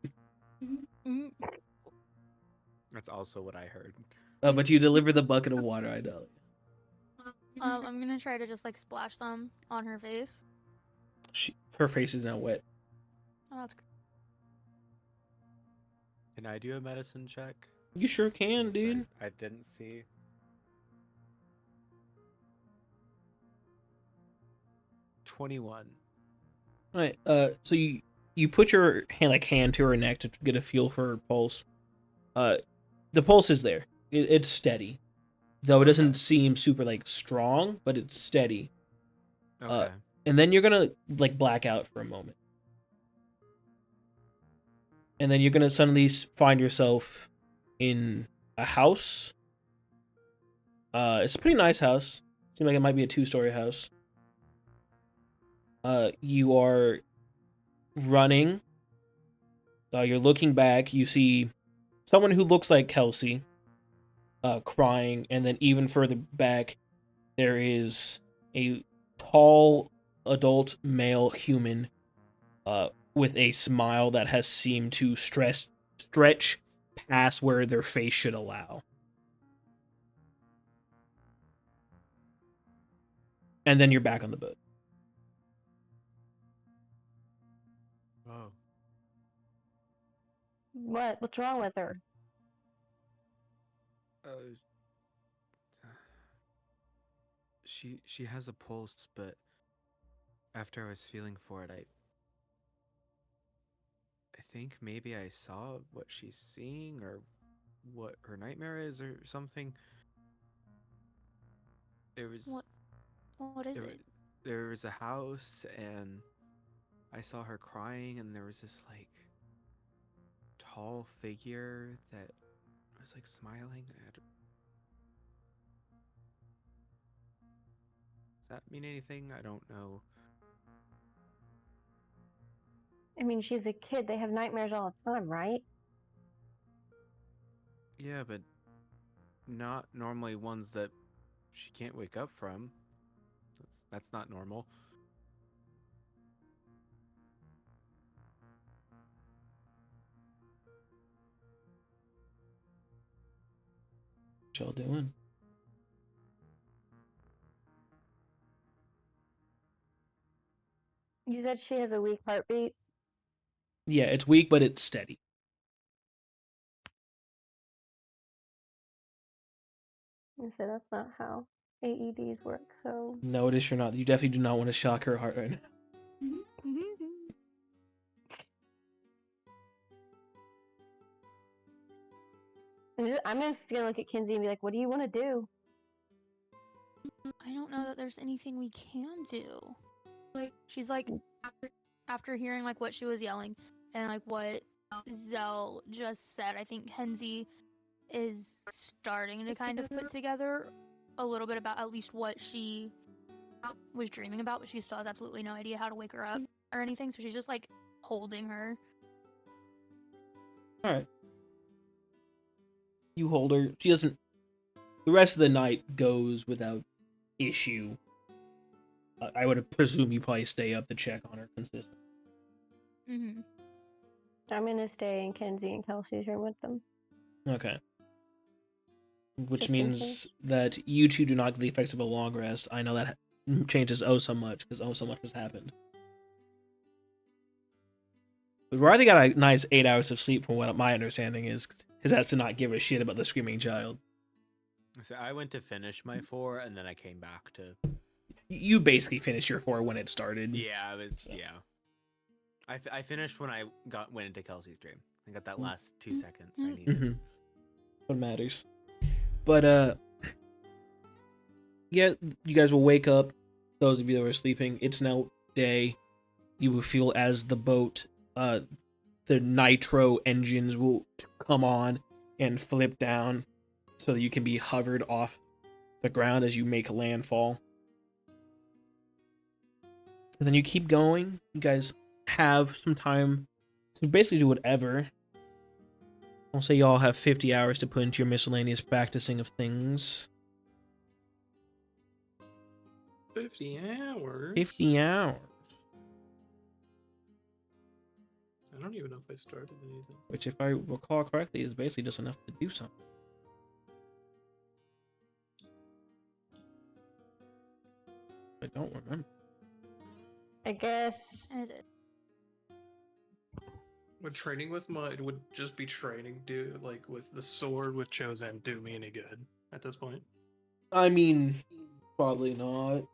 That's also what I heard. But you deliver the bucket of water, Idalia. I'm gonna try to just like splash some on her face. Her face is now wet. Oh, that's great. Can I do a medicine check? You sure can, dude. I didn't see. $21. All right. So you put your hand to her neck to get a feel for her pulse. The pulse is there. It's steady, though it doesn't seem super like strong, but it's steady. Okay. And then you're gonna like black out for a moment, and then you're gonna suddenly find yourself in a house. It's a pretty nice house. Seems like it might be a 2-story house. You are running. You're looking back. You see someone who looks like Kelsey, crying, and then even further back, there is a tall adult male human, with a smile that has seemed to stretch past where their face should allow. And then you're back on the boat. Oh. What's wrong with her? She has a pulse, but after I was feeling for it, I think maybe I saw what she's seeing or what her nightmare is or something. There was What is it? There was a house and I saw her crying and there was this like tall figure that was like smiling. Does that mean anything? I don't know. I mean, she's a kid. They have nightmares all the time, right? Yeah, but not normally ones that she can't wake up from. That's not normal. What y'all doing? You said she has a weak heartbeat. Yeah, it's weak, but it's steady. I said that's not how AEDs work. So No, it is you're not. You definitely do not want to shock her heart right now. I'm just gonna look at Kenzi and be like, "What do you want to do?" I don't know that there's anything we can do. She's like, after hearing like what she was yelling and like what Zell just said, I think Kenzi is starting to kind of put together a little bit about at least what she was dreaming about, but she still has absolutely no idea how to wake her up or anything. So she's just like holding her. All right. You hold her. She doesn't. The rest of the night goes without issue. I would presume you probably stay up to check on her consistently. Mm-hmm. I'm gonna stay in Kenzie and Kelsey's room with them. Okay. Which Just in means case. that you two do not get the effects of a long rest. I know that changes so much because so much has happened. But Rylee got a nice 8 hours of sleep from what my understanding is. His ass to not give a shit about the screaming child. So I went to finish my 4, and then I came back to. You basically finished your 4 when it started. Yeah, it was. So. Yeah. I finished when I went into Kelsey's dream. I got that last 2 seconds I needed. Mm-hmm. What matters. But yeah, you guys will wake up. Those of you that were sleeping, it's now day. You will feel as the boat, the nitro engines will come on and flip down, so that you can be hovered off the ground as you make landfall. And then you keep going. You guys have some time to basically do whatever. I'll say y'all have 50 hours to put into your miscellaneous practicing of things. 50 hours? 50 hours. I don't even know if I started anything. Which, if I recall correctly, is basically just enough to do something. I don't remember. I guess. Would training with would just be training like with the sword with Chosen do me any good at this point? I mean, probably not.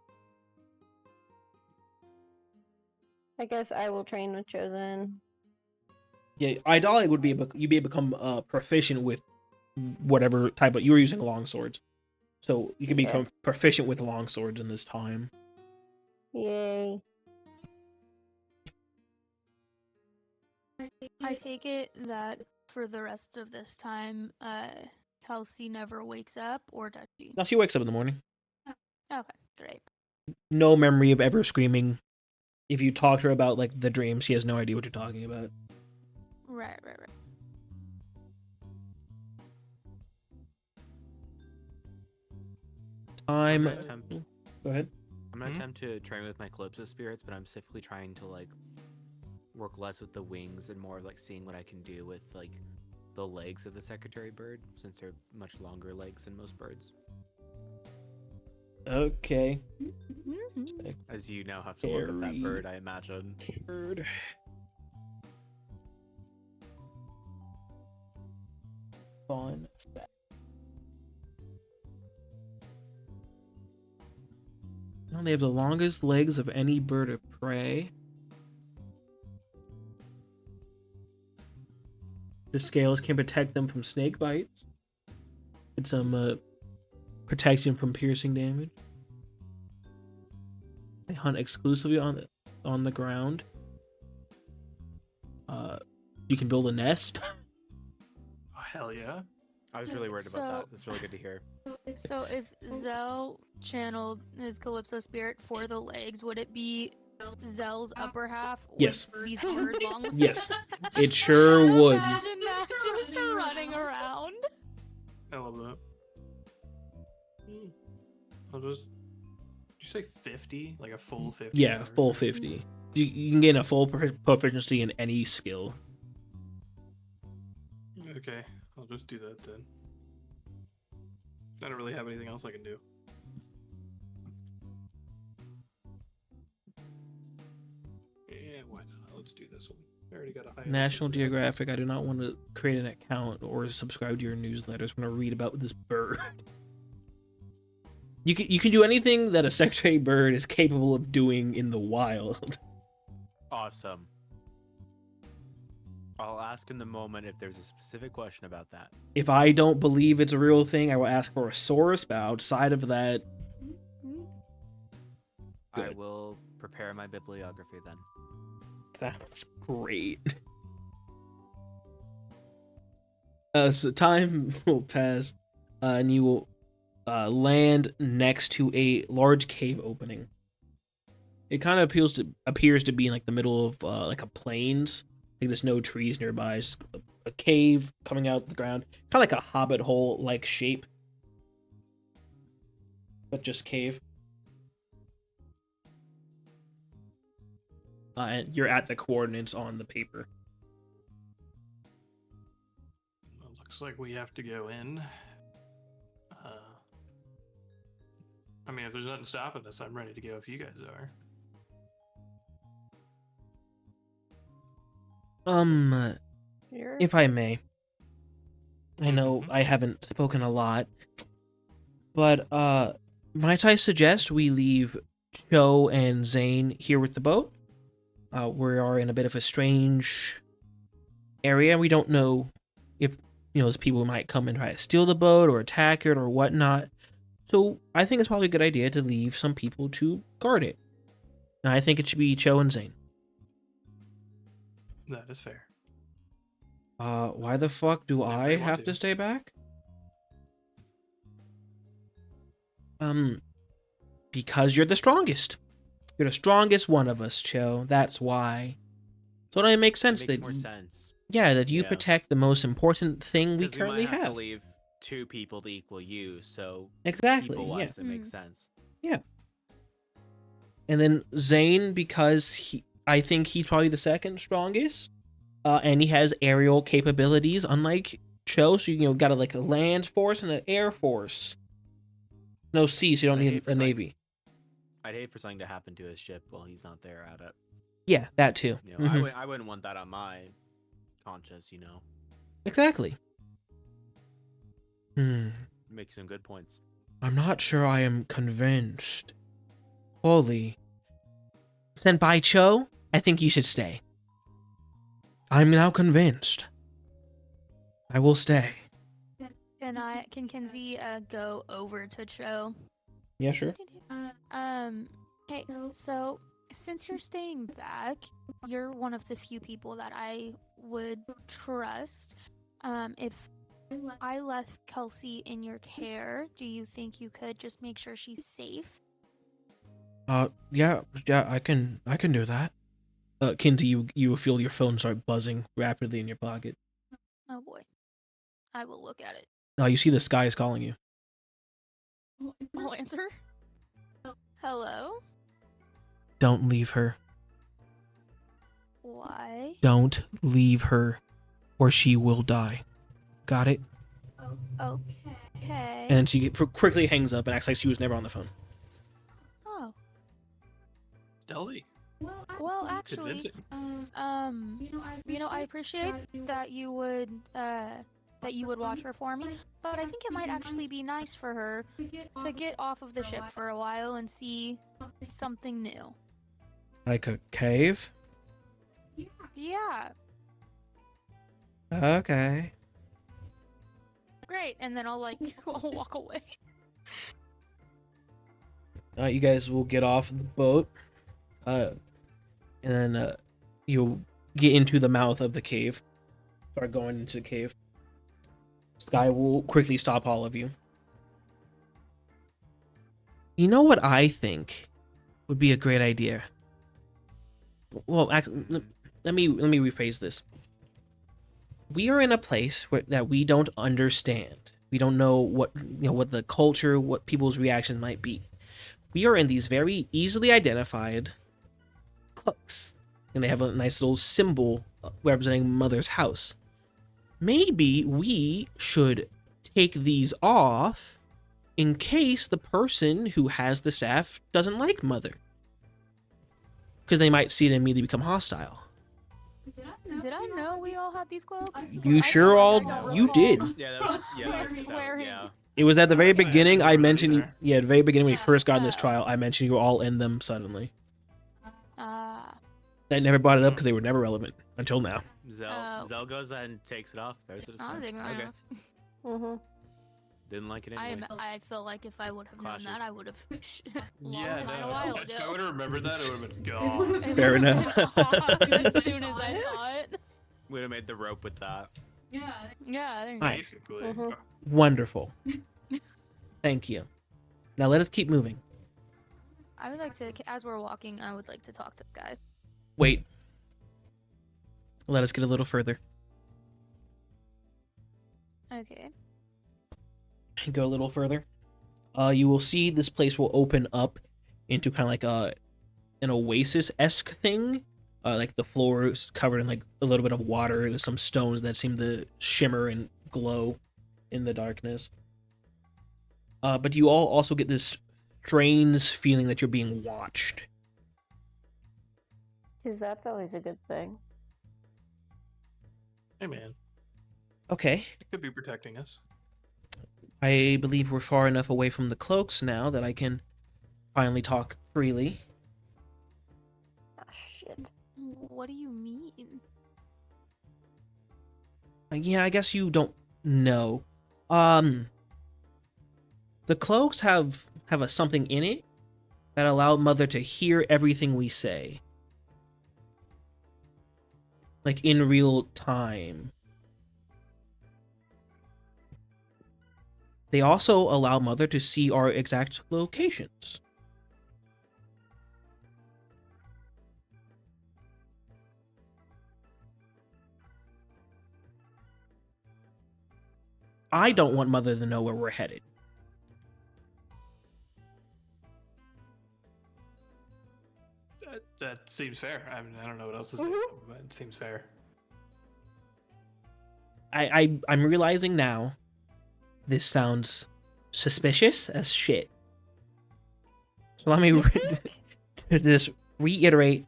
I guess I will train with Chosen. Yeah, Idalia would be you'd be able to become proficient with whatever type of you were using long swords, so you can become proficient with long swords in this time. Yay! I take it that for the rest of this time, Kelsey never wakes up, or does she? Now she wakes up in the morning. Okay, great. No memory of ever screaming. If you talk to her about like the dream, she has no idea what you're talking about. Right. I'm gonna attempt- Go ahead. I'm gonna attempt to train with my Calypso spirits, but I'm specifically trying to like work less with the wings and more like seeing what I can do with like the legs of the secretary bird, since they're much longer legs than most birds. Okay. Mm-hmm. As you now have to look at that Scary. bird, I imagine. Bird. Fun fact. Now they have the longest legs of any bird of prey. The scales can protect them from snake bites. Get some protection from piercing damage. They hunt exclusively on the ground. You can build a nest. Oh, hell yeah. I was really worried about that. That's really good to hear. So if Zell channeled his Calypso spirit for the legs, would it be Zell's upper half with Yes. these weird long legs? Yes, it sure would. Imagine that just running around. I love that. I'll just. Did you say 50? Like a full 50? Yeah, or- full 50. You can gain a full proficiency in any skill. Okay, I'll just do that then. I don't really have anything else I can do. Yeah, what? Let's do this one. I already got a high. National Geographic, I do not want to create an account or subscribe to your newsletters. I want to read about this bird. You can do anything that a secretary bird is capable of doing in the wild. Awesome. I'll ask in the moment if there's a specific question about that. If I don't believe it's a real thing, I will ask for a source, but outside of that, I Good. will prepare my bibliography then. Sounds great. So time will pass, and you will land next to a large cave opening. It kind of appears to be in like the middle of like a plains. Like there's no trees nearby. It's just a cave coming out of the ground, kind of like a hobbit hole like shape, but just cave. And you're at the coordinates on the paper. Well, looks like we have to go in. I mean, if there's nothing stopping us, I'm ready to go if you guys are. Sure. If I may. I know I haven't spoken a lot, but might I suggest we leave Cho and Zane here with the boat? We are in a bit of a strange area. We don't know if there's people who might come and try to steal the boat or attack it or whatnot. So I think it's probably a good idea to leave some people to guard it. And I think it should be Cho and Zane. That is fair. Why the fuck do If I they want have to. to stay back? Because you're the strongest. You're the strongest one of us, Cho. That's why. So it makes sense It makes that more sense. yeah, that you Yeah. protect the most important thing we Because we currently might have have. to leave 2 people to equal you, so Exactly. Yeah. people-wise, it makes Mm. sense. And then Zane, because I think he's probably the second strongest, and he has aerial capabilities, unlike Cho. So you got a land force and an air force. No sea, so you don't I'd hate need for a something- navy. I'd hate for something to happen to his ship while he's not there at it. Yeah, that too. I wouldn't want that on my conscience. Exactly. Make some good points. I'm not sure I am convinced. Holy. Senpai Cho, I think you should stay. I'm now convinced. I will stay. Can Kenzi go over to Cho? Yeah, sure. Hey, so since you're staying back, you're one of the few people that I would trust. If I left Kelsey in your care, do you think you could just make sure she's safe? Yeah, I can do that. Kenzi, you feel your phone start buzzing rapidly in your pocket. Oh boy. I will look at it. You see the sky is calling you. I'll answer. Hello? Don't leave her. Why? Don't leave her, or she will die. Got it? Okay. And she quickly hangs up and acts like she was never on the phone. Oh. Stealthy. Well, actually, Convincing. I appreciate that you would watch her for me, but I think it might actually be nice for her to get off of the ship for a while and see something new. Like a cave? Yeah, Okay. great. And then I'll I'll walk away. You guys will get off the boat. And then you'll get into the mouth of the cave. Start going into the cave. Sky will quickly stop all of you. You know what I think would be a great idea? Well, actually, let me rephrase this. We are in a place that we don't understand. We don't know what the culture, what people's reactions might be. We are in these very easily identified cloaks, and they have a nice little symbol representing Mother's house. Maybe we should take these off in case the person who has the staff doesn't like Mother, because they might see it and immediately become hostile. Did I know we all had these clothes? 'Cause You I sure feel all like I don't you did. recall. Yeah. It was at the very That's fine. beginning. I Everybody mentioned you. there. Yeah, at the very beginning when we Yeah, first got in this oh. trial, I mentioned you were all in them suddenly. Ah, I never brought it up because they were never relevant until now. Oh. Zell goes and takes it off. There's it. I'll take mine Okay. off. Mm-hmm. Didn't like it anyway. I feel like if I would have known that, Clashes. I would have lost Yeah, mine a no. while If I ago. would have remembered that, it would have been gone. It Fair would've enough. been off as soon as I saw it. Would have made the rope with that. Yeah, there you go. Alright. Basically. Mhm. Wonderful. Thank you. Now let us keep moving. I would like to, as we're walking, I would like to talk to the guy. Wait. Let us get a little further. Okay. Go a little further. You will see this place will open up into kind of like an oasis-esque thing. Like the floor is covered in like a little bit of water. There's some stones that seem to shimmer and glow in the darkness. But you all also get this strange feeling that you're being watched. Because that's always a good thing. Hey, man. Okay. It could be protecting us. I believe we're far enough away from the cloaks now that I can finally talk freely. Ah, shit. What do you mean? Yeah, I guess you don't know. The cloaks have a something in it that allow Mother to hear everything we say. Like in real time. They also allow Mother to see our exact locations. I don't want Mother to know where we're headed. That seems fair. I mean, I don't know what else to say, but it seems fair. I'm realizing now this sounds suspicious as shit. So let me just reiterate.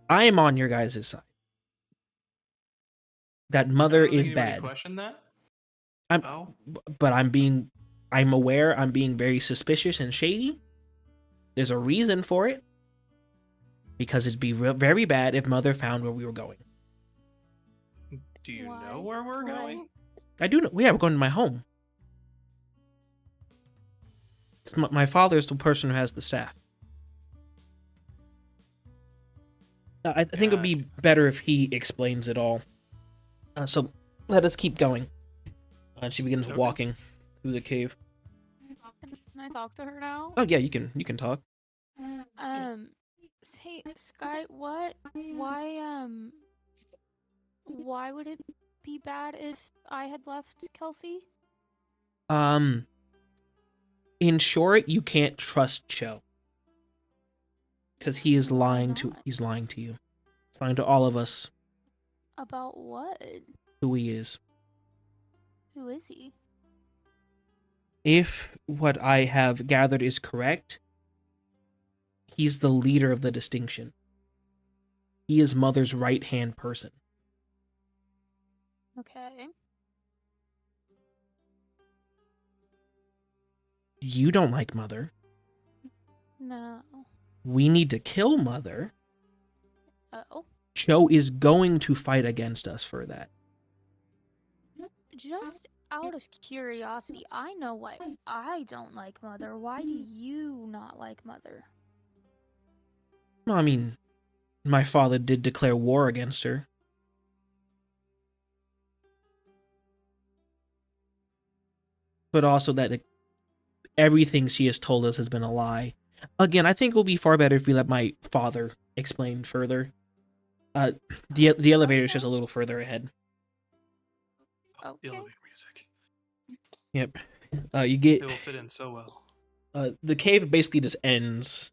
I am on your guys' side. That Mother I don't is think anybody bad. Question that? I'm- Oh, But I'm aware I'm being very suspicious and shady. There's a reason for it. Because it'd be very bad if Mother found where we were going. do you Why? know where we're Why? going? I do know. Yeah, we're going to my home. My father's the person who has the staff. I think it would be better if he explains it all. So let us keep going. And she begins Okay. walking through the cave. Can I talk to her now? Oh yeah, you can talk. Say, Sky, why would it be bad if I had left Kelsey? In short, you can't trust Cho. Because he is Why lying not? to you. He's lying to all of us About what? who he is. Who is he? If what I have gathered is correct, he's the leader of the distinction. He is Mother's right-hand person. Okay. You don't like Mother. No. We need to kill Mother. Oh. Cho is going to fight against us for that. Just out of curiosity, I know why I don't like Mother. Why do you not like Mother? I mean, my father did declare war against her. But also that everything she has told us has been a lie. Again, I think it will be far better if we let my father explain further. The elevator is just a little further ahead. Oh, the Okay. elevator music. Yep. You get It will fit in so well. the cave basically just ends.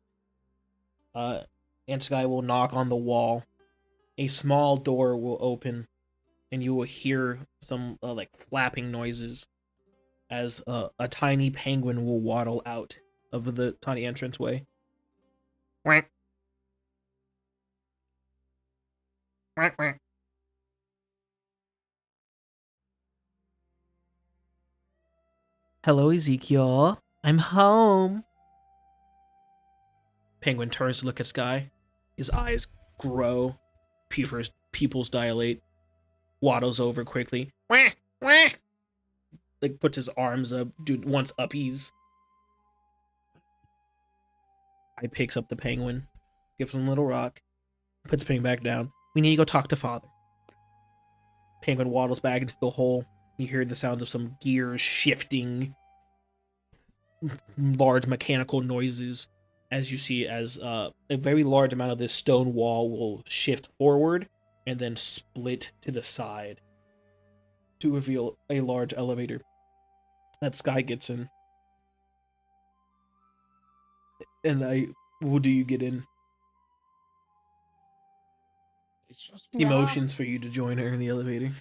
And Sky will knock on the wall. A small door will open, and you will hear some like flapping noises as a tiny penguin will waddle out of the tiny entranceway. Quack. Quack, quack. Hello, Ezekiel. I'm home. Penguin turns to look at Sky. His eyes grow. Pupils dilate. Waddles over quickly. Wah, wah. like puts his arms up, dude wants uppies. I picks up the penguin, gives him a little rock, puts the penguin back down. We need to go talk to father. Penguin waddles back into the hole. You hear the sounds of some gears shifting, large mechanical noises as you see as a very large amount of this stone wall will shift forward and then split to the side to reveal a large elevator that Sky gets in. And what do you get in? Yeah. Emotions for you to join her in the elevator.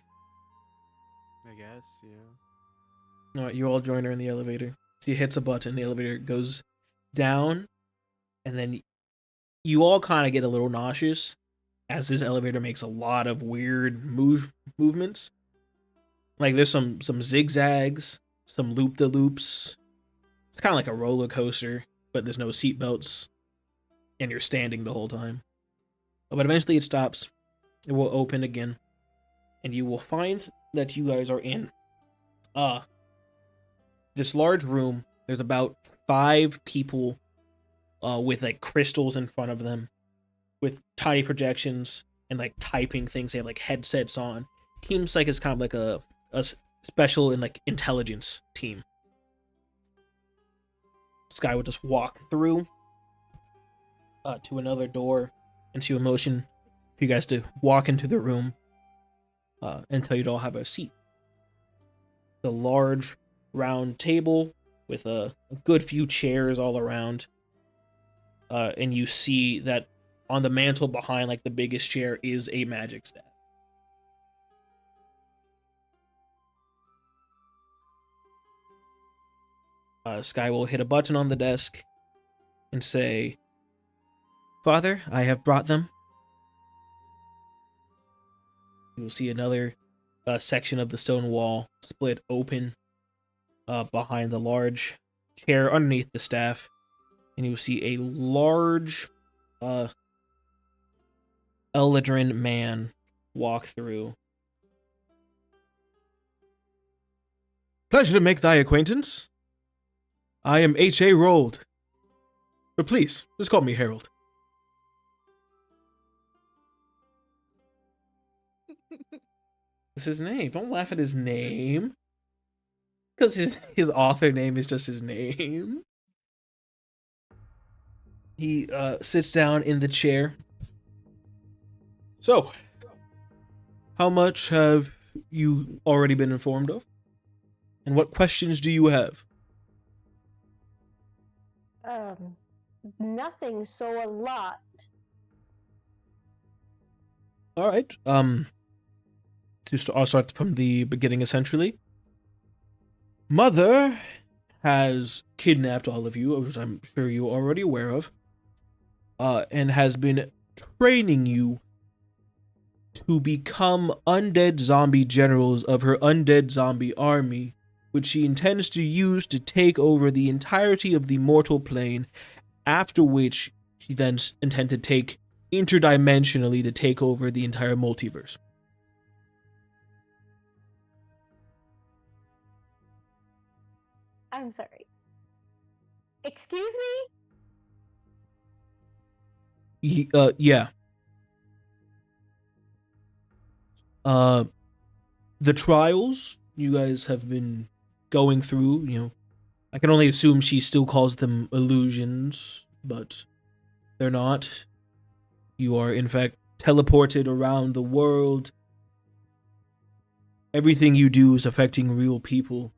I guess, yeah. All right, you all join her in the elevator. She hits a button, the elevator goes down, and then you all kind of get a little nauseous as this elevator makes a lot of weird movements. Like there's some zigzags, some loop-de-loops. It's kind of like a roller coaster, but there's no seatbelts, and you're standing the whole time. But eventually it stops. It will open again, and you will find that you guys are in this large room. There's about 5 people with like crystals in front of them, with tiny projections and like typing things. They have like headsets on. Seems like it's kind of like a special and like intelligence team. Sky would just walk through to another door, and she would motion for you guys to walk into the room and tell you to all have a seat. The large round table with a good few chairs all around, and you see that on the mantle behind like the biggest chair is a magic staff. Sky will hit a button on the desk and say, "Father, I have brought them." You will see another section of the stone wall split open behind the large chair underneath the staff, and you will see a large Eldrin man walk through. "Pleasure to make thy acquaintance. I am H.A. Rold. But please, just call me Harold." That's his name. Don't laugh at his name. Because his author name is just his name. He sits down in the chair. "So, how much have you already been informed of? And what questions do you have?" Nothing, so a lot. All right. I'll start from the beginning, essentially. Mother has kidnapped all of you, as I'm sure you're already aware of, and has been training you to become undead zombie generals of her undead zombie army, which she intends to use to take over the entirety of the mortal plane, after which she then intends to take interdimensionally to take over the entire multiverse. I'm sorry. Excuse me? Yeah. The trials you guys have been going through, I can only assume she still calls them illusions, but they're not. You are, in fact, teleported around the world. Everything you do is affecting real people.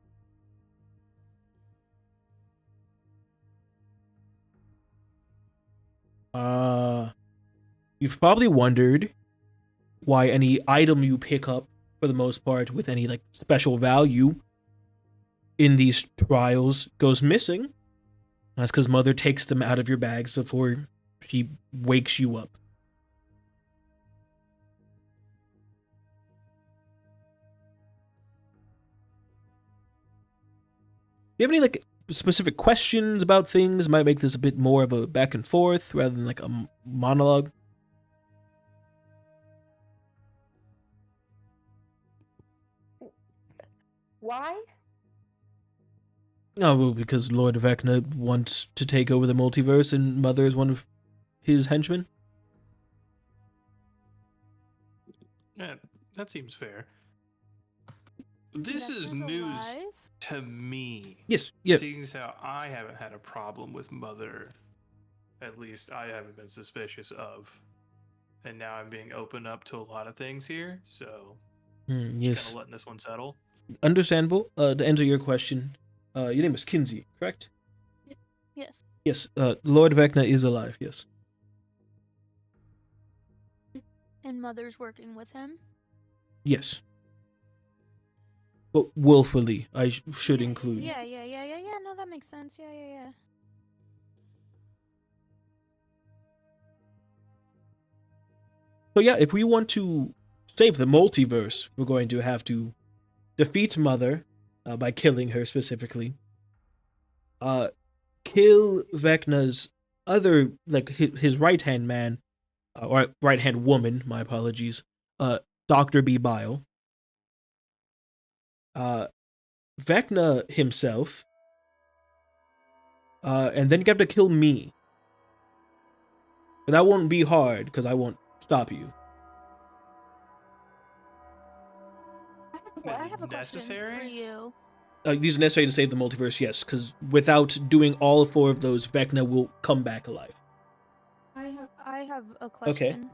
You've probably wondered why any item you pick up, for the most part, with any like special value in these trials goes missing. That's because Mother takes them out of your bags before she wakes you up. Do you have any like specific questions about things? Might make this a bit more of a back and forth rather than like a monologue. Why Oh, well, because Lord Vecna wants to take over the multiverse and Mother is one of his henchmen? Yeah, that seems fair. This is Vecna's news alive? to me. Yes, yeah. Seeing as how I haven't had a problem with Mother, at least I haven't been suspicious of. And now I'm being opened up to a lot of things here, so just kind Yes. of letting this one settle. Understandable. To answer your question, your name is Kenzi, correct? Yes. Yes, Lord Vecna is alive, yes. And Mother's working with him? Yes. But willfully, I should include. Yeah. No, that makes sense. Yeah. So yeah, if we want to save the multiverse, we're going to have to defeat Mother by killing her specifically. Kill Vecna's other, like his right-hand man, or right-hand woman, my apologies, Dr. B. Bile. Vecna himself, and then you have to kill me. But that won't be hard, because I won't stop you. I have a question necessary? for you. These are necessary to save the multiverse, yes, because without doing all 4 of those, Vecna will come back alive. I have a question.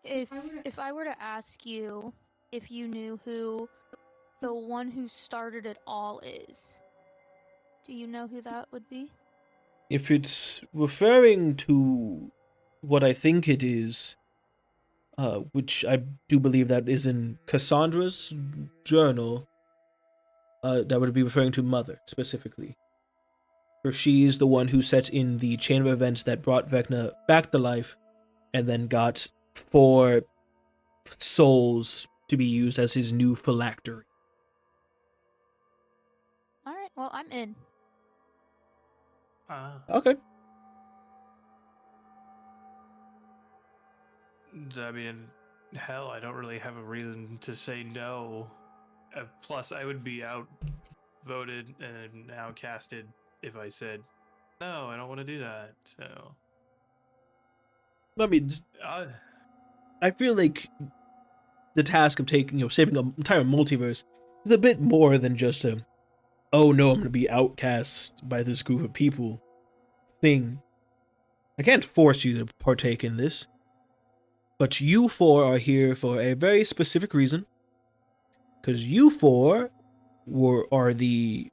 If I were to ask you if you knew who the one who started it all is, do you know who that would be? If it's referring to what I think it is, which I do believe that is in Cassandra's journal, that would be referring to Mother, specifically. For she is the one who set in the chain of events that brought Vecna back to life, and then got 4 souls to be used as his new phylactery. Alright, well, I'm in. Okay. I mean, hell, I don't really have a reason to say no. Plus, I would be outvoted and outcasted if I said, no, I don't want to do that. So, I mean, I feel like the task of saving an entire multiverse is a bit more than just a, oh no, I'm going to be outcast by this group of people thing. I can't force you to partake in this. But you 4 are here for a very specific reason. Because you 4 are the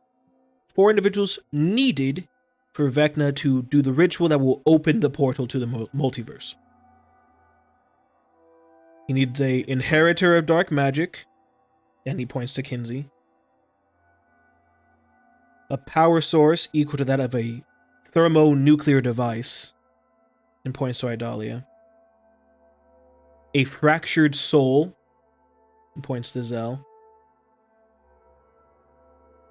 4 individuals needed for Vecna to do the ritual that will open the portal to the multiverse. He needs a inheritor of dark magic, and he points to Kenzi. A power source equal to that of a thermonuclear device, and points to Idalia. A fractured soul, and points to Zell.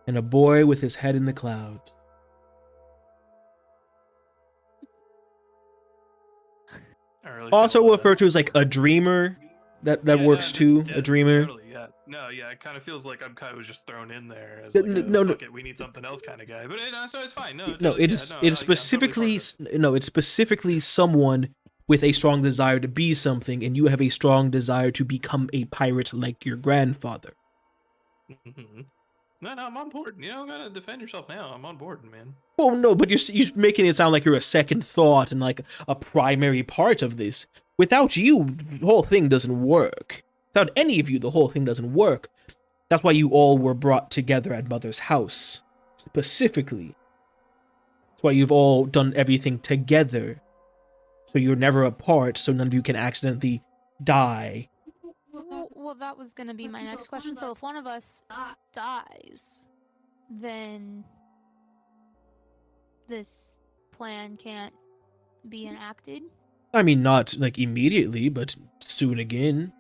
And a boy with his head in the clouds. Also referred to as like a dreamer. That works too. A dreamer. Totally, yeah. No, yeah, it kind of feels like I'm kind of just thrown in there as No, like no, fuck it, we need something else kind of guy. But so it's fine. It's specifically someone with a strong desire to be something, and you have a strong desire to become a pirate like your grandfather. Mm-hmm. No, I'm on board. You don't gotta defend yourself now. I'm on board, man. Well, no, but you're making it sound like you're a second thought and like a primary part of this. Without you, the whole thing doesn't work. Without any of you, the whole thing doesn't work. That's why you all were brought together at Mother's house. Specifically. That's why you've all done everything together. So you're never apart, so none of you can accidentally die. Well, that was gonna be my next question. So if one of us dies, then this plan can't be enacted? I mean, not like immediately, but soon again.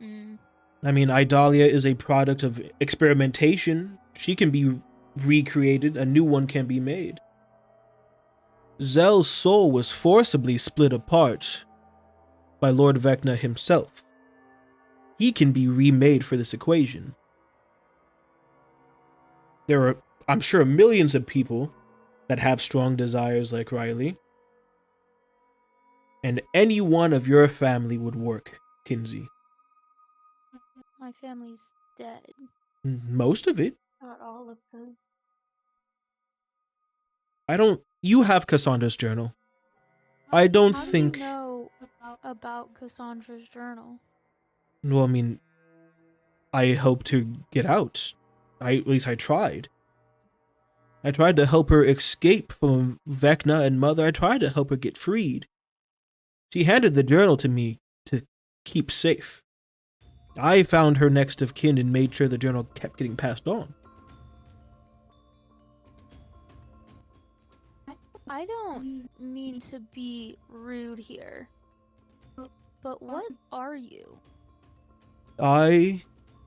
I mean, Idalia is a product of experimentation. She can be recreated, a new one can be made. Zell's soul was forcibly split apart by Lord Vecna himself. He can be remade for this equation. There are I'm sure millions of people that have strong desires like Rylee. And any one of your family would work, Kenzi. My family's dead. Most of it. Not all of them. You have Cassandra's journal. I don't How think. do you know about Cassandra's journal? Well, I mean, I hope to get out. At least I tried. I tried to help her escape from Vecna and Mother. I tried to help her get freed. She handed the journal to me to keep safe. I found her next of kin and made sure the journal kept getting passed on. I don't mean to be rude here, but what are you? I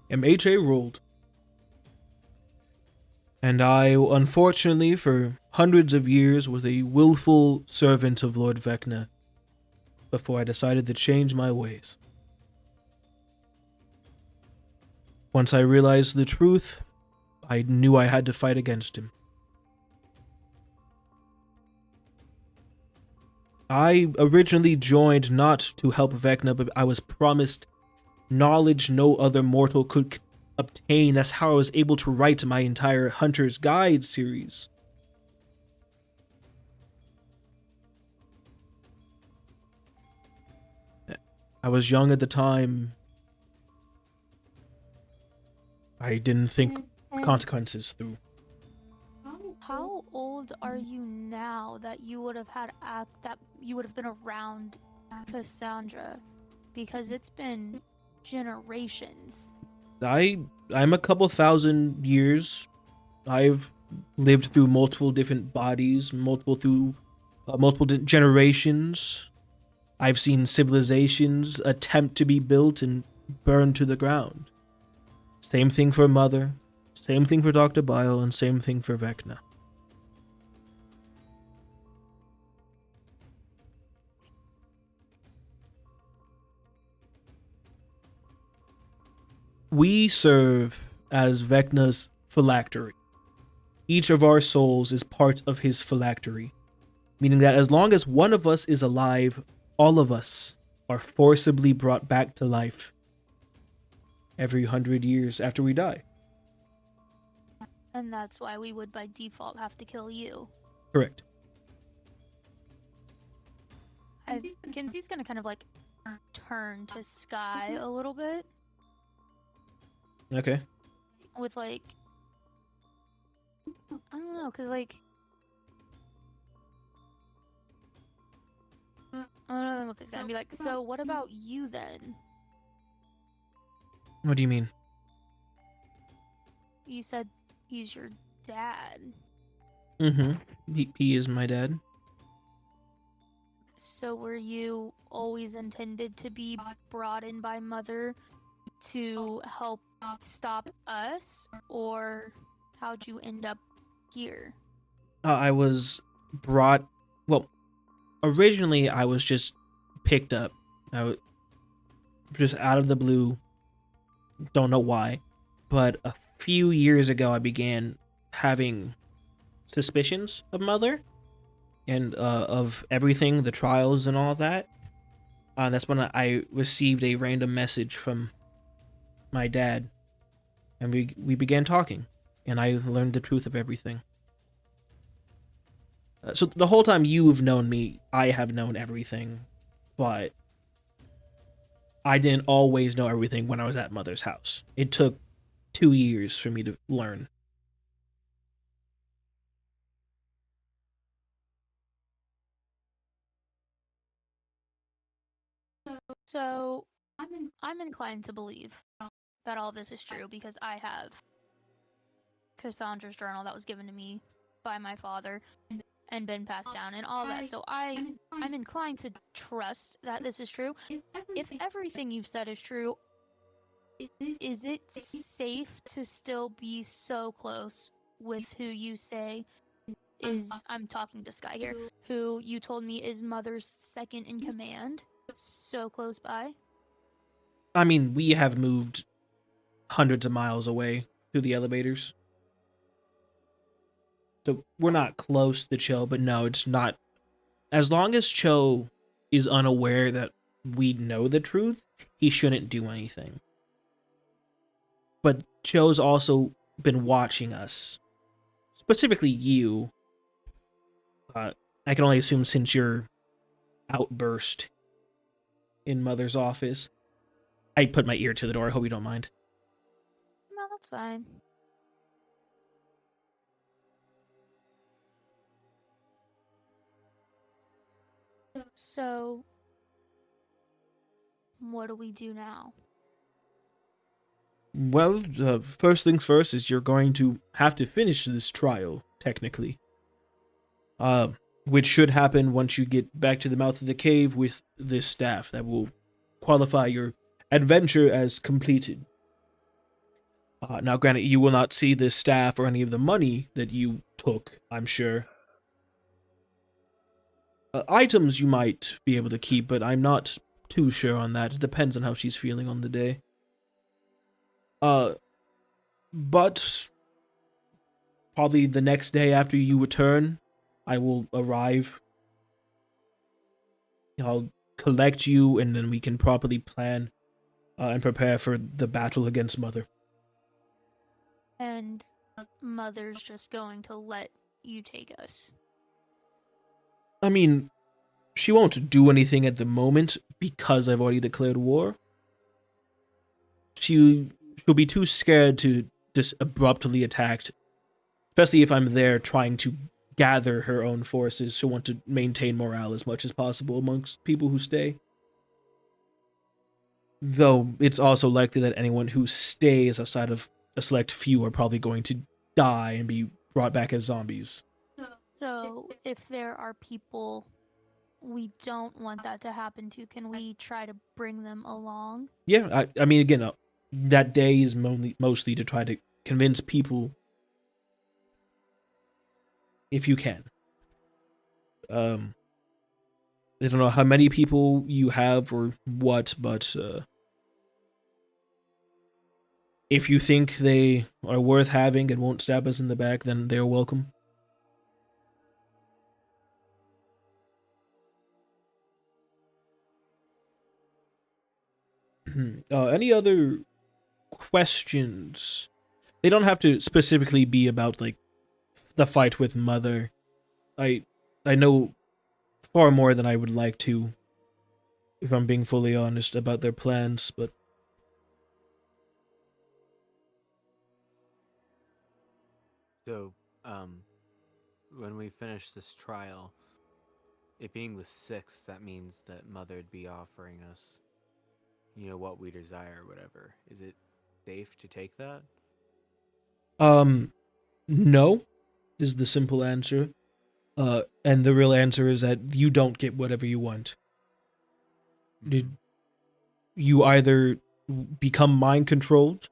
am H.A. Rold. And I, unfortunately, for hundreds of years, was a willful servant of Lord Vecna before I decided to change my ways. Once I realized the truth, I knew I had to fight against him. I originally joined not to help Vecna, but I was promised knowledge no other mortal could obtain. That's how I was able to write my entire Hunter's Guide series. I was young at the time. I didn't think consequences through. How old are you now that you would have been around Cassandra? Because it's been generations. I'm a couple thousand years. I've lived through multiple different bodies, multiple generations. I've seen civilizations attempt to be built and burned to the ground. Same thing for Mother, same thing for Dr. Bile, and same thing for Vecna. We serve as Vecna's phylactery. Each of our souls is part of his phylactery, meaning that as long as one of us is alive, all of us are forcibly brought back to life every 100 years after we die. And that's why we would by default have to kill you. Correct. Kenzi's gonna kind of like turn to Sky a little bit Okay. with like, I don't know, cause like, I don't know, look at Sky and be like, so what about you then? What do you mean? You said he's your dad. Mm-hmm. He is my dad. So were you always intended to be brought in by Mother to help stop us, or how'd you end up here? I was brought. Well, originally I was just picked up. I was just out of the blue. Don't know why, but a few years ago I began having suspicions of Mother and of everything, the trials and all that. That's when I received a random message from my dad, and we began talking, and I learned the truth of everything. So the whole time you've known me, I have known everything, but I didn't always know everything when I was at Mother's house. It took 2 years for me to learn. So I'm inclined to believe that all this is true because I have Cassandra's journal that was given to me by my father and been passed down and all that. So I'm inclined to trust that this is true. If everything you've said is true, is it safe to still be so close with who you say is, I'm talking to Sky here, who you told me is Mother's second in command, so close by? I mean, we have moved hundreds of miles away through the elevators. So we're not close to Cho, but no, it's not. As long as Cho is unaware that we know the truth, he shouldn't do anything. But Cho's also been watching us, specifically you. I can only assume since your outburst in Mother's office. I put my ear to the door. I hope you don't mind. No, that's fine. So, what do we do now? Well, first things first is you're going to have to finish this trial, technically. Which should happen once you get back to the mouth of the cave with this staff that will qualify your adventure as completed. Now, granted, you will not see this staff or any of the money that you took, I'm sure. Items you might be able to keep, but I'm not too sure on that. It depends on how she's feeling on the day. But probably the next day after you return, I will arrive. I'll collect you, and then we can properly plan and prepare for the battle against Mother. And Mother's just going to let you take us. I mean, she won't do anything at the moment because I've already declared war. She'll be too scared to just abruptly attack, especially if I'm there trying to gather her own forces. She'll want to maintain morale as much as possible amongst people who stay. Though it's also likely that anyone who stays outside of a select few are probably going to die and be brought back as zombies. So, if there are people we don't want that to happen to, can we try to bring them along? Yeah, I mean, again, that day is mostly to try to convince people, if you can. I don't know how many people you have or what, but if you think they are worth having and won't stab us in the back, then they're welcome. Any other questions? They don't have to specifically be about, like, the fight with Mother. I know far more than I would like to, if I'm being fully honest, about their plans, but... So, when we finish this trial, it being the 6th, that means that Mother'd be offering us, what we desire or whatever. Is it safe to take that? No, is the simple answer. And the real answer is that you don't get whatever you want. You either become mind-controlled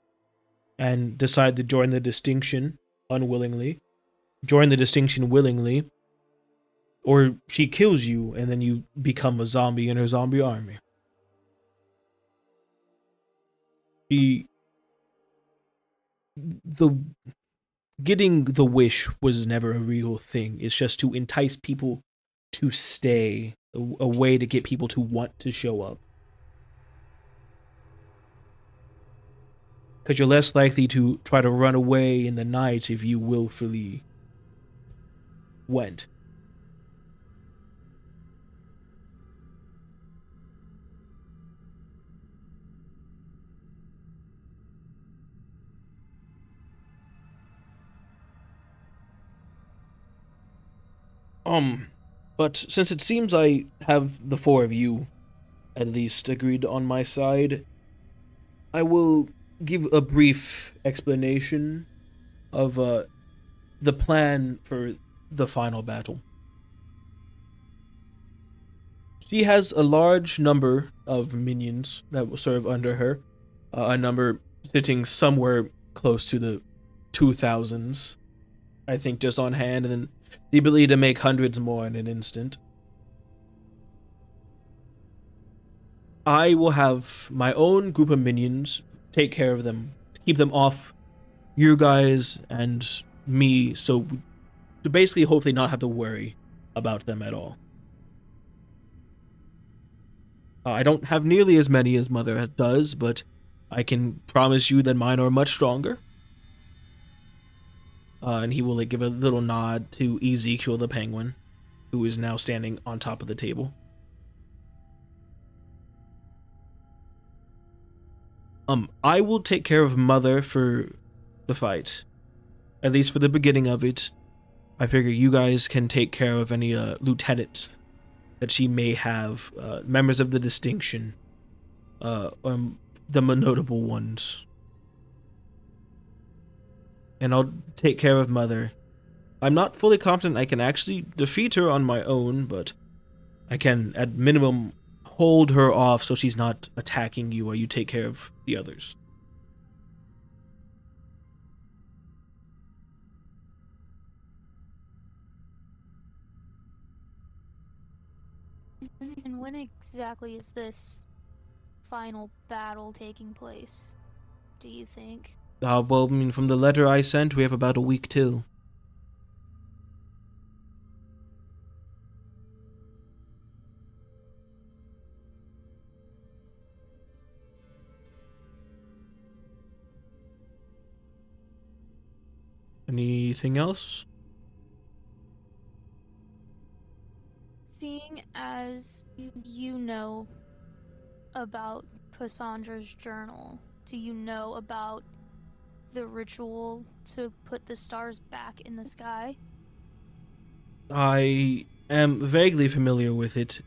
and decide to join the distinction unwillingly, join the distinction willingly, or she kills you and then you become a zombie in her zombie army. Getting the wish was never a real thing. It's just to entice people to stay, a way to get people to want to show up. Because you're less likely to try to run away in the night if you willfully went. But since it seems I have the 4 of you at least agreed on my side, I will give a brief explanation of the plan for the final battle. She has a large number of minions that will serve under her, a number sitting somewhere close to the 2000s, I think, just on hand, and then the ability to make hundreds more in an instant. I will have my own group of minions take care of them, keep them off you guys and me, so to basically hopefully not have to worry about them at all. I don't have nearly as many as Mother does, but I can promise you that mine are much stronger. And he will give a little nod to Ezekiel the penguin, who is now standing on top of the table. I will take care of Mother for the fight, at least for the beginning of it. I figure you guys can take care of any lieutenants that she may have, members of the distinction, the notable ones. And I'll take care of Mother. I'm not fully confident I can actually defeat her on my own, but I can, at minimum, hold her off so she's not attacking you while you take care of the others. And when exactly is this final battle taking place, do you think? Well, I mean, from the letter I sent, we have about a week till. Anything else? Seeing as you know about Cassandra's journal, do you know about the ritual to put the stars back in the sky? I am vaguely familiar with it.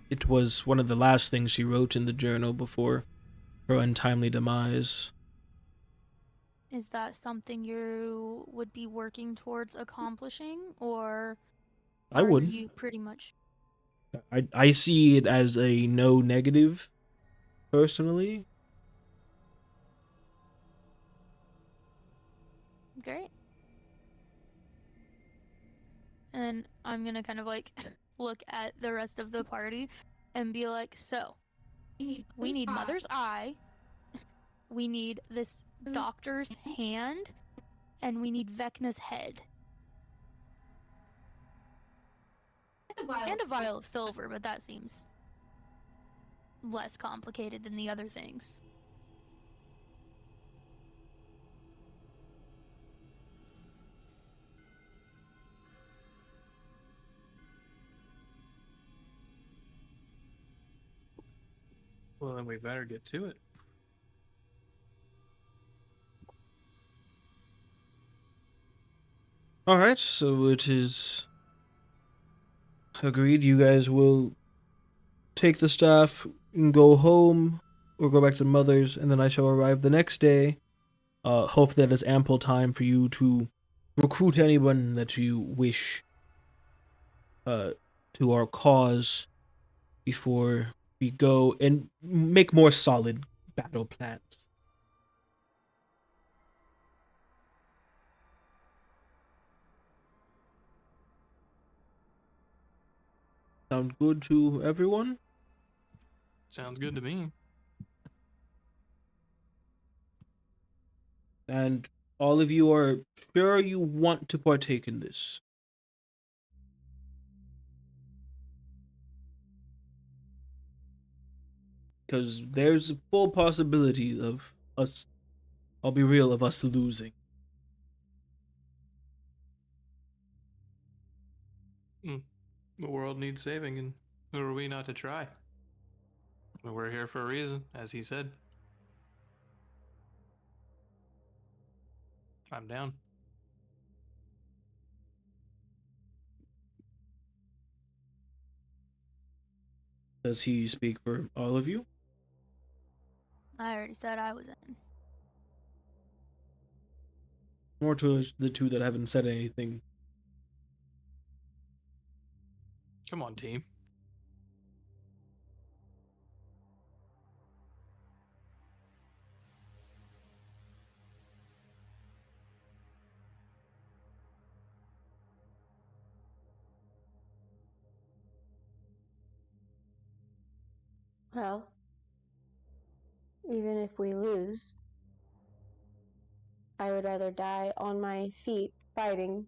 It was one of the last things she wrote in the journal before her untimely demise. Is that something you would be working towards accomplishing, or I are would. you pretty much... I see it as a no negative, personally. Great. And I'm gonna kind of like look at the rest of the party and be like, so, we need Mother's eye, we need this doctor's hand, and we need Vecna's head. And a vial of silver, but that seems less complicated than the other things. Well, then we better get to it. Alright, so it is agreed you guys will take the staff and go home or go back to Mother's, and then I shall arrive the next day. Hope that is ample time for you to recruit anyone that you wish to our cause before we go, and make more solid battle plans. Sound good to everyone? Sounds good to me. And all of you are sure you want to partake in this? Because there's a full possibility of us, I'll be real, of us losing. The world needs saving, and who are we not to try? We're here for a reason, as he said. I'm down. Does he speak for all of you? I already said I was in. More to the two that haven't said anything. Come on, team. Well, even if we lose, I would rather die on my feet fighting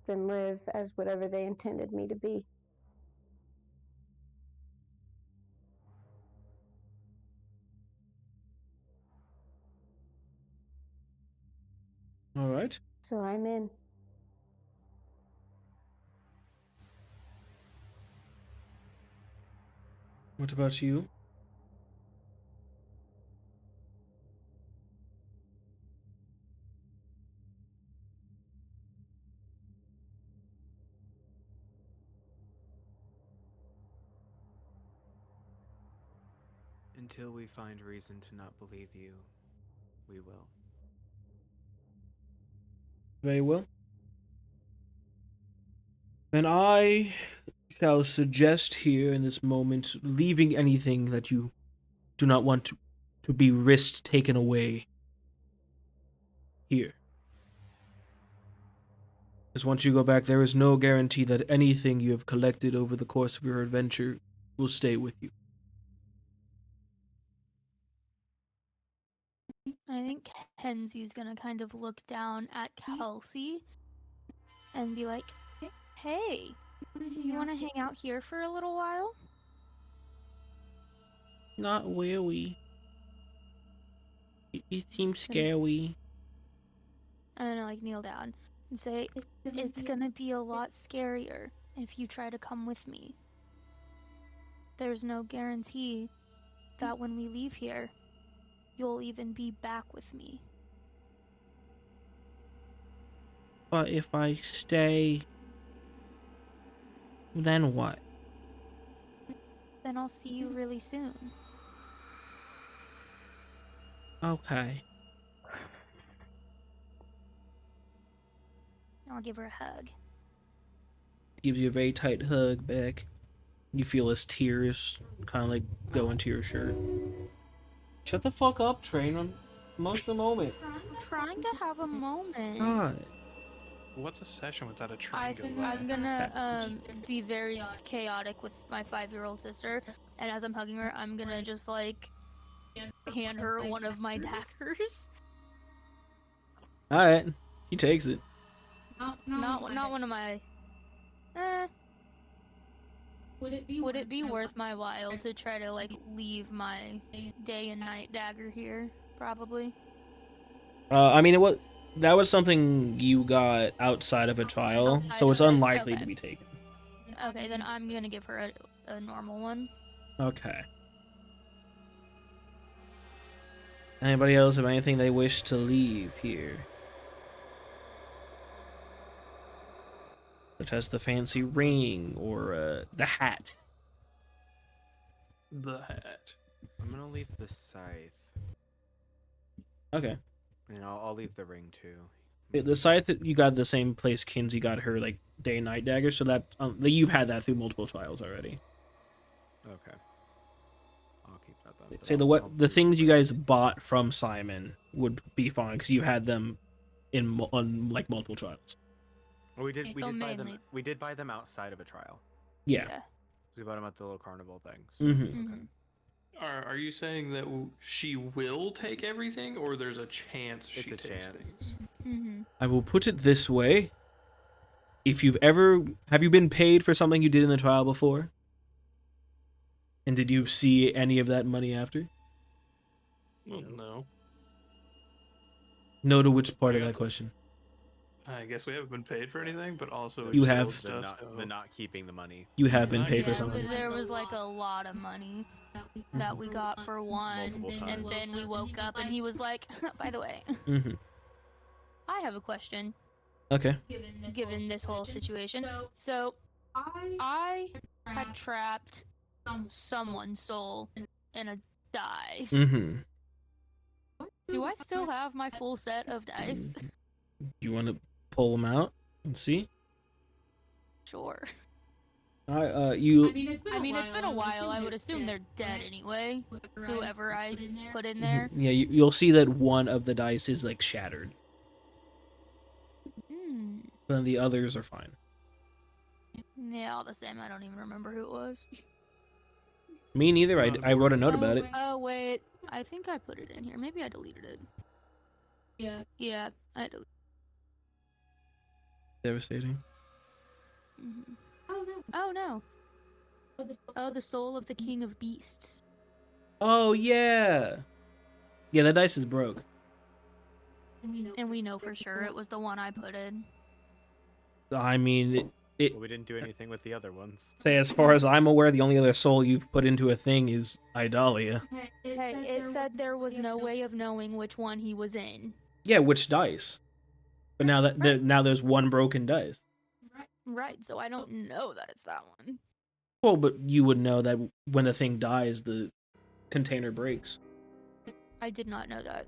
and live as whatever they intended me to be. All right. So I'm in. What about you? Until we find reason to not believe you, we will. Very well. Then I shall suggest here in this moment leaving anything that you do not want to be risked taken away here. Because once you go back, there is no guarantee that anything you have collected over the course of your adventure will stay with you. I think Kenzi's gonna kind of look down at Kelsey and be like, hey, you wanna hang out here for a little while? Not really. It seems scary. I'm gonna like kneel down and say, it's gonna be a lot scarier if you try to come with me. There's no guarantee that when we leave here, you'll even be back with me. But if I stay, then what? Then I'll see you really soon. Okay. I'll give her a hug. Gives you a very tight hug back. You feel his tears kind of like go into your shirt. Shut the fuck up, train. Most of the moment. I'm trying to have a moment. God. What's a session without a triangle? I'm gonna be very chaotic with my 5-year-old sister, and as I'm hugging her, I'm gonna just like hand her one of my daggers. All right. He takes it. Not one of my. Would it be worth my while to try to like leave my day and night dagger here? Probably. I mean, that was something you got outside of a trial, Outside so of it's this? unlikely Okay. to be taken. Okay, then I'm gonna give her a normal one. Okay. Anybody else have anything they wish to leave here? Such as the fancy ring or the hat. The hat. I'm gonna leave the scythe, Okay. and I'll leave the ring too. The scythe that you got at the same place Kenzi got her like day and night dagger, so that you've had that through multiple trials already. Okay. I'll keep that then. but Say I'll the leave things you ring. guys bought from Simon would be fine because you had them on like multiple trials. Well, we did So buy them. mainly- We did buy them outside of a trial. Yeah. We bought them at the little carnival thing. So, Mhm. okay. Are you saying that she will take everything, or there's a chance It's she a takes chance. things? Mm-hmm. I will put it this way. If have you been paid for something you did in the trial before? And did you see any of that money after? Well, no. No to which part of Yeah, that just- question? I guess we haven't been paid for anything, but also You we have- sold stuff. The not keeping the money. You have been Not paid for yet. something. But there was like a lot of money that we got for one, Multiple and times. then we woke up and he was like, by the way, Mm-hmm. I have a question Okay. given this whole situation. So I had trapped someone's soul in a dice. Mm-hmm. Do I still have my full set of dice? You want to pull them out and see? Sure. You. I mean, it's been a while. I would assume they're dead anyway. Whoever I put in there. Yeah, you'll see that one of the dice is like shattered, Hmm. but the others are fine. Yeah, all the same. I don't even remember who it was. Me neither. I wrote a note about it. Oh, wait. I think I put it in here. Maybe I deleted it. Yeah, I deleted Devastating. Mhm. Oh no. Oh, the soul of the king of beasts. Oh yeah. Yeah, that dice is broke. And we know for sure it was the one I put in. I mean, Well, we didn't do anything with the other ones. say as far as I'm aware, the only other soul you've put into a thing is Idalia. Hey, it said there was no way of knowing which one he was in. Yeah, which dice? But now that Right. now there's one broken dice. Right, so I don't know that it's that one. Well, but you would know that when the thing dies, the container breaks. I did not know that.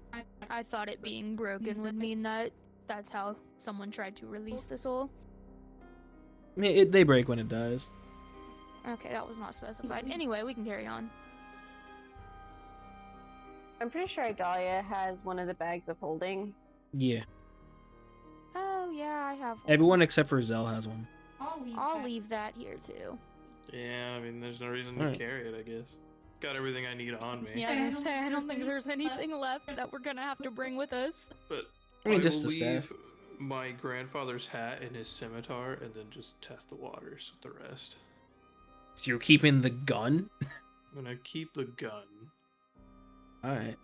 I thought it being broken would mean that that's how someone tried to release the soul. I mean, they break when it dies. Okay, that was not specified. Anyway, we can carry on. I'm pretty sure Idalia has one of the bags of holding. Yeah. Oh, yeah, I have one. Everyone except for Zell has one. I'll leave that here too. Yeah, I mean, there's no reason to Alright. carry it, I guess. Got everything I need on me. Yeah, I was gonna say, I don't think there's anything left that we're gonna have to bring with us. But I mean, I just will the staff. leave my grandfather's hat and his scimitar, and then just test the waters with the rest. So you're keeping the gun? I'm gonna keep the gun. Alright.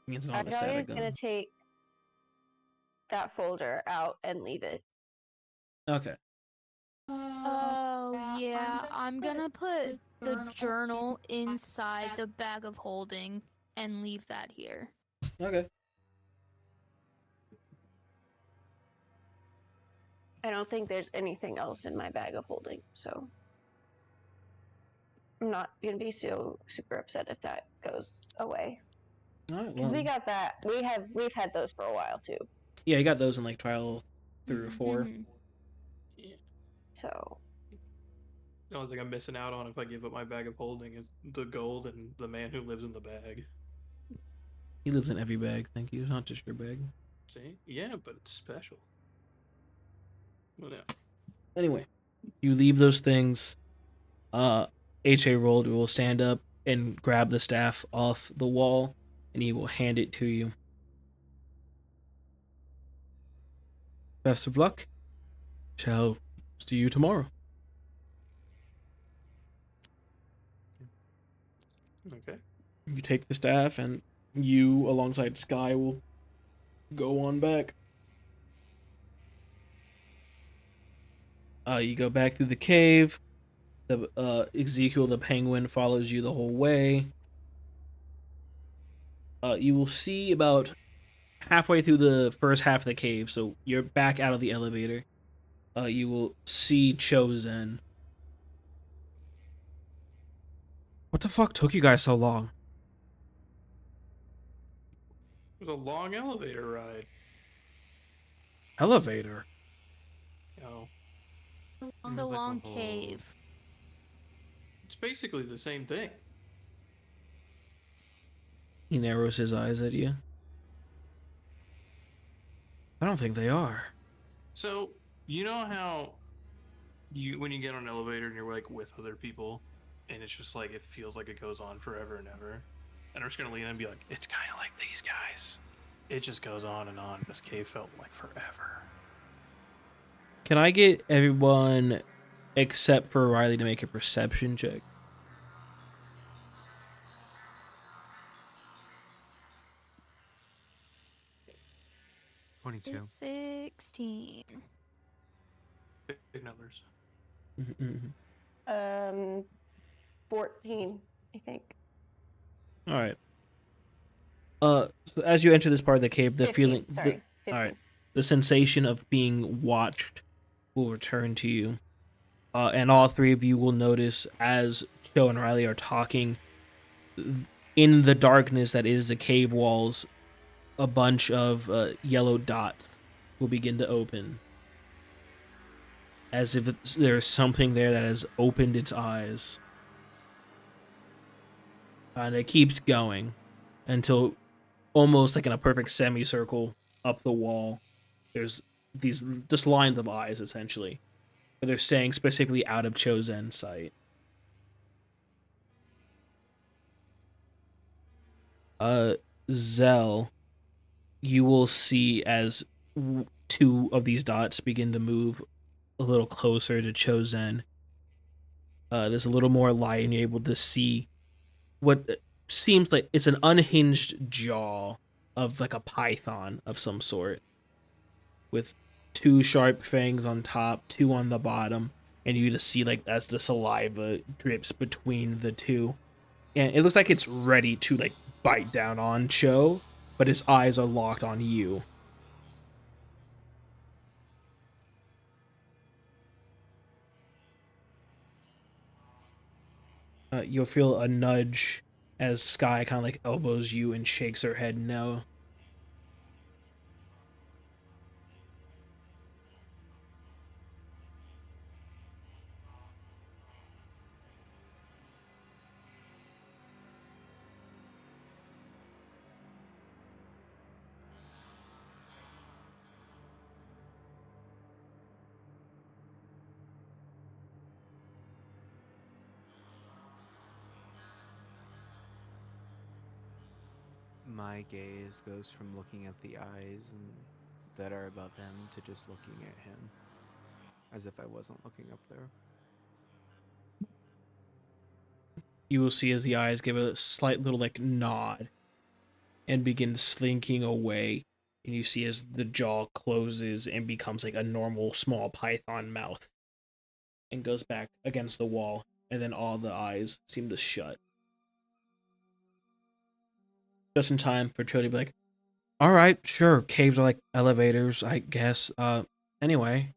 Means not a Idalia's gun. gonna take that folder out and leave it. Okay. Oh, yeah, I'm gonna put the journal inside the bag of holding and leave that here. Okay. I don't think there's anything else in my bag of holding, so I'm not gonna be so super upset if that goes away. Alright, Because well. we got that. We've had those for a while too. Yeah, you got those in like trial 3 or 4. Mhm. Yeah. So The only thing I'm missing out on if I give up my bag of holding is the gold and the man who lives in the bag. He lives in every bag, thank you. Not just your bag. See? Yeah, but it's special. Well, yeah. Anyway, you leave those things. H.A. Rolled will stand up and grab the staff off the wall, and he will hand it to you. Best of luck. Shall see you tomorrow. Okay. You take the staff, and you, alongside Sky, will go on back. You go back through the cave. The Ezekiel the penguin follows you the whole way. You will see about halfway through the first half of the cave, so you're back out of the elevator. You will see Chosen. What the fuck took you guys so long? It was a long elevator ride. Elevator? Oh. It's was a like a long whole- cave. It's basically the same thing. He narrows his eyes at you. I don't think they are. So, you know how when you get on an elevator and you're like with other people and it's just like it feels like it goes on forever and ever? And I'm just gonna lean in and be like, it's kinda like these guys. It just goes on and on. This cave felt like forever. Can I get everyone except for Rylee to make a perception check? Mm. 22. 16. Big numbers. 14, I think. All right. So as you enter this part of the cave, the 15, feeling, sorry, 15. all right, the sensation of being watched will return to you, and all three of you will notice as Cho and Rylee are talking, in the darkness that is the cave walls, a bunch of yellow dots will begin to open, as if there's something there that has opened its eyes. And it keeps going until almost like in a perfect semicircle up the wall, there's these just lines of eyes, essentially. But they're staying specifically out of Chosen's sight. Zell, you will see as two of these dots begin to move a little closer to Chosen. There's a little more light, and you're able to see what seems like it's an unhinged jaw of like a python of some sort, with two sharp fangs on top, two on the bottom, and you just see like as the saliva drips between the two, and it looks like it's ready to like bite down on Cho, but his eyes are locked on you. You'll feel a nudge as Sky kind of like elbows you and shakes her head no. My gaze goes from looking at the eyes that are above him to just looking at him, as if I wasn't looking up there. You will see as the eyes give a slight little like nod and begin slinking away, and you see as the jaw closes and becomes like a normal small python mouth and goes back against the wall, and then all the eyes seem to shut. Just in time for Cho to be like, all right, sure, caves are like elevators, I guess. Anyway,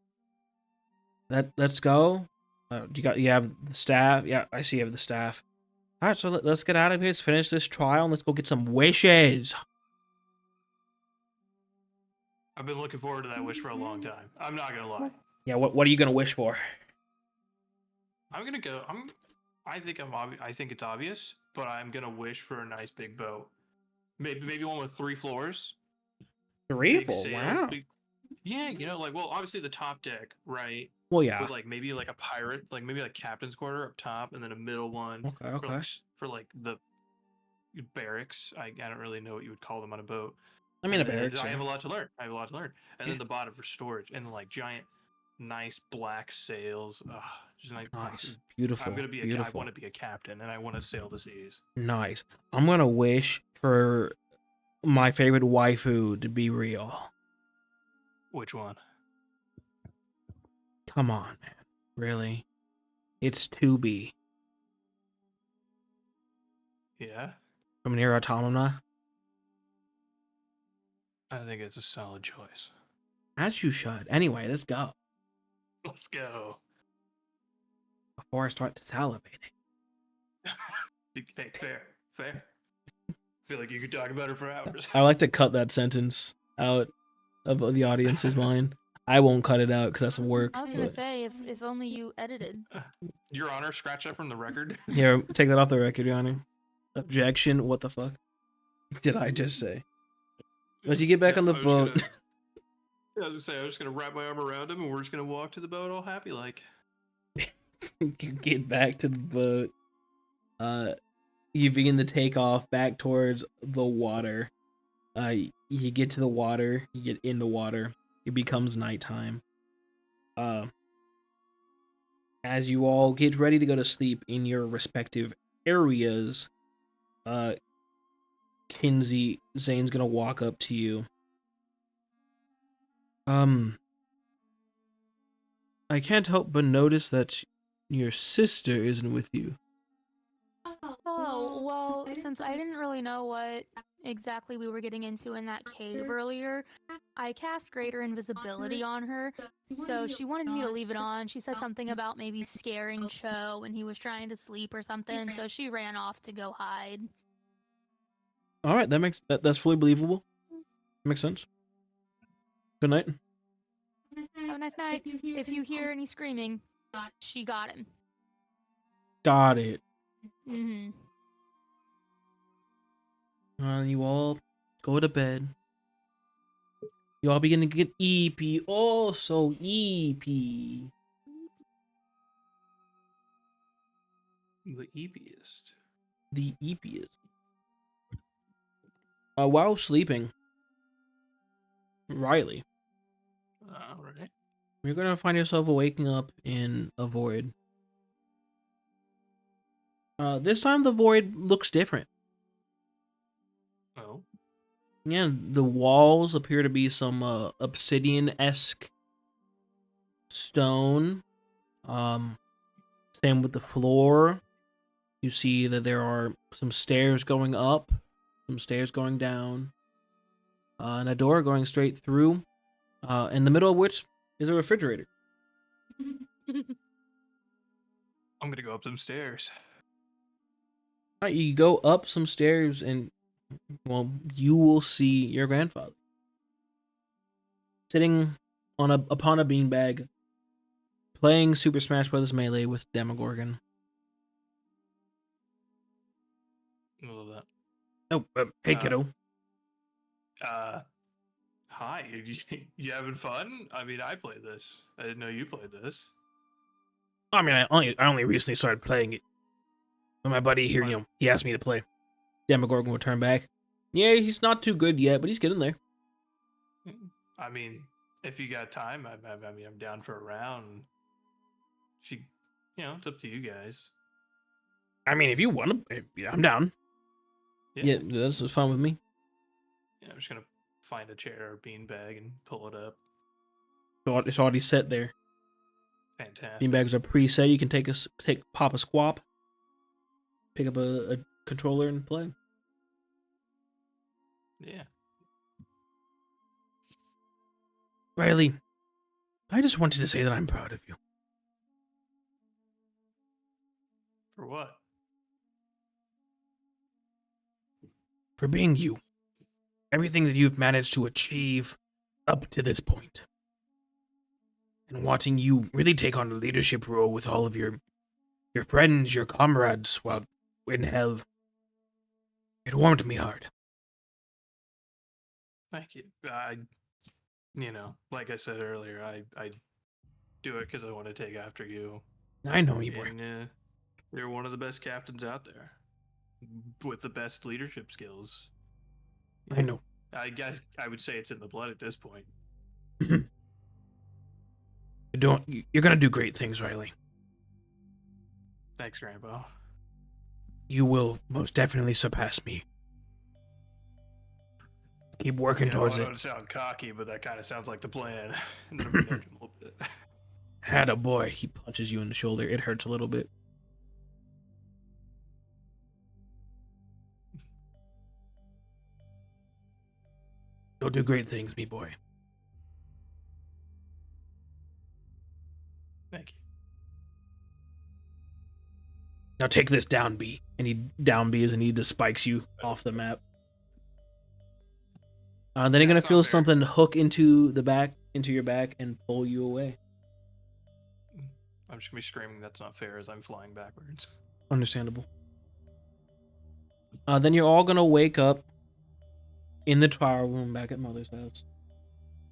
let's go. You have the staff? Yeah, I see you have the staff. All right, so let's get out of here. Let's finish this trial and let's go get some wishes. I've been looking forward to that wish for a long time. I'm not gonna lie. Yeah, what are you gonna wish for? I'm gonna go. I think it's obvious, but I'm gonna wish for a nice big boat. Maybe one with 3 floors. Three? Big sails, Wow. yeah, well, obviously the top deck, right? Well, yeah. With like maybe like a pirate, like maybe like captain's quarter up top, and then a middle one Okay. for like the barracks. I don't really know what you would call them on a boat. I mean, a And then barracks. I Yeah. have a lot to learn. And Yeah. then the bottom for storage, and like giant, nice black sails. Just like Nice, beautiful. I'm gonna be. I beautiful. want to be a captain, and I want to sail the seas. Nice. I'm gonna wish for my favorite waifu to be real. Which one? Come on, man. Really? It's 2B Yeah, from Nier Automata. I think it's a solid choice. As you should. Anyway, let's go. Let's go. Before I start salivating. Hey, fair. I feel like you could talk about it for hours. I like to cut that sentence out of the audience's mind. I won't cut it out because that's work. I was gonna say, if only you edited. Your Honor, scratch that from the record. Here, take that off the record, Your Honor. Objection. What the fuck did I just say? But you get back on the boat. I was gonna say, I was just gonna wrap my arm around him, and we're just gonna walk to the boat all happy like. You get back to the boat. You begin to take off back towards the water. You get to the water. You get in the water. It becomes nighttime. As you all get ready to go to sleep in your respective areas, Kenzi, Zane's gonna walk up to you. I can't help but notice that your sister isn't with you. Oh, well, since I didn't really know what exactly we were getting into in that cave earlier, I cast greater invisibility on her, so she wanted me to leave it on. She said something about maybe scaring Cho when he was trying to sleep or something, so she ran off to go hide. All right, that's fully believable. Makes sense. Good night. Have a nice night. If you hear any screaming, she got him. Got it. Mm-hmm. You all go to bed. You all begin to get EP. Oh, so EP. The eepiest. The EPiest. While sleeping, Rylee, All right. You're gonna find yourself waking up in a void. This time the void looks different. Oh. Yeah, the walls appear to be some obsidian-esque stone. Same with the floor. You see that there are some stairs going up, some stairs going down, and a door going straight through, in the middle of which is a refrigerator. I'm gonna go up them stairs. Alright, you go up some stairs and, well, you will see your grandfather sitting upon a beanbag, playing Super Smash Bros. Melee with Demogorgon. I love that. Oh, hey, Uh, kiddo. Hi. You having fun? I mean, I play this. I didn't know you played this. I mean, I only recently started playing it. When my buddy here, he asked me to play. Demogorgon will turn back. Yeah, he's not too good yet, but he's getting there. I mean, if you got time, I mean, I'm down for a round. It's up to you guys. I mean, if you want to, yeah, I'm down. Yeah, this is fun with me. Yeah, I'm just gonna find a chair or beanbag and pull it up. It's already set there. Fantastic. Beanbags are preset. You can pop a squap, pick up a controller and play. Yeah. Rylee, I just wanted to say that I'm proud of you. For what? For being you. Everything that you've managed to achieve up to this point. And watching you really take on a leadership role with all of your friends, your comrades while in hell. It warmed me hard. Thank you. Like I said earlier, I do it because I want to take after you. I know you, boy. And you're one of the best captains out there, with the best leadership skills. I know. I guess I would say it's in the blood at this point. You're gonna do great things, Rylee. Thanks, Grandpa. You will most definitely surpass me. Keep working towards it. I don't sound cocky, but that kind of sounds like the plan. And then I'm gonna nudge him a little bit. Atta boy. He punches you in the shoulder. It hurts a little bit. You'll do great things, me boy. Thank you. Now take this down B. And he down B's and he just spikes you off the map. Then you're gonna feel something hook into your back and pull you away. I'm just gonna be screaming, "That's not fair!" as I'm flying backwards. Understandable. Then you're all gonna wake up in the trial room back at Mother's house.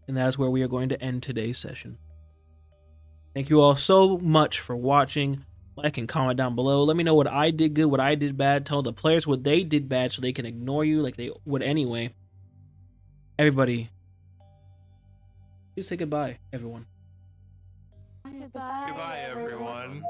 And that's where we are going to end today's session. Thank you all so much for watching. Like and comment down below. Let me know what I did good, what I did bad. Tell the players what they did bad so they can ignore you like they would anyway. Everybody, please say goodbye, everyone. Goodbye. Goodbye, everyone.